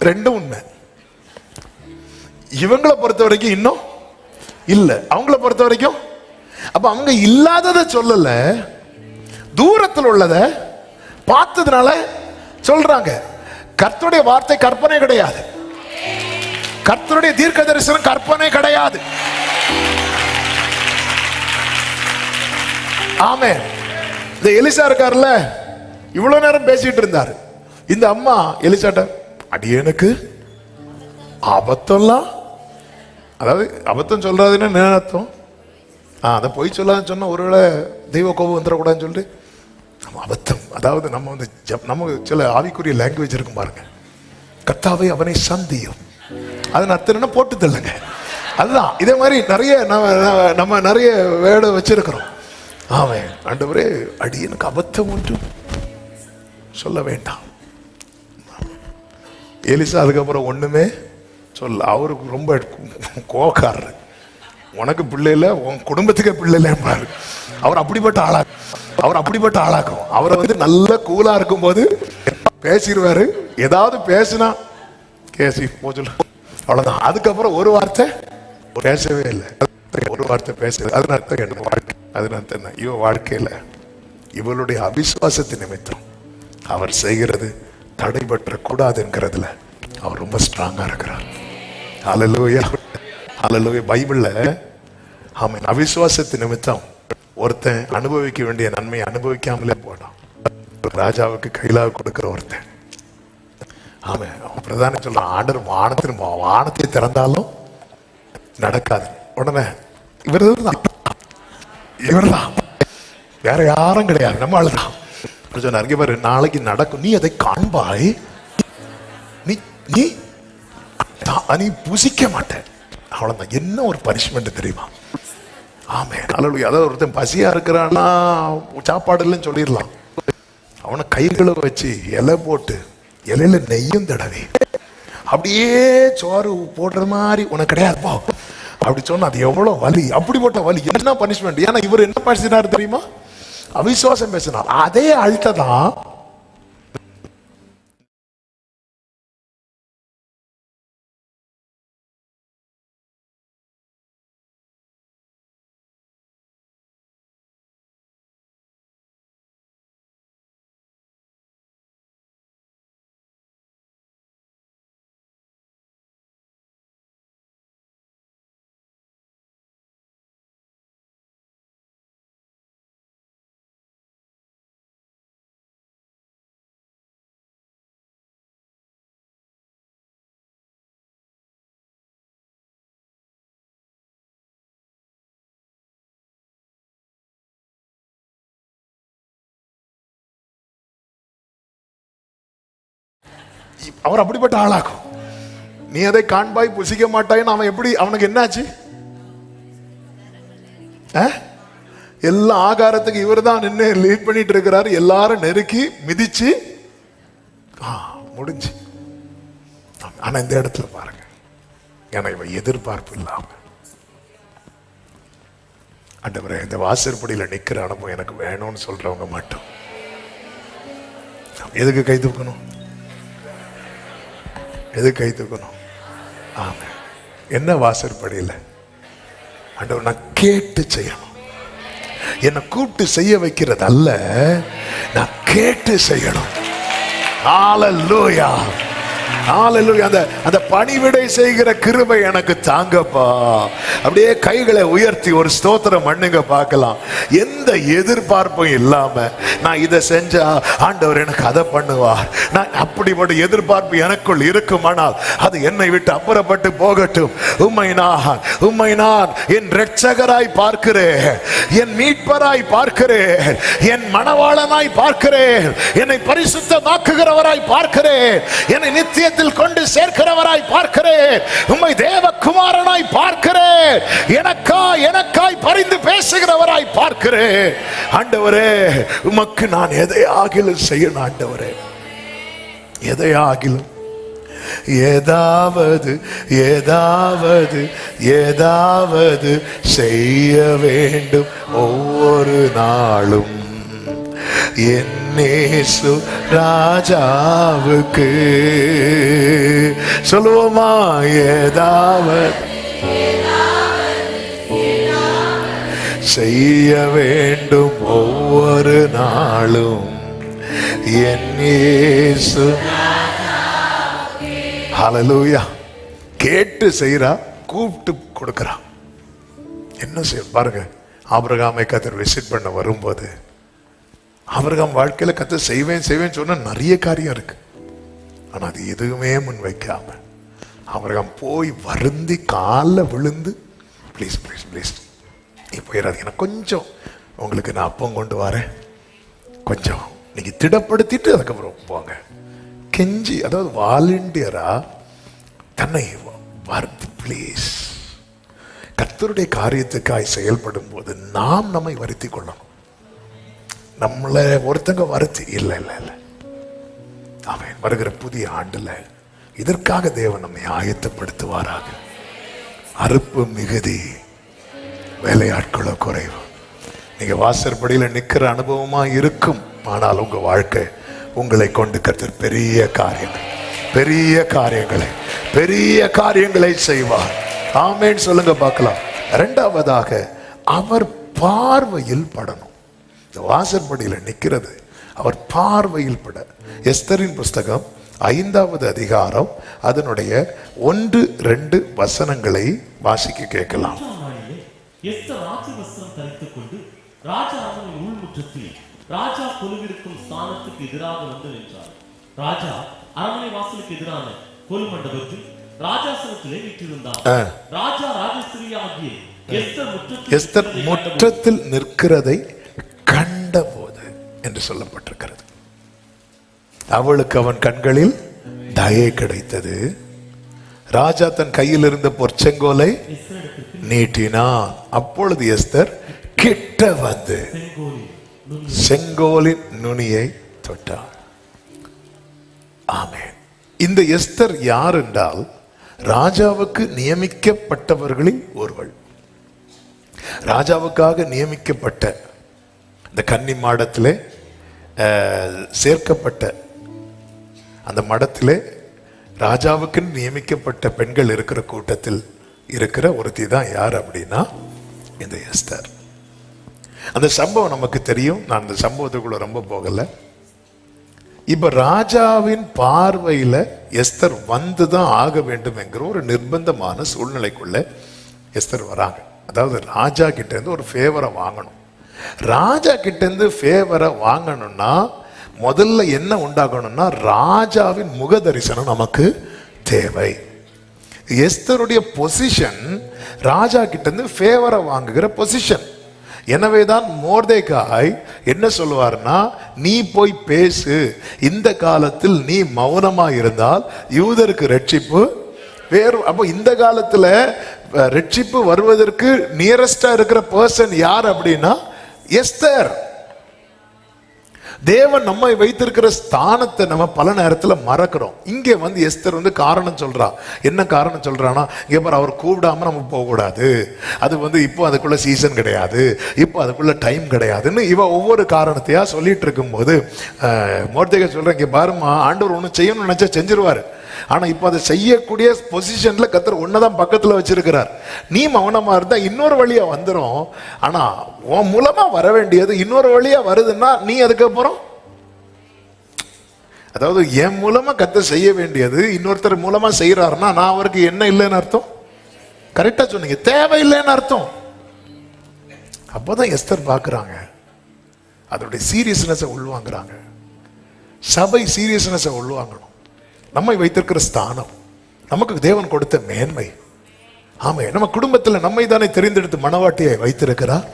ரெண்டும் உண்மை. இவங்களை பொறுத்த வரைக்கும் இன்னும் இல்ல, அவங்கள பொறுத்த வரைக்கும். அப்ப அவங்க இல்லாததை சொல்லல, தூரத்தில் உள்ளத பார்த்ததுனால சொல்றாங்க. கர்த்தருடைய வார்த்தை கற்பனை கிடையாது. கர்த்தருடைய தீர்க்க தரிசனம் கற்பனை கிடையாது. ஆமென். இந்த எலிசா இருக்காருல்ல, இவ்வளவு நேரம் பேசிட்டு இருந்தாரு. இந்த அம்மா எலிசாட்ட, அடியனுக்கு அபத்தம்லாம், அதாவது அபத்தம் சொல்றாதுன்னு என்ன அர்த்தம்? அதை பொய் சொல்லாதுன்னு சொன்னா ஒருவேளை தெய்வ கோபம் வந்துடக்கூடாதுன்னு சொல்லிட்டு நம்ம அபத்தம், அதாவது நம்ம வந்து நமக்கு சில ஆவிக்குரிய லாங்குவேஜ் இருக்கும் பாருங்க. கர்த்தாவே அவனை சந்தியும், அதன் அர்த்தம் போட்டு தள்ளுங்க. அதுதான். இதே மாதிரி நிறைய நம்ம நிறைய வேர்டை வச்சிருக்கிறோம். ஆமென். ஆண்டவரே, அடியனுக்கு அபத்தம் ஒன்றும் சொல்ல வேண்டாம். எலிசா அதுக்கப்புறம் ஒண்ணுமே சொல்ல. அவருக்கு ரொம்ப கோவக்காரர். உனக்கு பிள்ளை இல்லை, உன் குடும்பத்துக்கே பிள்ளை இல்லைன்பாரு. அவர் அப்படிப்பட்ட ஆளாக்கும். அவரை வந்து நல்ல கூலா இருக்கும் போது பேசிடுவாரு. ஏதாவது பேசினா கேசி போச்சல், அவ்வளவுதான். அதுக்கப்புறம் ஒரு வார்த்தை பேசவே இல்லை. ஒரு வார்த்தை பேச, அதன் அர்த்தம் என்ன? வாழ்க்கை. அதன் அர்த்தம் என்ன? இவ வாழ்க்கையில இவளுடைய அவிசுவாசத்து நிமித்தம் அவர் செய்கிறது தடைபற்ற கூடாது என்கிறதுல அவர் ரொம்ப ஸ்ட்ராங்கா இருக்கிறார். ஹல்லேலூயா, ஹல்லேலூயா. பைபிள்ல ஆமென், அவிசுவாசத்து நிமித்தம் ஒருத்தன் அனுபவிக்க வேண்டிய நன்மையை அனுபவிக்காமலே போனான். ராஜாவுக்கு கையிலாக கொடுக்கிற ஒருத்தன். ஆமென். அவன் பிரதான சொல்றான், ஆண்டர் வானத்தை திறந்தாலும் நடக்காது. உடனே இவர்தான், வேற யாரும் கிடையாது, நம்ம ஆளுதான். சொன்னார், பாரு, நாளைக்கு நடக்கும், நீ அதை காண்பாய், நீ புசிக்க மாட்டேன். அவ்வளவுதான். என்ன ஒரு பனிஷ்மெண்ட் தெரியுமா? ஆமென். அல்லேலூயா. அதாவது ஒருத்தன் பசியா இருக்கிறான்னா சாப்பாடு இல்லைன்னு சொல்லிடலாம். அவனை கைகளை வச்சு இலை போட்டு, இலையில நெய்யும் தடவி அப்படியே சோறு போடுற மாதிரி உனக்கு கிடையாது போ அப்படி சொன்னா அது எவ்வளவு வலி. அப்படிப்பட்ட வலி. என்ன பனிஷ்மெண்ட்? ஏன்னா இவர் என்ன பேசினார் தெரியுமா? அவிசுவாசம் பேசினார். அதே அழுத்ததான் அவர் அப்படிப்பட்ட ஆளாக்கும். நீ அதை காண்பாய் புசிக்க மாட்டாய்ன்னு அவன் எப்படி, அவனுக்கு என்னாச்சு? எல்லா ஆகாரத்துக்கு இவர் தான் நின்று லீட் பண்ணிட்டு இருக்கிறாரு. எல்லாரும் நெருக்கி மிதிச்சு முடிஞ்சு. ஆனா இந்த இடத்துல பாருங்க, ஏன்னா இவன் எதிர்பார்ப்பு இல்லாம, ஆண்டவரே இந்த வாசற்படியில நிக்கிற அனுபவம் எனக்கு வேணும்னு சொல்றவங்க மட்டும் எதுக்கு கை தூக்கணும்? எது கை தூக்கணும்? ஆமா. என்ன வாசற்படியில் ஆண்டவர் நான் கேட்டு செய்யணும். என்னை கூப்பிட்டு செய்ய வைக்கிறது அல்ல, நான் கேட்டு செய்யணும். ஹல்லேலூயா, ஹalleluya. அந்த பணிவிடை செய்கிற கிருபை எனக்கு தாங்கப்பா. அப்படியே கைகளை உயர்த்தி ஒரு ஸ்தோத்திரம் பண்ணுங்க பார்க்கலாம். எந்த எதிர்பார்ப்பும் இல்லாம நான் இதை செஞ்சா ஆண்டவர் எனக்கு அதை பண்ணுவார், நான் அப்படிப்பட்ட எதிர்பார்ப்பு எனக்குள் இருக்குமானால் அது என்னை விட்டு அப்புறப்பட்டு போகட்டும். உம்மை நான் என் இரட்சகராய் பார்க்கிறேன், என் மீட்பராய் பார்க்கிறேன், என் மணவாளனாய் பார்க்கிறேன், என்னை பரிசுத்தமாக்குகிறவராய் பார்க்கிறேன், என்னை நித்தியத்தில் கொண்டு சேர்க்கிறவராய் பார்க்கிறேன், உம்மை தேவகுமாரனாய் பார்க்கிறேன், எனக்காய் பரிந்து பேசுகிறவராய் பார்க்கிறேன். ஆண்டவரே, உமக்கு நான் எதை ஆகிலும் செய்யணும். ஆண்டவரே, எதை ஆகிலும் ஏதாவது ஏதாவது ஏதாவது செய்ய வேண்டும் ஒவ்வொரு நாளும் என் இயேசு ராஜாவுக்கு. சொல்லுவோமா? ஏதாவது செய்ய வேண்டும் ஒவ்வொரு நாளும் என் இயேசு. ஹல்லேலூயா. கேட்டு செய்றா, கூப்பிட்டு கொடுக்கிறா. என்ன செய்ய பாருங்க. ஆபிரகாமை கர்த்தர் விசிட் பண்ண வரும்போது ஆபிரகாம் வாழ்க்கையில கர்த்தர் செய்வேன் சொன்ன நிறைய காரியம் இருக்கு. ஆனா அது எதுவுமே முன் வைக்காம ஆபிரகாம் போய் வருந்தி காலில் விழுந்து, ப்ளீஸ் ப்ளீஸ் ப்ளீஸ் நீ போயிடாதீங்க, நான் கொஞ்சம் உங்களுக்கு நான் அப்பம் கொண்டு வரேன், கொஞ்சம் நீங்க திடப்படுத்திட்டு அதுக்கப்புறம் போங்க. கெஞ்சி, அதாவது வாலண்டியரா தன்னை ப்ளீஸ். கர்த்தருடைய காரியத்துக்காய் செயல்படும் போது நாம் நம்மை வருத்தி கொள்ளணும். நம்மளை ஒருத்தங்க வருத்தி இல்லை இல்லை இல்லை. அவன் வருகிற புதிய ஆண்டுல இதற்காக தேவன் நம்மை ஆயத்தப்படுத்துவாராக. அறுப்பு மிகுதி, வேலையாட்களோ குறைவு. நீங்க வாசற்படியில நிக்கிற அனுபவமா இருக்கும். ஆனால் உங்க வாழ்க்கை, உங்களை கொண்டு கர்த்தர் பெரிய காரியங்களை செய்வார். ஆமென் சொல்லுங்க பார்க்கலாம். இரண்டாவதாக, அவர் பார்வையில் படணும். இந்த வாசற்படியில நிக்கிறது அவர் பார்வையில் பட. எஸ்தரின் புஸ்தகம் 5வது அதிகாரம் அதனுடைய 1-2 வசனங்களை வாசிக்க கேட்கலாம். எஸ்தர் ராஜவஸ்திரம் தரித்துக் கொண்டு ராஜா அரண்மனை உள்முற்றத்தில் ராஜா கொலுவிருக்கும் ஸ்தானத்துக்கு எதிராக வந்து நின்றார். ராஜா அரண்மனை வாசலுக்கு எதிரான கொலு மண்டபத்தில் ராஜாசனத்திலே வீற்றிருந்தார். ராஜா ராஜஸ்திரியாகிய எஸ்தர் முற்றத்தில் நிற்கிறதை கண்டபோது என்று சொல்லப்பட்டிருக்கிறது. அவளுக்கு அவன் கண்களில் தயை கிடைத்தது. ராஜா தன் கையில் இருந்த பொற்செங்கோலை நீட்டினான். அப்பொழுது எஸ்தர் கிட்ட வந்து செங்கோலின் நுனியை தொட்டார். ஆமென். இந்த எஸ்தர் யார் என்றால் ராஜாவுக்கு நியமிக்கப்பட்டவர்களில் ஒருவள். ராஜாவுக்காக நியமிக்கப்பட்ட இந்த கன்னி மாடத்திலே சேர்க்கப்பட்ட அந்த மடத்திலே ராஜாவுக்கு நியமிக்கப்பட்ட பெண்கள் இருக்கிற கூட்டத்தில் இருக்கிற ஒருத்தி தான் யார் அப்படின்னா இந்த எஸ்தர். அந்த சம்பவம் நமக்கு தெரியும். நான் அந்த சம்பவத்துக்குள்ள ரொம்ப போகல. இப்ப ராஜாவின் பார்வையில எஸ்தர் வந்துதான் ஆக வேண்டும் என்கிற ஒரு நிர்பந்தமான சூழ்நிலைக்குள்ள எஸ்தர் வராங்க. அதாவது ராஜா கிட்ட இருந்து ஒரு ஃபேவரை வாங்கணும். ராஜா கிட்ட இருந்து ஃபேவரை வாங்கணும்னா முதல்ல என்ன உண்டாகணும்னா ராஜாவின் முக தரிசனம் நமக்கு தேவை. எஸ்தருடைய பொசிஷன் ராஜா கிட்ட இருந்து ஃபேவரை வாங்குகிற பொசிஷன். எனவேதான் மோர்தேகாய் என்ன சொல்லுவார்னா, நீ போய் பேசு, இந்த காலத்தில் நீ மௌனமா இருந்தால் யூதருக்கு ரட்சிப்பு வேறு. அப்போ இந்த காலத்துல ரட்சிப்பு வருவதற்கு நியரஸ்டா இருக்கிற பர்சன் யார் அப்படின்னா எஸ்தர். தேவன் நம்மை வைத்திருக்கிற ஸ்தானத்தை நம்ம பல நேரத்துல மறக்கிறோம். இங்கே வந்து எஸ்தர் வந்து காரணம் சொல்றா. என்ன காரணம் சொல்றானா, இங்க பாரு, அவர் கூப்பிடாம நம்ம போக கூடாது, அது வந்து இப்போ அதுக்குள்ள சீசன் கிடையாது, இப்போ அதுக்குள்ள டைம் கிடையாதுன்னு இவ ஒவ்வொரு காரணத்தையா சொல்லிட்டு இருக்கும் போது மோர்தேகாய் சொல்றேன், இங்க பாருமா, ஆண்டவர் ஒண்ணு செய்யணும்னு நினைச்சா செஞ்சிருவாரு. ஆனா இப்ப அதை செய்யக்கூடிய பொசிஷன்ல கர்த்தர் ஒன்னதான் பக்கத்துல வச்சிருக்கிறார். நீ மௌனமா இருந்தா இன்னொரு வழியா வந்துரும். ஆனா உன் மூலமா வர வேண்டியது இன்னொரு வழியா வருதுன்னா நீ அதுக்கப்புறம் அதாவது என் மூலமா கர்த்தர் செய்ய வேண்டியது இன்னொருத்தர் மூலமா செய்யறாருன்னா நான் அவருக்கு என்ன இல்லைன்னு அர்த்தம்? கரெக்டா சொன்னீங்க, தேவையில்லைன்னு அர்த்தம். அப்போதான் எஸ்தர் பார்க்குறாங்க, அதோடைய சீரியஸ்னஸை உள்வாங்குறாங்க. சபை சீரியஸ்னஸை உள்வாங்கணும். நம்மை வைத்திருக்கிற ஸ்தானம், நமக்கு தேவன் கொடுத்த மேன்மை. ஆமே, நம்ம குடும்பத்தில் நம்மை தானே தெரிந்தெடுத்து மனவாட்டியை வைத்திருக்கிறார்.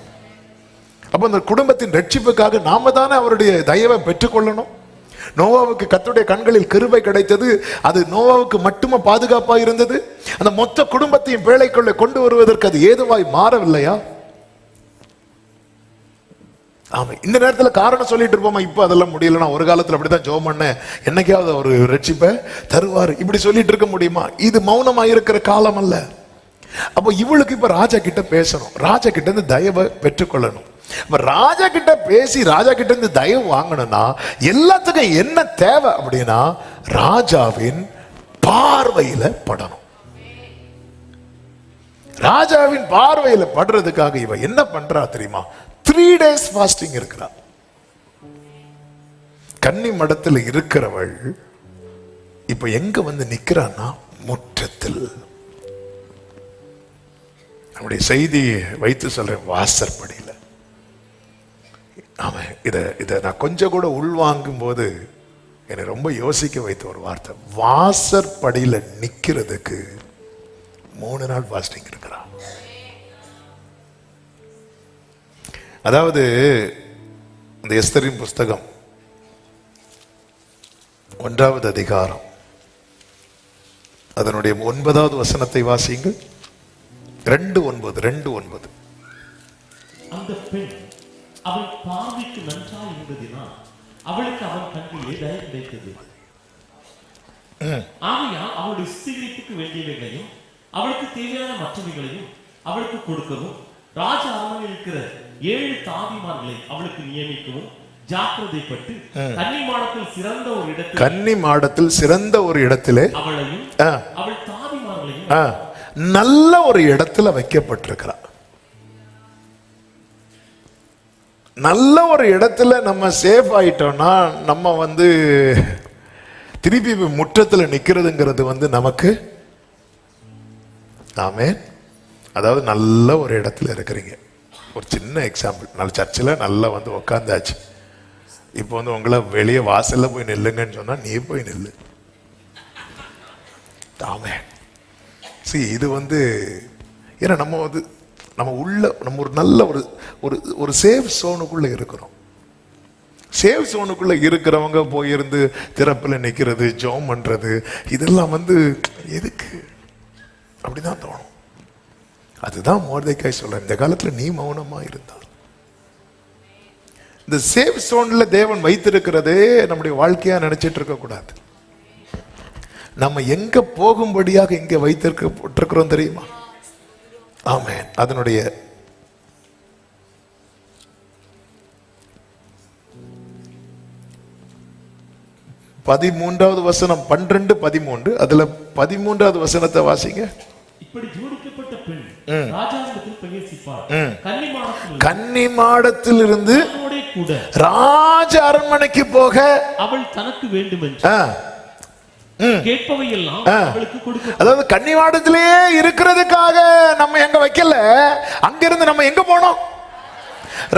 அப்போ அந்த குடும்பத்தின் ரட்சிப்புக்காக நாம தானே அவருடைய தயவை பெற்றுக்கொள்ளணும். நோவாவுக்கு கர்த்தருடைய கண்களில் கிருபை கிடைத்தது. அது நோவாவுக்கு மட்டுமே பாதுகாப்பாக இருந்தது. அந்த மொத்த குடும்பத்தையும் பேழைக்குள்ளே கொண்டு வருவதற்கு அது ஏதுவாய் மாறவில்லையா? ஆமா, இந்த நேரத்தில் காரணம் சொல்லிட்டு இருப்போமா, இப்போ அதெல்லாம் முடியலன்னா ஒரு காலத்தில் அப்படிதான் ஜெபம் பண்ண, என்னைக்காவது ஒரு ரட்சிப்பை தருவார், இப்படி சொல்லிட்டு இருக்க முடியுமா? இது மௌனமா இருக்கிற காலம் அல்ல. அப்போ இவளுக்கு இப்ப ராஜா கிட்ட பேசணும், ராஜா கிட்ட இருந்து தயவை பெற்றுக்கொள்ளணும். ராஜா கிட்ட பேசி ராஜா கிட்ட இருந்து தயவு வாங்கணும்னா எல்லாத்துக்கும் என்ன தேவை அப்படின்னா ராஜாவின் பார்வையில படணும். ராஜாவின் பார்வையில படுறதுக்காக இவ என்ன பண்றா தெரியுமா? 3 days fasting இருக்கிறா. கன்னி மடத்தில் இருக்கிறவள் இப்ப எங்க வந்து நிக்கிறான்னா முற்றத்தில். நம்முடைய செய்தி வைத்து சொல்றேன், வாசற்படியில். ஆமா, இதை நான் கொஞ்சம் கூட உள்வாங்கும் போது என்னை ரொம்ப யோசிக்க வைத்த ஒரு வார்த்தை. வாசற்படியில் நிக்கிறதுக்கு 3 நாள் ஃபாஸ்டிங் இருக்கிறான். அதாவது இந்த எஸ்தரின் புஸ்தகம் 1வது அதிகாரம் அதனுடைய 9வது வசனத்தை வாசியுங்கள். 2:9. அந்த பெண் அவள் பார்வைக்கு நன்றாய் இருந்ததினால் அவளுக்கு அவன் கண்ணிலே தயை கிடைத்தது. ஆகையால் அவளுடைய சுத்திகரிப்புக்கு வேண்டியவைகளையும் அவளுக்கு தேவையான மற்றவைகளையும் அவளுக்கு கொடுக்கவும் ராஜ அரண்மனையில் இருக்கிற 7 தாதிமார்களை அவளுக்கு நியமிக்கவும் ஜாக்கிரதைப்பட்டு கன்னி மாடத்தில் சிறந்த ஒரு இடத்திலே அவளையும் அவள் தாதிமார்களையும் நல்ல ஒரு இடத்துல வைக்கப்பட்டிருக்கிறார். நல்ல ஒரு இடத்துல நம்ம சேஃப் ஆயிட்டோம்னா நம்ம வந்து திருப்பி முற்றத்தில் நிக்கிறதுங்கிறது நமக்கு ஆமென். அதாவது நல்ல ஒரு இடத்துல இருக்கிறீங்க. ஒரு சின்ன எக்ஸாம்பிள், நல்ல சர்ச்சில் நல்லா வந்து உக்காந்தாச்சு. இப்போ வந்து உங்களை வெளியே வாசல்ல போய் நில்லுங்கன்னு சொன்னா நீ போய் நில்லு. ஆமென். இது வந்து ஏன்னா நம்ம வந்து நம்ம ஒரு நல்ல ஒரு சேஃப் சோனுக்குள்ள இருக்கிறோம். சேஃப் சோனுக்குள்ள இருக்கிறவங்க போயிருந்து திறப்பில் நிற்கிறது, ஜெபம் பண்றது, இதெல்லாம் வந்து எதுக்கு அப்படிதான் தோணும். அதுதான் மொர்தெக்காய் சொல்ற, இந்த காலத்துல நீ மௌனமா இருந்தால். இந்த சேஃப் சோன்ல தேவன் வைத்திருக்கிறதே நம்முடைய வாழ்க்கையா நினைச்சிட்டு இருக்க கூடாது. நம்ம எங்க போகும்படியாக இங்க வைத்திருக்கப்பட்டிருக்கிறோம் தெரியுமா? ஆமென். அதனுடைய 13வது வசனம் 12-13, அதுல 13வது வசனத்தை வாசிங்க. இப்படி ஜோடிக்கப்பட்ட பெண் ராஜாவிடத்தில் பிரவேசிப்பாள். கன்னி மாடத்தில் இருந்து கூட ராஜ அரண்மனைக்கு போக அவள் தனக்கு வேண்டும் என்று கேட்பவையெல்லாம் அவளுக்கு கொடுக்க. அதாவது கன்னிமாடத்திலேயே இருக்கிறதுக்காக நம்ம எங்க வைக்கல, அங்கிருந்து நம்ம எங்க போனோம்?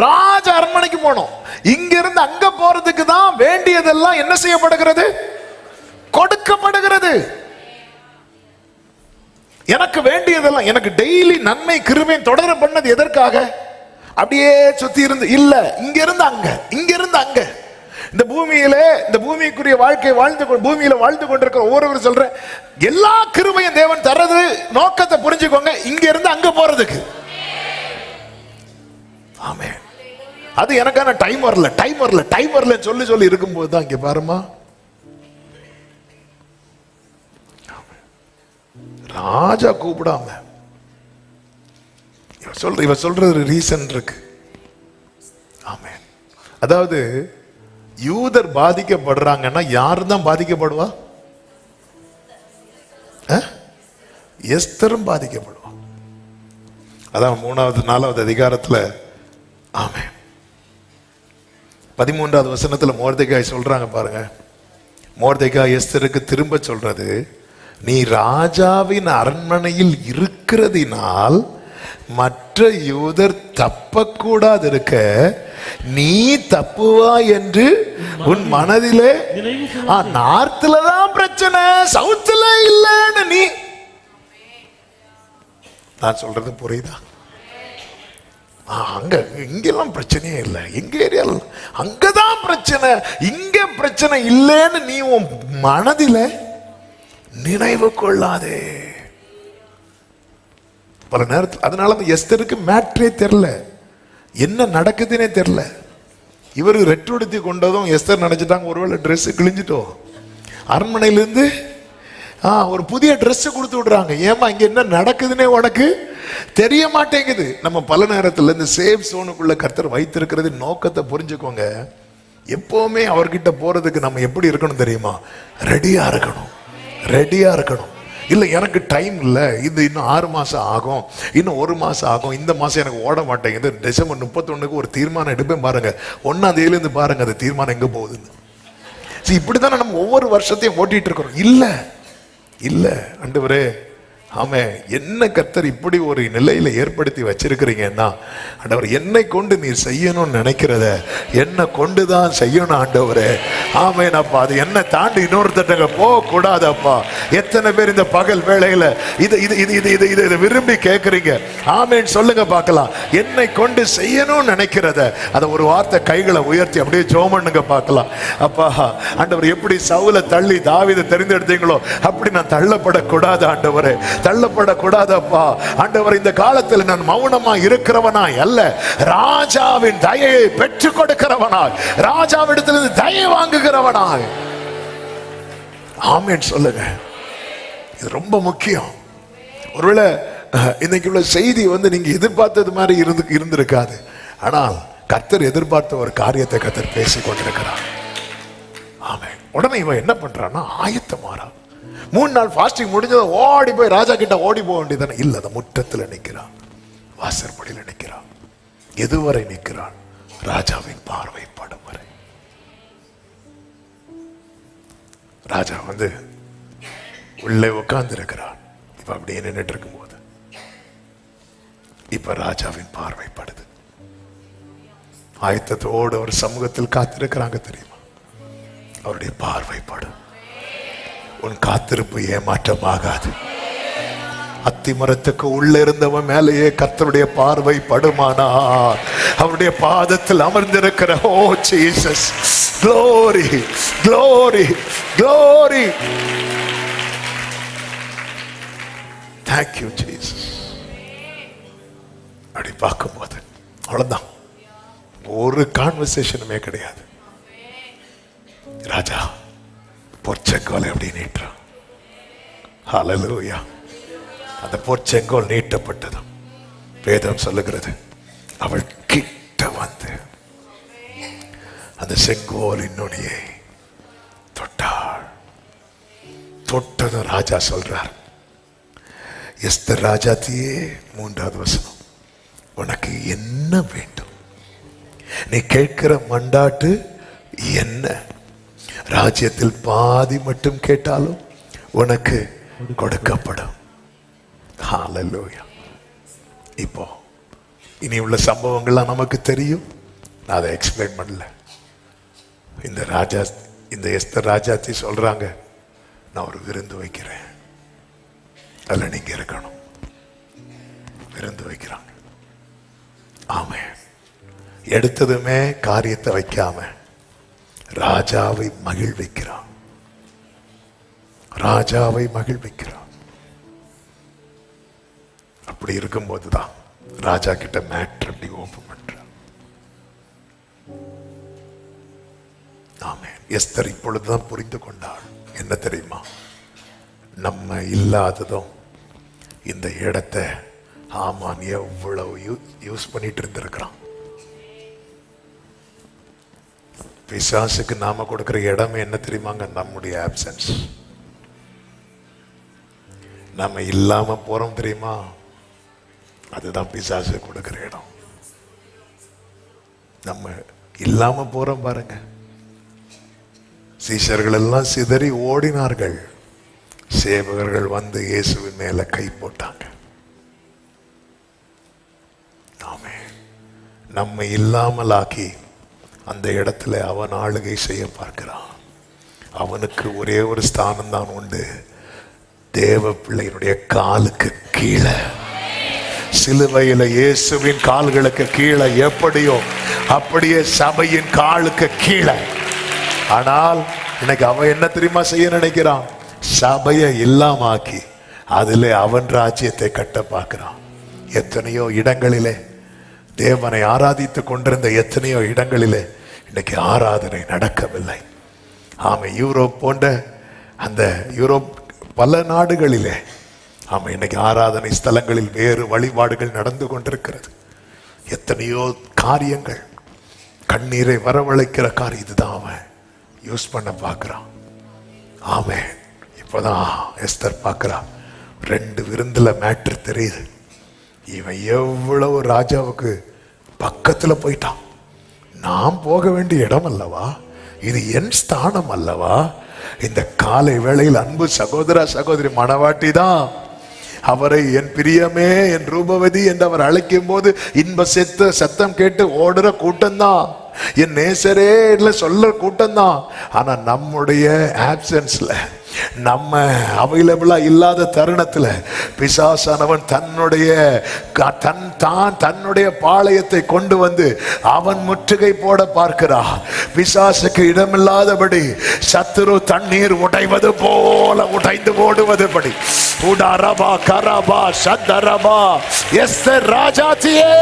ராஜ அரண்மனைக்கு போனோம். இங்க இருந்து அங்க போறதுக்கு தான் வேண்டியதெல்லாம் என்ன செய்யப்படுகிறது? கொடுக்கப்படுகிறது. எனக்கு வேண்டியதெல்லாம், எனக்கு டெய்லி நன்மை கிருபை தொடர பண்ணது எதற்காக? அப்படியே சுத்தி இருந்து இல்ல, இங்க இருந்து அங்க, இங்க இருந்து அங்க. இந்த பூமியிலே, இந்த பூமிக்குரிய வாழ்க்கை பூமியில வாழ்ந்து கொண்டிருக்கிற ஒவ்வொருவரும் சொல்ற எல்லா கிருபையும் தேவன் தரது நோக்கத்தை புரிஞ்சுக்கோங்க, இங்க இருந்து அங்க போறதுக்கு. ஆமென். அது எனக்கான டைம் வரல சொல்லி இருக்கும்போது தான் இங்க பாருமா, ராஜா கூப்பிடாம இவ சொல்றது ரீசன் இருக்கு. ஆமென். அதாவது யூதர் பாதிக்கப்படுறாங்கன்னா யாரு தான் பாதிக்கப்படுவா? எஸ்தரும் பாதிக்கப்படுவா. அதான் 3வது-4வது அதிகாரத்துல ஆமென் 13வது வசனத்துல மொர்தெக்காய் சொல்றாங்க பாருங்க. மொர்தெகாய் எஸ்தருக்கு திரும்ப சொல்றது, நீ ராஜாவின் அரண்மனையில் இருக்கிறதினால் மற்ற யூதர் தப்பக்கூடாது இருக்க நீ தப்புவா என்று உன் மனதிலே, நார்த்ல தான் பிரச்சனை, சவுத்துல இல்லன்னு நீ. நான் சொல்றது புரியுதா? அங்க இங்கெல்லாம் பிரச்சனையே இல்லை, எங்க ஏரியால அங்கதான் பிரச்சனை, இங்க பிரச்சனை இல்லைன்னு நீ உன் மனதில நினைவு கொள்ளாதே. பல நேரத்தில் அதனால எஸ்தருக்கு மேட்ரே தெரியல, என்ன நடக்குதுன்னே தெரியல. இவரு ரெட்டுடுத்தி கொண்டதும் எஸ்தர் நினைச்சிட்டாங்க ஒருவேளை ட்ரெஸ் கிழிஞ்சிட்டோ. அரண்மனையிலிருந்து ஒரு புதிய ட்ரெஸ் கொடுத்து விடுறாங்க. ஏமா இங்க என்ன நடக்குதுன்னே உனக்கு தெரிய மாட்டேங்குது. நம்ம பல நேரத்தில் இந்த சேஃப் சோனுக்குள்ள கர்த்தர் வைத்திருக்கிறது நோக்கத்தை புரிஞ்சுக்கோங்க. எப்பவுமே அவர்கிட்ட போறதுக்கு நம்ம எப்படி இருக்கணும் தெரியுமா? ரெடியா இருக்கணும், ரெடியா இருக்கணும். இல்லை எனக்கு டைம் இல்லை, இது இன்னும் 6 மாசம் ஆகும், இன்னும் 1 மாசம் ஆகும், இந்த மாசம் எனக்கு ஓட மாட்டேங்குது, டிசம்பர் 31 ஒரு தீர்மானம் எடுப்பேன் பாருங்க, 1ஆம் தேதியிலேருந்து பாருங்க அந்த தீர்மானம் எங்க போகுதுன்னு. இப்படித்தானே நம்ம ஒவ்வொரு வருஷத்தையும் ஓட்டிட்டு இருக்கிறோம். இல்லை இல்லை ஆண்டவரே, ஆமே, என்ன கர்த்தர் இப்படி ஒரு நிலையில ஏற்படுத்தி வச்சிருக்கிறீங்கன்னா, ஆண்டவர் என்னை கொண்டு நீர் செய்யணும்னு நினைக்கிறத என்னை கொண்டுதான் செய்யணும் ஆண்டவரே. ஆமேனப்பா, அது என்ன தாண்டி இன்னொருத்தங்க போக கூடாதப்பா. எத்தனை பேர் இந்த பகல் வேளையில இதை விரும்பி கேட்கறீங்க? ஆமேன்னு சொல்லுங்க பார்க்கலாம். என்னை கொண்டு செய்யணும்னு நினைக்கிறத அதை ஒரு வார்த்தை கைகளை உயர்த்தி அப்படியே ஜோமண்ணுங்க பார்க்கலாம். அப்பா ஆண்டவர், எப்படி சவுலை தள்ளி தாவீதை தெரிந்தெடுத்தீங்களோ அப்படி நான் தள்ளப்படக்கூடாது ஆண்டவரே, தள்ளப்படக்கூடாதப்பா ஆண்டவர். இந்த காலத்தில் நான் மௌனமா இருக்கிறவனாய் அல்ல, ராஜாவின் தயையை பெற்றுக் கொடுக்கிறவனாய், ராஜாவிடத்திலிருந்து தயை வாங்குகிறவனாய். ஆமென் சொல்லுங்க. இது ரொம்ப முக்கியம். ஒருவேளை இன்னைக்கு உள்ள செய்தி நீங்க எதிர்பார்த்தது மாதிரி இருந்திருக்காது. ஆனால் கர்த்தர் எதிர்பார்த்த ஒரு காரியத்தை கர்த்தர் பேசிக் கொண்டிருக்கிறார். ஆமென். உடனே இவன் என்ன பண்றான்னா ஆயத்தமாறா. 3 நாள் ஃபாஸ்டிங் முடிஞ்சது ஓடி போய் ராஜா கிட்ட ஓடி போக வேண்டியதானே? இல்ல, அந்த முற்றத்துல நிற்கிறான், வாசற்படியில நிற்கிறான். எதுவரை நிற்கிறான்? ராஜாவின் பார்வைப்படும் வரை. ராஜா உள்ளே உட்கார்ந்து இருக்கிறான். இப்ப அப்படியே நின்றுட்டு இருக்கும் போது இப்ப ராஜாவின் பார்வைப்படுது. ஆயத்தத்தோடு ஒரு சமூகத்தில் காத்திருக்கிறாங்க தெரியுமா? அவருடைய பார்வைப்படும். உன் காத்திருப்பு ஏமாற்றமாகாது. அத்திமரத்துக்கு உள்ள இருந்தவன் மேலேயே கர்த்தருடைய பார்வை படுமானா, அவருடைய பாதத்தில் அமர்ந்திருக்கிற ஓ Jesus, glory glory glory, thank you Jesus. அப்படி பார்க்கும்போது அவ்வளவுதான், ஒரு கான்வர்சேஷனுமே கிடையாது. ராஜா பொற்செங்கோலை அப்படி நீட்டுறான். ஹல்லேலூயா. அந்த பொற்செங்கோல் நீட்டப்பட்டதும் வேதம் சொல்லுகிறது, அவள் கிட்ட வந்து அந்த செங்கோலின் நுனியை தொட்டாள். தொட்டதும் ராஜா சொல்றார், எஸ்தர் ராஜாத்தியே, 3வது வசனம், உனக்கு என்ன வேண்டும்? நீ கேட்கிற மண்டாட்டு என்ன? ராஜ்யத்தில் பாதி மட்டும் கேட்டாலும் உனக்கு கொடுக்கப்படும். ஹல்லேலூயா. இப்போ இனி உள்ள சம்பவங்கள்லாம் நமக்கு தெரியும். நான் அதை எக்ஸ்பிளைன் பண்ணல. இந்த எஸ்தர் ராஜாத்தி சொல்றாங்க, நான் ஒரு விருந்து வைக்கிறேன், அதுல நீங்க இருக்கணும். விருந்து வைக்கிறாங்க. ஆமென். எடுத்ததுமே காரியத்தை வைக்காம ராஜாவை மகிழ்விக்கிறான். ராஜாவை மகிழ்விக்கிறான். அப்படி இருக்கும்போதுதான் ராஜா கிட்ட மேட்டர் அப்படி ஓபன் பண்றான். ஆமென். எஸ்தர் இப்பொழுதுதான் புரிந்து கொண்டாள். என்ன தெரியுமா? நம்ம இல்லாததும் இந்த இடத்தை ஆமான் எவ்வளவு யூஸ் பண்ணிட்டு இருந்திருக்கிறான். பிசாசுக்கு நாம கொடுக்கிற இடம் என்ன தெரியுமாங்க? நம்முடைய ஆப்சன்ஸ். நம்ம இல்லாம போறோம் தெரியுமா? அதுதான் பிசாசு கொடுக்கிற இடம். நம்ம இல்லாம போறோம் பாருங்க. சீஷர்கள் எல்லாம் சிதறி ஓடினார்கள். சேவகர்கள் வந்து இயேசுவின் மேல கை போட்டாங்க. ஆமென். நம்மை இல்லாமலாக்கி அந்த இடத்துல அவன் ஆளுகை செய்ய பார்க்கிறான். அவனுக்கு ஒரே ஒரு ஸ்தானம் தான் உண்டு, தேவ பிள்ளையினுடைய காலுக்கு கீழே. சிலுவையில இயேசுவின் கால்களுக்கு கீழே எப்படியோ அப்படியே சபையின் காலுக்கு கீழே. ஆனால் இன்னைக்கு அவன் என்ன தெரியுமா செய்ய நினைக்கிறான்? சபையை இல்லாமாக்கி அதிலே அவன் ராஜ்யத்தை கட்ட பார்க்கிறான். எத்தனையோ இடங்களிலே தேவனை ஆராதித்துக் கொண்டிருந்த எத்தனையோ இடங்களிலே இன்னைக்கு ஆராதனை நடக்கவில்லை. ஆமை யூரோப் போன்ற அந்த யூரோப் பல நாடுகளிலே ஆமை இன்னைக்கு ஆராதனை ஸ்தலங்களில் வேறு வழிபாடுகள் நடந்து கொண்டிருக்கிறது. எத்தனையோ காரியங்கள் கண்ணீரை வரவழைக்கிற காரியம் இதுதான் அவன் யூஸ் பண்ண பார்க்கிறான். ஆமே. இப்போதான் எஸ்தர் பார்க்கிறான். 2 விருந்துல மேட்ரு தெரியுது. இவன் எவ்வளவு ராஜாவுக்கு பக்கத்துல போயிட்டான். நாம் போக வேண்டிய இடம் அல்லவா இது? என் ஸ்தானம் அல்லவா? இந்த காலை வேளையில் அன்பு சகோதர சகோதரி மணவாட்டி தான் அவரை என் பிரியமே என் ரூபவதி என்று அவர் அழைக்கும் போது இன்ப சத்தம் கேட்டு ஓடுற கூட்டம் தான், என் நேசரே சொல்ல கூட்டம் தான். ஆனா நம்முடைய ஆப்சன்ஸ்ல, நம்ம அவைலபிளா இல்லாத தருணத்துல பிசாசானவன் தன்னுடைய பாளையத்தை கொண்டு வந்து அவன் முற்றுகை போட பார்க்கிறான். பிசாசுக்கு இடமில்லாதபடி சத்துரு தண்ணீர் உடைவது போல உடைந்து ஓடுவதுபடி உடரபா கரபா சத்தரபா எஸ்தர் ராஜாத்தியே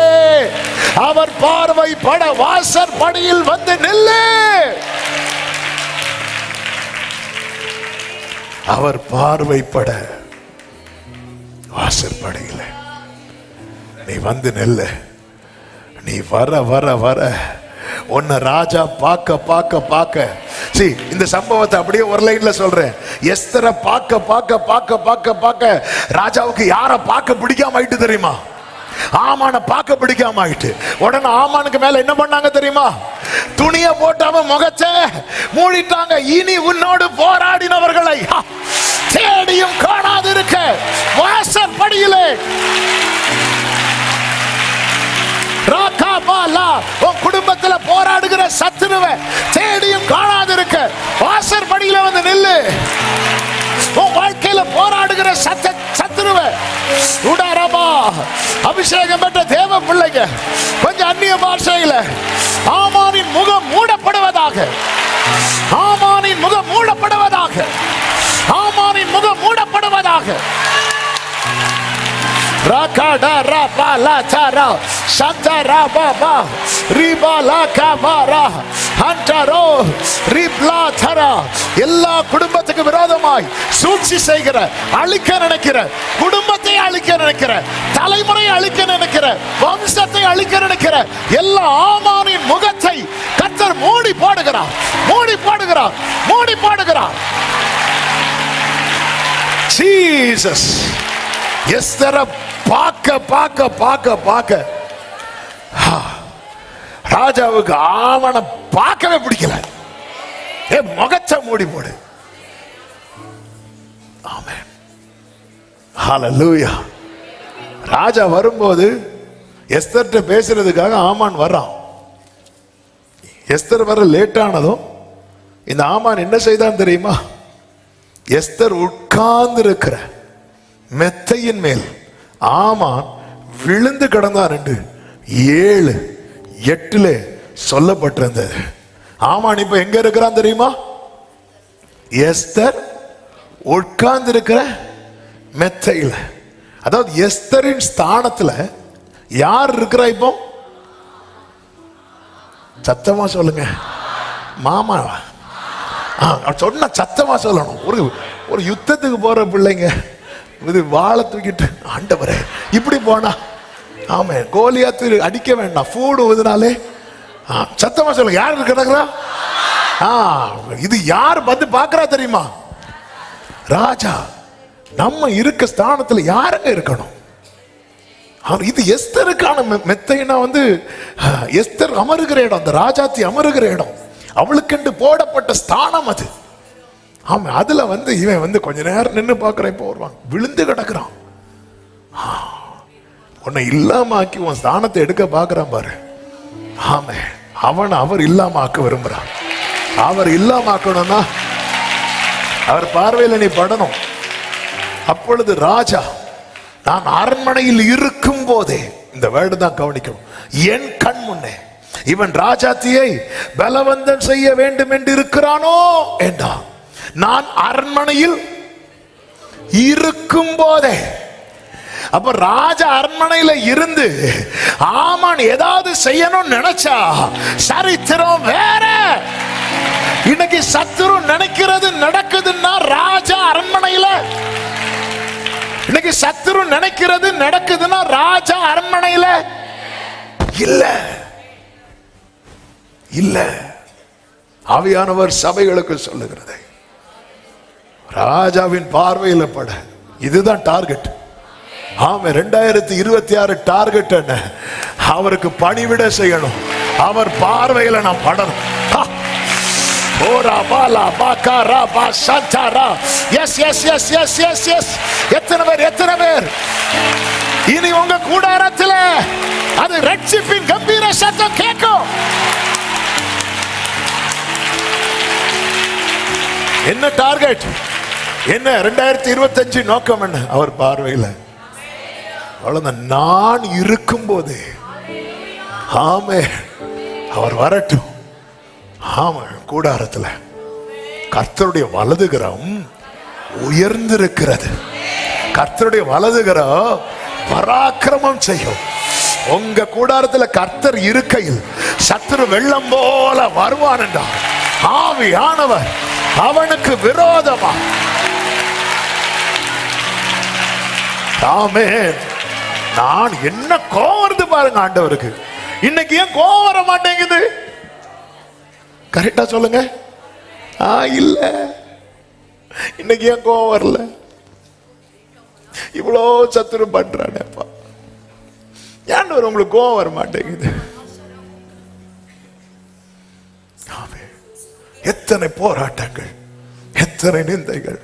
அவர் பார்வை பட வாசற் படியில் வந்து நில்லு. அவர் பார்வைப்பட வாசற்படையில நீ வந்து நெல்ல. நீ வர வர வர உன்னை ராஜா பார்க்க பார்க்க பார்க்க. சரி, இந்த சம்பவத்தை அப்படியே ஒரு லைன்ல சொல்றேன். எஸ்தரை பார்க்க பார்க்க பார்க்க பார்க்க பார்க்க ராஜாவுக்கு யாரை பார்க்க பிடிக்காம ஆயிட்டு தெரியுமா? ஆமான பார்க்க பிடிக்காம ஆயிட்டு. உடனே ஆமானுக்கு மேல என்ன பண்ணாங்க தெரியுமா? துணிய போட்டாம முகத்தை மூடிட்டாங்க. இனி உன்னோடு போராடினவர்களை தேடியும் காணாது இருக்க வாசற்படியிலே உன் குடும்பத்துல போராடுகிற சத்துருவை தேடியும் காணாது இருக்க வாசற்படியில வந்து நில்லு. உன் வாழ்க்கையில போராடுகிற சத்துருவை உடாரமா அபிஷேகம் பெற்ற தேவ பிள்ளைங்க கொஞ்சம் அந்நிய பாஷையில ஆமானின் முகம் மூடப்படுவதாக, ஆமானின் முகம் மூடப்படுவதாக, ஆமானின் முகம் மூடப்படுவதாக. ராகாடா ராபாலா சாரா சந்தரா பாபா ரிபாலா காபாரா ஹண்டரோ ரிப்லா தரா. எல்லா குடும்பத்துக்கு விரோதமாய் சூழ்ச்சி செய்கிற, அழிக்க நினைக்கிற, குடும்பத்தை அழிக்க நினைக்கிற, தலைமுறையை அழிக்க நினைக்கிற, வம்சத்தை அழிக்க நினைக்கிற எல்லா ஆமானின் முகத்தை கர்த்தர் மூடி போடுகிறார், மூடி போடுகிறார், மூடி போடுகிறார். ஜீசஸ் எஸ்தரை பார்க்க பார்க்க பார்க்க பார்க்க ராஜாவுக்கு ஆவண பார்க்கவே பிடிக்கல. முகத்தை மூடி போடு. ஆமென். ஹல்லேலூயா. ராஜா வரும்போது எஸ்தர்ட்ட பேசுறதுக்காக ஆமான் வர்றான். எஸ்தர் வர லேட் ஆனதும் இந்த ஆமான் என்ன செய்தான் தெரியுமா? எஸ்தர் உட்கார்ந்து இருக்கிற மெத்தையின் மேல் ஆமான் விழுந்து கிடந்தான் என்று 7:8 சொல்லப்பட்டிருந்தது. ஆமான் இப்ப எங்க இருக்கிறான் தெரியுமா? எஸ்தர் உட்கார்ந்து இருக்கிற மெத்தையில. அதாவது எஸ்தரின் ஸ்தானத்துல யார் இருக்கிறா? இப்போ சத்தமா சொல்லுங்க. மாமா சொன்ன சத்தமா சொல்லணும். ஒரு யுத்தத்துக்கு போற பிள்ளைங்க இது வாழை தூக்கிட்டு ஆண்டவரே இப்படி போனா ஆமே கோலியாத்து அடிக்க வேண்டாம் பூடுவதனாலே சத்தமா சொல்லுங்க. யார் இருக்கிறா? இது யார் வந்து பாக்குறா தெரியுமா? ராஜா. நம்ம இருக்க ஸ்தானத்துல யாருங்க இருக்கணும்? இது எஸ்தருக்கான மெத்தைனா வந்து எஸ்தர் அமருகிற இடம், அந்த ராஜாத்தி அமருகிற இடம். அவளுக்கென்று போடப்பட்ட ஸ்தானம் அது. ஆமா, அதுல இவன் கொஞ்ச நேரம் நின்று பார்க்கறான். இப்போ வருவான், விழுந்து கிடக்குறான். உன்னை இல்லாம ஆக்கி உன் ஸ்தானத்தை எடுக்க பார்க்கறான் பாரு. ஆமே, அவர் இல்லாம ஆக்க விரும்புறான். அவர் இல்லாம ஆக்கணும்னா அவர் பார்வையில நீ படணும். அப்பொழுது ராஜா, நான் அரண்மனையில் இருக்கும் போதே, இந்த வேர்டு தான் கவனிக்கணும், என் கண் முன்னே இவன் ராஜாத்தியை பலவந்தம் செய்ய வேண்டும் என்று இருக்கிறானோ என்றான். நான் அரண்மனையில் இருக்கும் போதே. அப்ப ராஜா அரண்மனையில இருந்து ஆமான் ஏதாவது செய்யணும் நினைச்சா சரித்திரம் வேற. இன்னைக்கு சத்துரு நினைக்கிறது நடக்குதுன்னா ராஜா அரண்மனையில, இன்னைக்கு சத்துரு நினைக்கிறது நடக்குதுன்னா ராஜா அரண்மனையில இல்ல. இல்ல. ஆவியானவர் சபைகளுக்கு சொல்லுகிறதை ராஜாவின் பார்வையில பட. இதுதான் டார்கெட். ஆமா, 2026 டார்கெட் என்ன? அவருக்கு பணிவிட செய்யணும். அவர் பார்வையில நான் படணும். எத்தனை பேர் இனி உங்க கூடாரத்தில் அது ரட்சிப்பின் கம்பீர சத்தம் கேட்கும். என்ன டார்கெட்? என்ன 2025 நோக்கம் என்ன? அவர் பார்வையில் அவ்வளவுதான். நான் இருக்கும் போது ஆமே, அவர் வரட்டும். ஆமா, கூடாரத்தில் கர்த்தருடைய வலதுகரம் உயர்ந்திருக்கிறது. கர்த்தருடைய வலதுகரம் பராக்கிரமம் செய்யும். உங்க கூடாரத்தில் கர்த்தர் இருக்கையில் சத்துரு வெள்ளம் போல வருவான் என்றார். ஆவியானவர் அவனுக்கு விரோதமா. ஆமென். நான் என்ன கோவம் வருது பாருங்க ஆண்டவருக்கு. இன்னைக்கு ஏன் கோவம் வர மாட்டேங்குது? கரெக்டா சொல்லுங்க. இல்ல, இன்னைக்கு ஏன் கோவம் வரல? இவ்வளோ சத்துரு பண்றானேப்பா, ஏன் உங்களுக்கு கோவம் வர மாட்டேங்குது? எத்தனை போராட்டங்கள், எத்தனை நிந்தைகள்,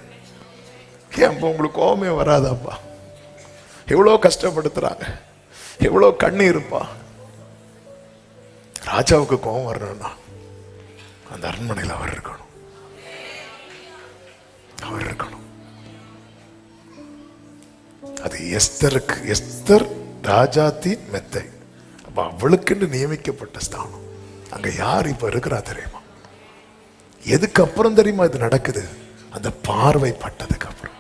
ஏன் உங்களுக்கு கோவமே வராதாப்பா? எவ்வளோ கஷ்டப்படுத்துறாங்க, எவ்வளோ கண்ணீருப்பா. ராஜாவுக்கு கோவம் வரணும்னா அந்த அரண்மனையில் அவர் இருக்கணும். அவர் இருக்கணும். அது எஸ்தருக்கு, எஸ்தர் ராஜாத்தின் மெத்தை. அப்ப அவளுக்கு நியமிக்கப்பட்ட ஸ்தானம். அங்க யார் இப்ப இருக்கிறா தெரியுமா? எதுக்கு அப்புறம் தெரியுமா இது நடக்குது? அந்த பார்வை பட்டதுக்கு அப்புறம்.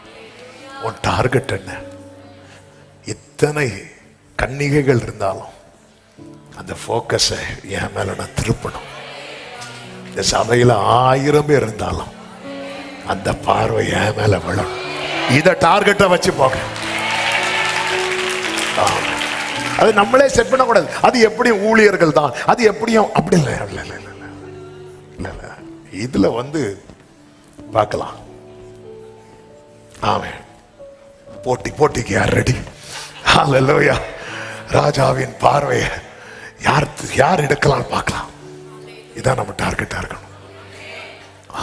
உன் டார்கெட் என்ன? இத்தனை கன்னிகைகள் இருந்தாலும் அந்த போக்கஸை என் மேல நான் திருப்பணும். இந்த சபையில 1000 பேர் இருந்தாலும் அந்த பார்வை என் மேல விழணும். இத டார்கெட்டை வச்சு போக. அது நம்மளே செட் பண்ண கூடாது. அது எப்படியும் ஊழியர்கள் தான், அது எப்படியும் அப்படி இல்லை. இதுல பார்க்கலாம். ஆமென். போட்டிக்கு யார் ரெடி? ஹல்லேலூயா. ராஜாவின் பார்வையை யார் எடுக்கலாம் பார்க்கலாம். இதான் நம்ம டார்கெட்டா இருக்கணும்.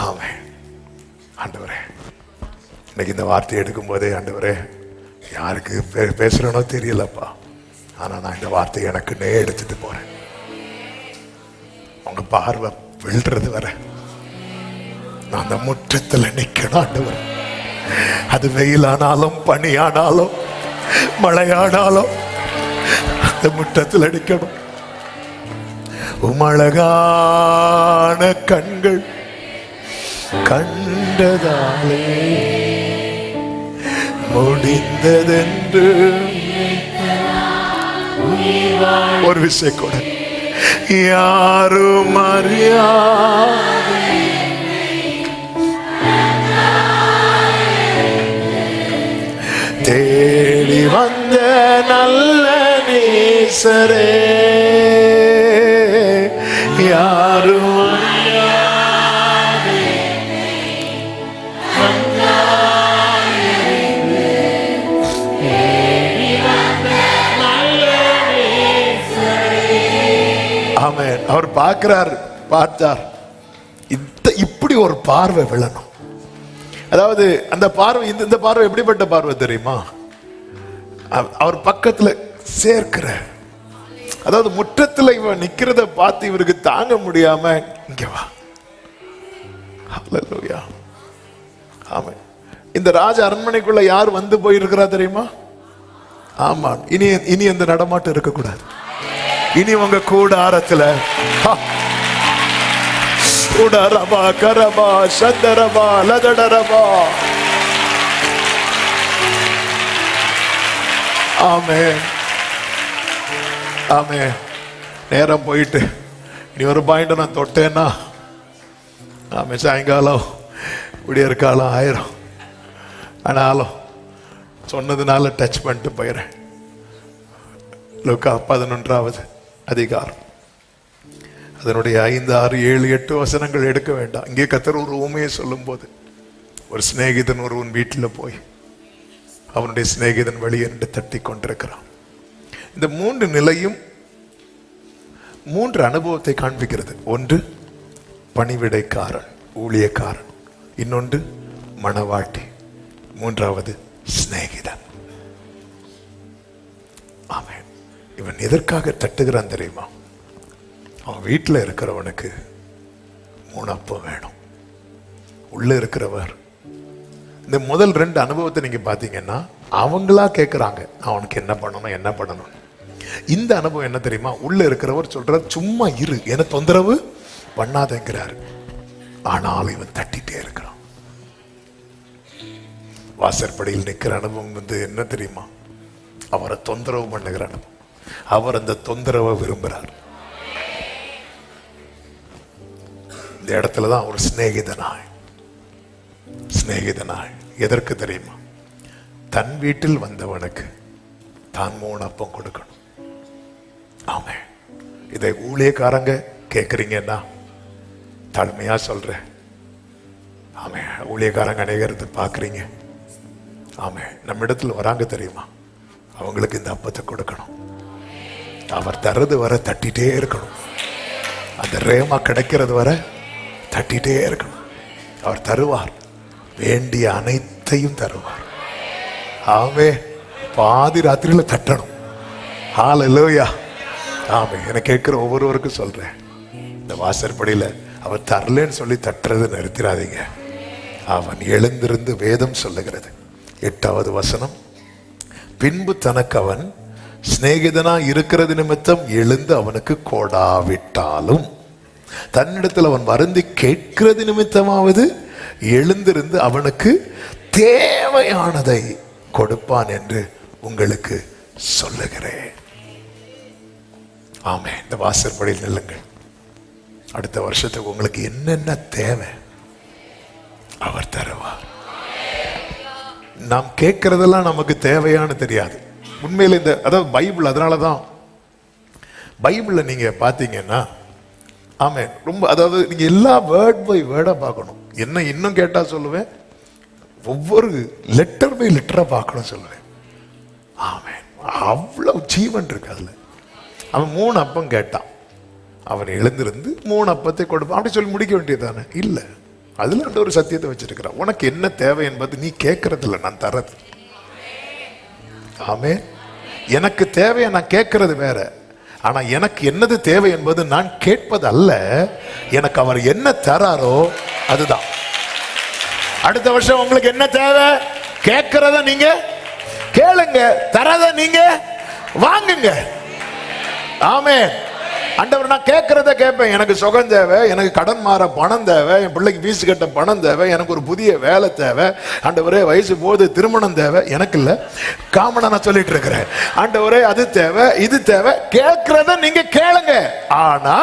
ஆமென். ஆண்டவரே, இன்னைக்கு இந்த வார்த்தையை எடுக்கும் போதே ஆண்டவரே, யாருக்கு பேசுறனோ தெரியலப்பா, ஆனா நான் இந்த வார்த்தையை எனக்குன்னே எடுத்துட்டு போறேன். உங்க பார்வை விழுறது வர நான் அந்த முற்றத்தில் நிக்கணும் ஆண்டவர். அது வெயிலானாலும் பனியானாலும் மழையானாலும் அந்த முற்றத்தில் அடிக்கணும். உமழகான கண்கள் கண்டதாலே முடிந்ததென்று ஒரு விஷயம் கூட யாரும் அறியாத தேடி வந்த நல்ல நேசரே, யாரும் ஆமென். அவர் பார்க்கிறார், பார்த்தார். இப்படி ஒரு பார்வை விழணும். அதாவது அந்த பார்வை, இந்த பார்வை எப்படிப்பட்ட பார்வை தெரியுமா? அவர் பக்கத்துல சேர்க்கிற, அதாவது முற்றத்துல இவன் நிக்கிறத பார்த்து இவருக்கு தாங்க முடியாம இங்க வா. ஹல்லேலூயா. ஆமென். இந்த ராஜ அரண்மனைக்குள்ள யார் வந்து போயிருக்கிறா தெரியுமா? ஆமா. இனி அந்த நடமாட்டம் இருக்கக்கூடாது. இனி உங்க கூடாரத்துல கூடாரபா கரபா சந்தரபா லதடரபா. ஆமென், ஆமென். நேரம் போயிட்டு இனி ஒரு பாயிண்ட் நான் தொட்டேன்னா ஆமென் சாயங்காலம் விடியற்காலம் ஆயிரும். ஆனாலும் சொன்னதுனால டச் பண்ணிட்டு போயிடுறேன். லூக்கா 11வது அதிகாரம் அதனுடைய 5, 6, 7, 8 வசனங்கள் எடுக்க வேண்டாம். இங்கே கர்த்தர் ஒரு உவமையை சொல்லும் போது, ஒரு சிநேகிதன் ஒருவன் வீட்டில் போய் அவனுடைய சிநேகிதன் வெளியே நின்று தட்டி கொண்டிருக்கிறான். இந்த 3 நிலையும் 3 அனுபவத்தை காண்பிக்கிறது. ஒன்று பணிவிடைக்காரன், ஊழியக்காரன். இன்னொன்று மணவாட்டி. மூன்றாவது சிநேகிதன். ஆமென். இவன் எதற்காக தட்டுகிறான் தெரியுமா? அவன் வீட்டில் இருக்கிறவனுக்கு 3 அப்பம் வேணும். உள்ள இருக்கிறவர் இந்த முதல் 2 அனுபவத்தை நீங்க பாத்தீங்கன்னா அவங்களா கேட்கிறாங்க, அவனுக்கு என்ன பண்ணணும் என்ன பண்ணணும். இந்த அனுபவம் என்ன தெரியுமா? உள்ள இருக்கிறவர் சொல்றார், சும்மா இரு, என்ன தொந்தரவு பண்ணாதேங்கிறார். ஆனால் இவன் தட்டிட்டே இருக்கிறான். வாசற்படியில் நிற்கிற அனுபவம் என்ன தெரியுமா? அவரை தொந்தரவு பண்ணுகிற அனுபவம். அவர் அந்த தொந்தரவை விரும்புகிறார். இந்த இடத்துலதான் ஒரு சிநேகிதனாய் எதற்கு தெரியுமா? தன் வீட்டில் வந்தவனுக்கு தான் 3 அப்பம் கொடுக்கணும். ஆமே. இதை ஊழியக்காரங்க கேட்குறீங்கன்னா தாழ்மையா சொல்றேன். ஆமே. ஊழியக்காரங்க அநேகத்தை பார்க்குறீங்க. ஆமே. நம்ம இடத்துல வராங்க தெரியுமா? அவங்களுக்கு இந்த அப்பத்தை கொடுக்கணும். அவர் தர்றது வர தட்டிட்டே இருக்கணும். அந்த ரேமா கிடைக்கிறது வர தட்டிட்டே இருக்கணும். அவர் தருவார், வேண்டிய அனைத்தையும் தருவார். ஆமே. பாதி ராத்திரியில தட்டணும். ஹல்லேலூயா. ஆமே. எனக்கு கேட்கிற ஒவ்வொருவருக்கும் சொல்றேன், இந்த வாசற்படியில அவர் தரலன்னு சொல்லி தட்டுறது நிறுத்திடாதீங்க. அவன் எழுந்திருந்து வேதம் சொல்லுகிறது 8வது வசனம், பின்பு தனக்கு அவன் சிநேகிதனா இருக்கிறது நிமித்தம் எழுந்து அவனுக்கு கொடாவிட்டாலும் தன்னிடத்தில் அவன் வருந்தி கேட்கிறது நிமித்தமாவது எழுந்திருந்து அவனுக்கு தேவையானதை கொடுப்பான் என்று உங்களுக்கு சொல்லுகிறேன். ஆமே. இந்த வாசற்படியில் நில்லுங்கள். அடுத்த வருஷத்துக்கு உங்களுக்கு என்னென்ன தேவை அவர் தருவார். நாம் கேட்கறதெல்லாம் நமக்கு தேவையானு தெரியாது உண்மையில. இந்த அதாவது பைபிள், அதனாலதான் பைபிள்ல நீங்க பாத்தீங்கன்னா ஆமே ரொம்ப, அதாவது நீங்க எல்லா வேர்ட் பை வேர்டா பார்க்கணும். என்ன இன்னும் கேட்டா சொல்லுவேன், ஒவ்வொரு லெட்டர் பை லெட்டரா பார்க்கணும் சொல்லுவேன். ஆமே. அவ்வளவு ஜீவன் இருக்கு அதுல. அவன் 3 அப்பம் கேட்டான், அவன் எழுந்திருந்து 3 அப்பத்தை கொடுப்பான். அப்படி சொல்லி முடிக்க வேண்டியதானே? இல்லை, அதுல அந்த ஒரு சத்தியத்தை வச்சிருக்கிறான். உனக்கு என்ன தேவை என்பது நீ கேட்கறது இல்லை, நான் தரது. ஆமே. எனக்கு தேவையை நான் கேட்கறது வேற. ஆனா எனக்கு என்னது தேவை என்பது நான் கேட்பது அல்ல, எனக்கு அவர் என்ன தராரோ அதுதான். அடுத்த வருஷம் உங்களுக்கு என்ன தேவை கேட்கறத நீங்க கேளுங்க, தரத நீங்க வாங்குங்க. ஆமே. ஆண்டவர், நான் கேட்கறத கேட்பேன். எனக்கு சுகம் தேவை, எனக்கு கடன் மாற பணம் தேவை, என் பிள்ளைக்கு ஃபீஸ் கட்ட பணம் தேவை, எனக்கு ஒரு புதிய வேலை தேவை, ஆண்டவரே வயசு போது திருமணம் தேவை. எனக்கு இல்ல, காமனா நான் சொல்லிட்டு இருக்கிறேன். ஆண்டவரே அது தேவை இது தேவை. கேட்கறத நீங்க கேளுங்க. ஆனா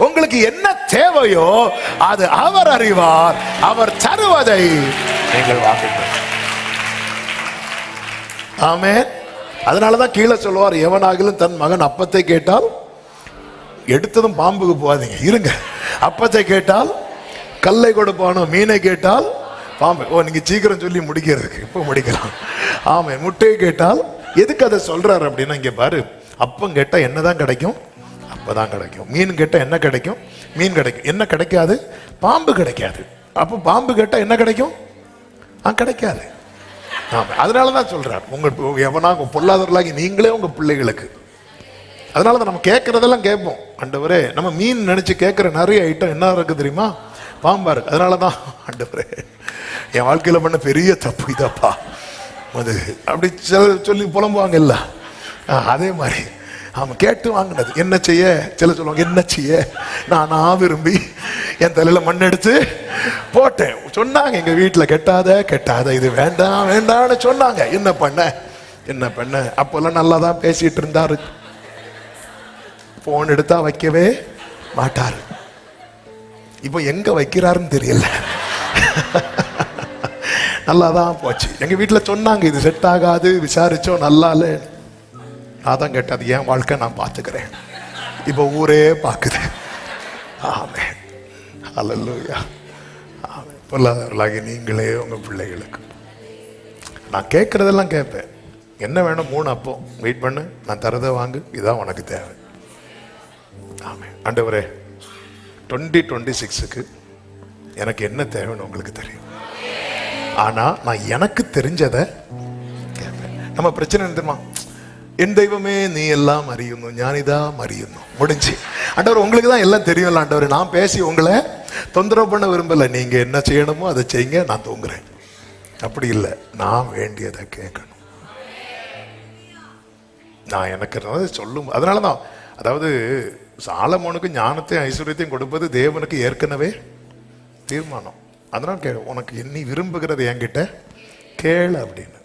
உங்களுக்கு என்ன தேவையோ அது அவர் அறிவார். அவர் தருவதை நீங்கள் வாங்குங்கள். ஆமே. அதனாலதான் கீழே சொல்லுவார், எவனாகிலும் தன் மகன் அப்பத்தை கேட்டால் எடுத்ததும் பாம்புக்கு போகாதீங்க, இருங்க. அப்பத்தை கேட்டால் கல்லை கொடுப்பானோ, மீனை கேட்டால் பாம்பு. ஓ, நீங்க சீக்கிரம் சொல்லி முடிக்கிறதுக்கு இப்போ முடிக்கலாம். ஆமே. முட்டையை கேட்டால் எதுக்கு அதை சொல்றாரு அப்படின்னா, இங்க பாரு, அப்பம் கேட்டா என்னதான் கிடைக்கும்? அப்பதான் கிடைக்கும். மீன் கேட்டா என்ன கிடைக்கும்? மீன் கிடைக்கும். என்ன கிடைக்காது? பாம்பு கிடைக்காது. அப்போ பாம்பு கேட்டா என்ன கிடைக்கும்? கிடைக்காது. அதனாலதான் சொல்றார், உங்க எவனா பொல்லாதவர்களாகி நீங்களே உங்க பிள்ளைகளுக்கு. அதனாலதான் நம்ம கேட்கறதெல்லாம் கேட்போம். ஆண்டவரே, நம்ம மீன் நினைச்சு கேட்கிற நிறைய ஐட்டம் என்ன இருக்கு தெரியுமா? பாம்பா இருக்கு. அதனாலதான் ஆண்டவரே, என் வாழ்க்கையில பண்ண பெரிய தப்பு இதப்பா அது அப்படி சொல்லி புலம்புவாங்க இல்ல, அதே மாதிரி அவன் கேட்டு வாங்கினது. என்ன செய்ய? சில சொல்லுவாங்க, என்ன செய்ய? நான் விரும்பி என் தலையில மண் எடுத்து போட்டேன். சொன்னாங்க எங்க வீட்டுல, கெட்டாத இது வேண்டாம் வேண்டாம்னு சொன்னாங்க. என்ன பண்ண அப்பெல்லாம் நல்லா தான் பேசிட்டு இருந்தாரு. போன் எடுத்தா வைக்கவே மாட்டாரு. இப்ப எங்க வைக்கிறாருன்னு தெரியல. நல்லாதான் போச்சு. எங்க வீட்டுல சொன்னாங்க, இது செட் ஆகாது, விசாரிச்சோம், நல்லா இல்ல. அதான் கேட்டது, என் வாழ்க்கை நான் பார்த்துக்கிறேன். இப்ப ஊரே பார்க்குது. ஆமென், ஹல்லேலூயா. ஆமென். பொல்லாதவர்களாகி நீங்களே உங்க பிள்ளைகளுக்கு. நான் கேட்கறதெல்லாம் கேட்பேன். என்ன வேணும்? 3 அப்பம், வெயிட் பண்ணு, நான் தரதை வாங்கு, இதான் உனக்கு தேவை. ஆமென். ஆண்டவரே, 2026க்கு எனக்கு என்ன தேவைன்னு உங்களுக்கு தெரியும். ஆனா நான் எனக்கு தெரிஞ்சதை கேட்பேன். நம்ம பிரச்சனை என்ன தெரியுமா? என் தெய்வமே, நீ எல்லாம் அறியணும், ஞானிதான் அறியணும், முடிஞ்சு. ஆண்டவர், உங்களுக்கு தான் எல்லாம் தெரியும்ல ஆண்டவர். நான் பேசி உங்களை தொந்தரவு பண்ண விரும்பல. நீங்க என்ன செய்யணுமோ அதை செய்யுங்க, நான் தூங்குறேன். அப்படி இல்லை, நான் வேண்டியதை கேட்கணும். நான் எனக்கு சொல்லும். அதனாலதான், அதாவது சாலமோனுக்கு ஞானத்தையும் ஐஸ்வர்யத்தையும் கொடுப்பது தேவனுக்கு ஏற்கனவே தீர்மானம். அதனால உனக்கு நீ விரும்புகிறது என்கிட்ட கேளு அப்படின்னு.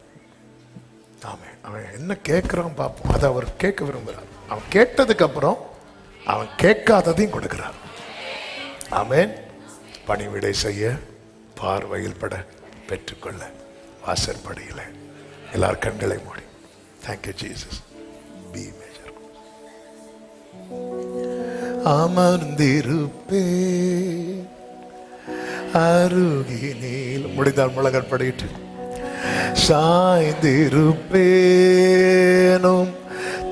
ஆமே, அவன் என்ன கேட்கிறான் பார்ப்போம். அதை அவர் கேட்க விரும்புகிறார். அவன் கேட்டதுக்கு அப்புறம் அவன் கேட்காததையும் கொடுக்கிறார். ஆமென். பணிவிடை செய்ய, பார்வையில் பட, பெற்றுக்கொள்ள, வாசற்படியில். எல்லார் கண்களை மூடி. Thank you Jesus. பி மேஜர். அமர்ந்திருப்பே அருகினில், முடிந்தால் முழங்கற்படிட்டு, சாய்ந்திருப்பேனும்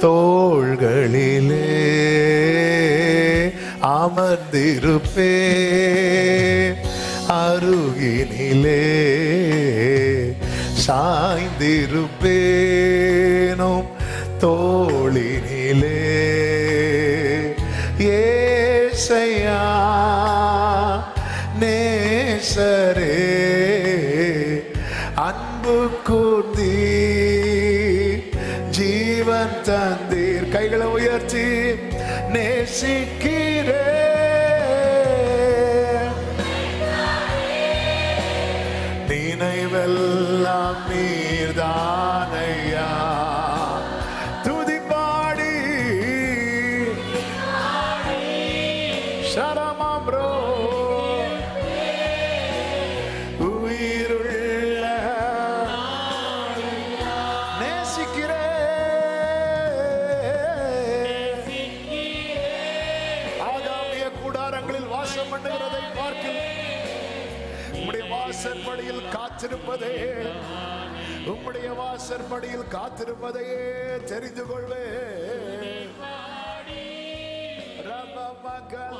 தோள்களிலே, அமர்ந்திருப்பே அருகினிலே, சாய்ந்திருப்பேனும் தோளினிலே. ஏசையா நேசரே, அன்பு கூர்ந்தீ, ஜீவன் தந்தீர். கைகளை உயர்த்தி நேசிக்கிறே, நினைவெல்லாம் நீர்தானையா. துதிப்பாடி சரமாம்ரோ, உயிருள்ள நேசிக்கிறே. ஆகாமிய கூடாரங்களில் வாசம் பண்ணுகிறதை பார்க்கிறேன். உம்முடைய வாசற்படியில் காத்திருப்பதே, உம்முடைய வாசற்படியில் காத்திருப்பதையே தெரிந்து கொள்வே. ரப மகள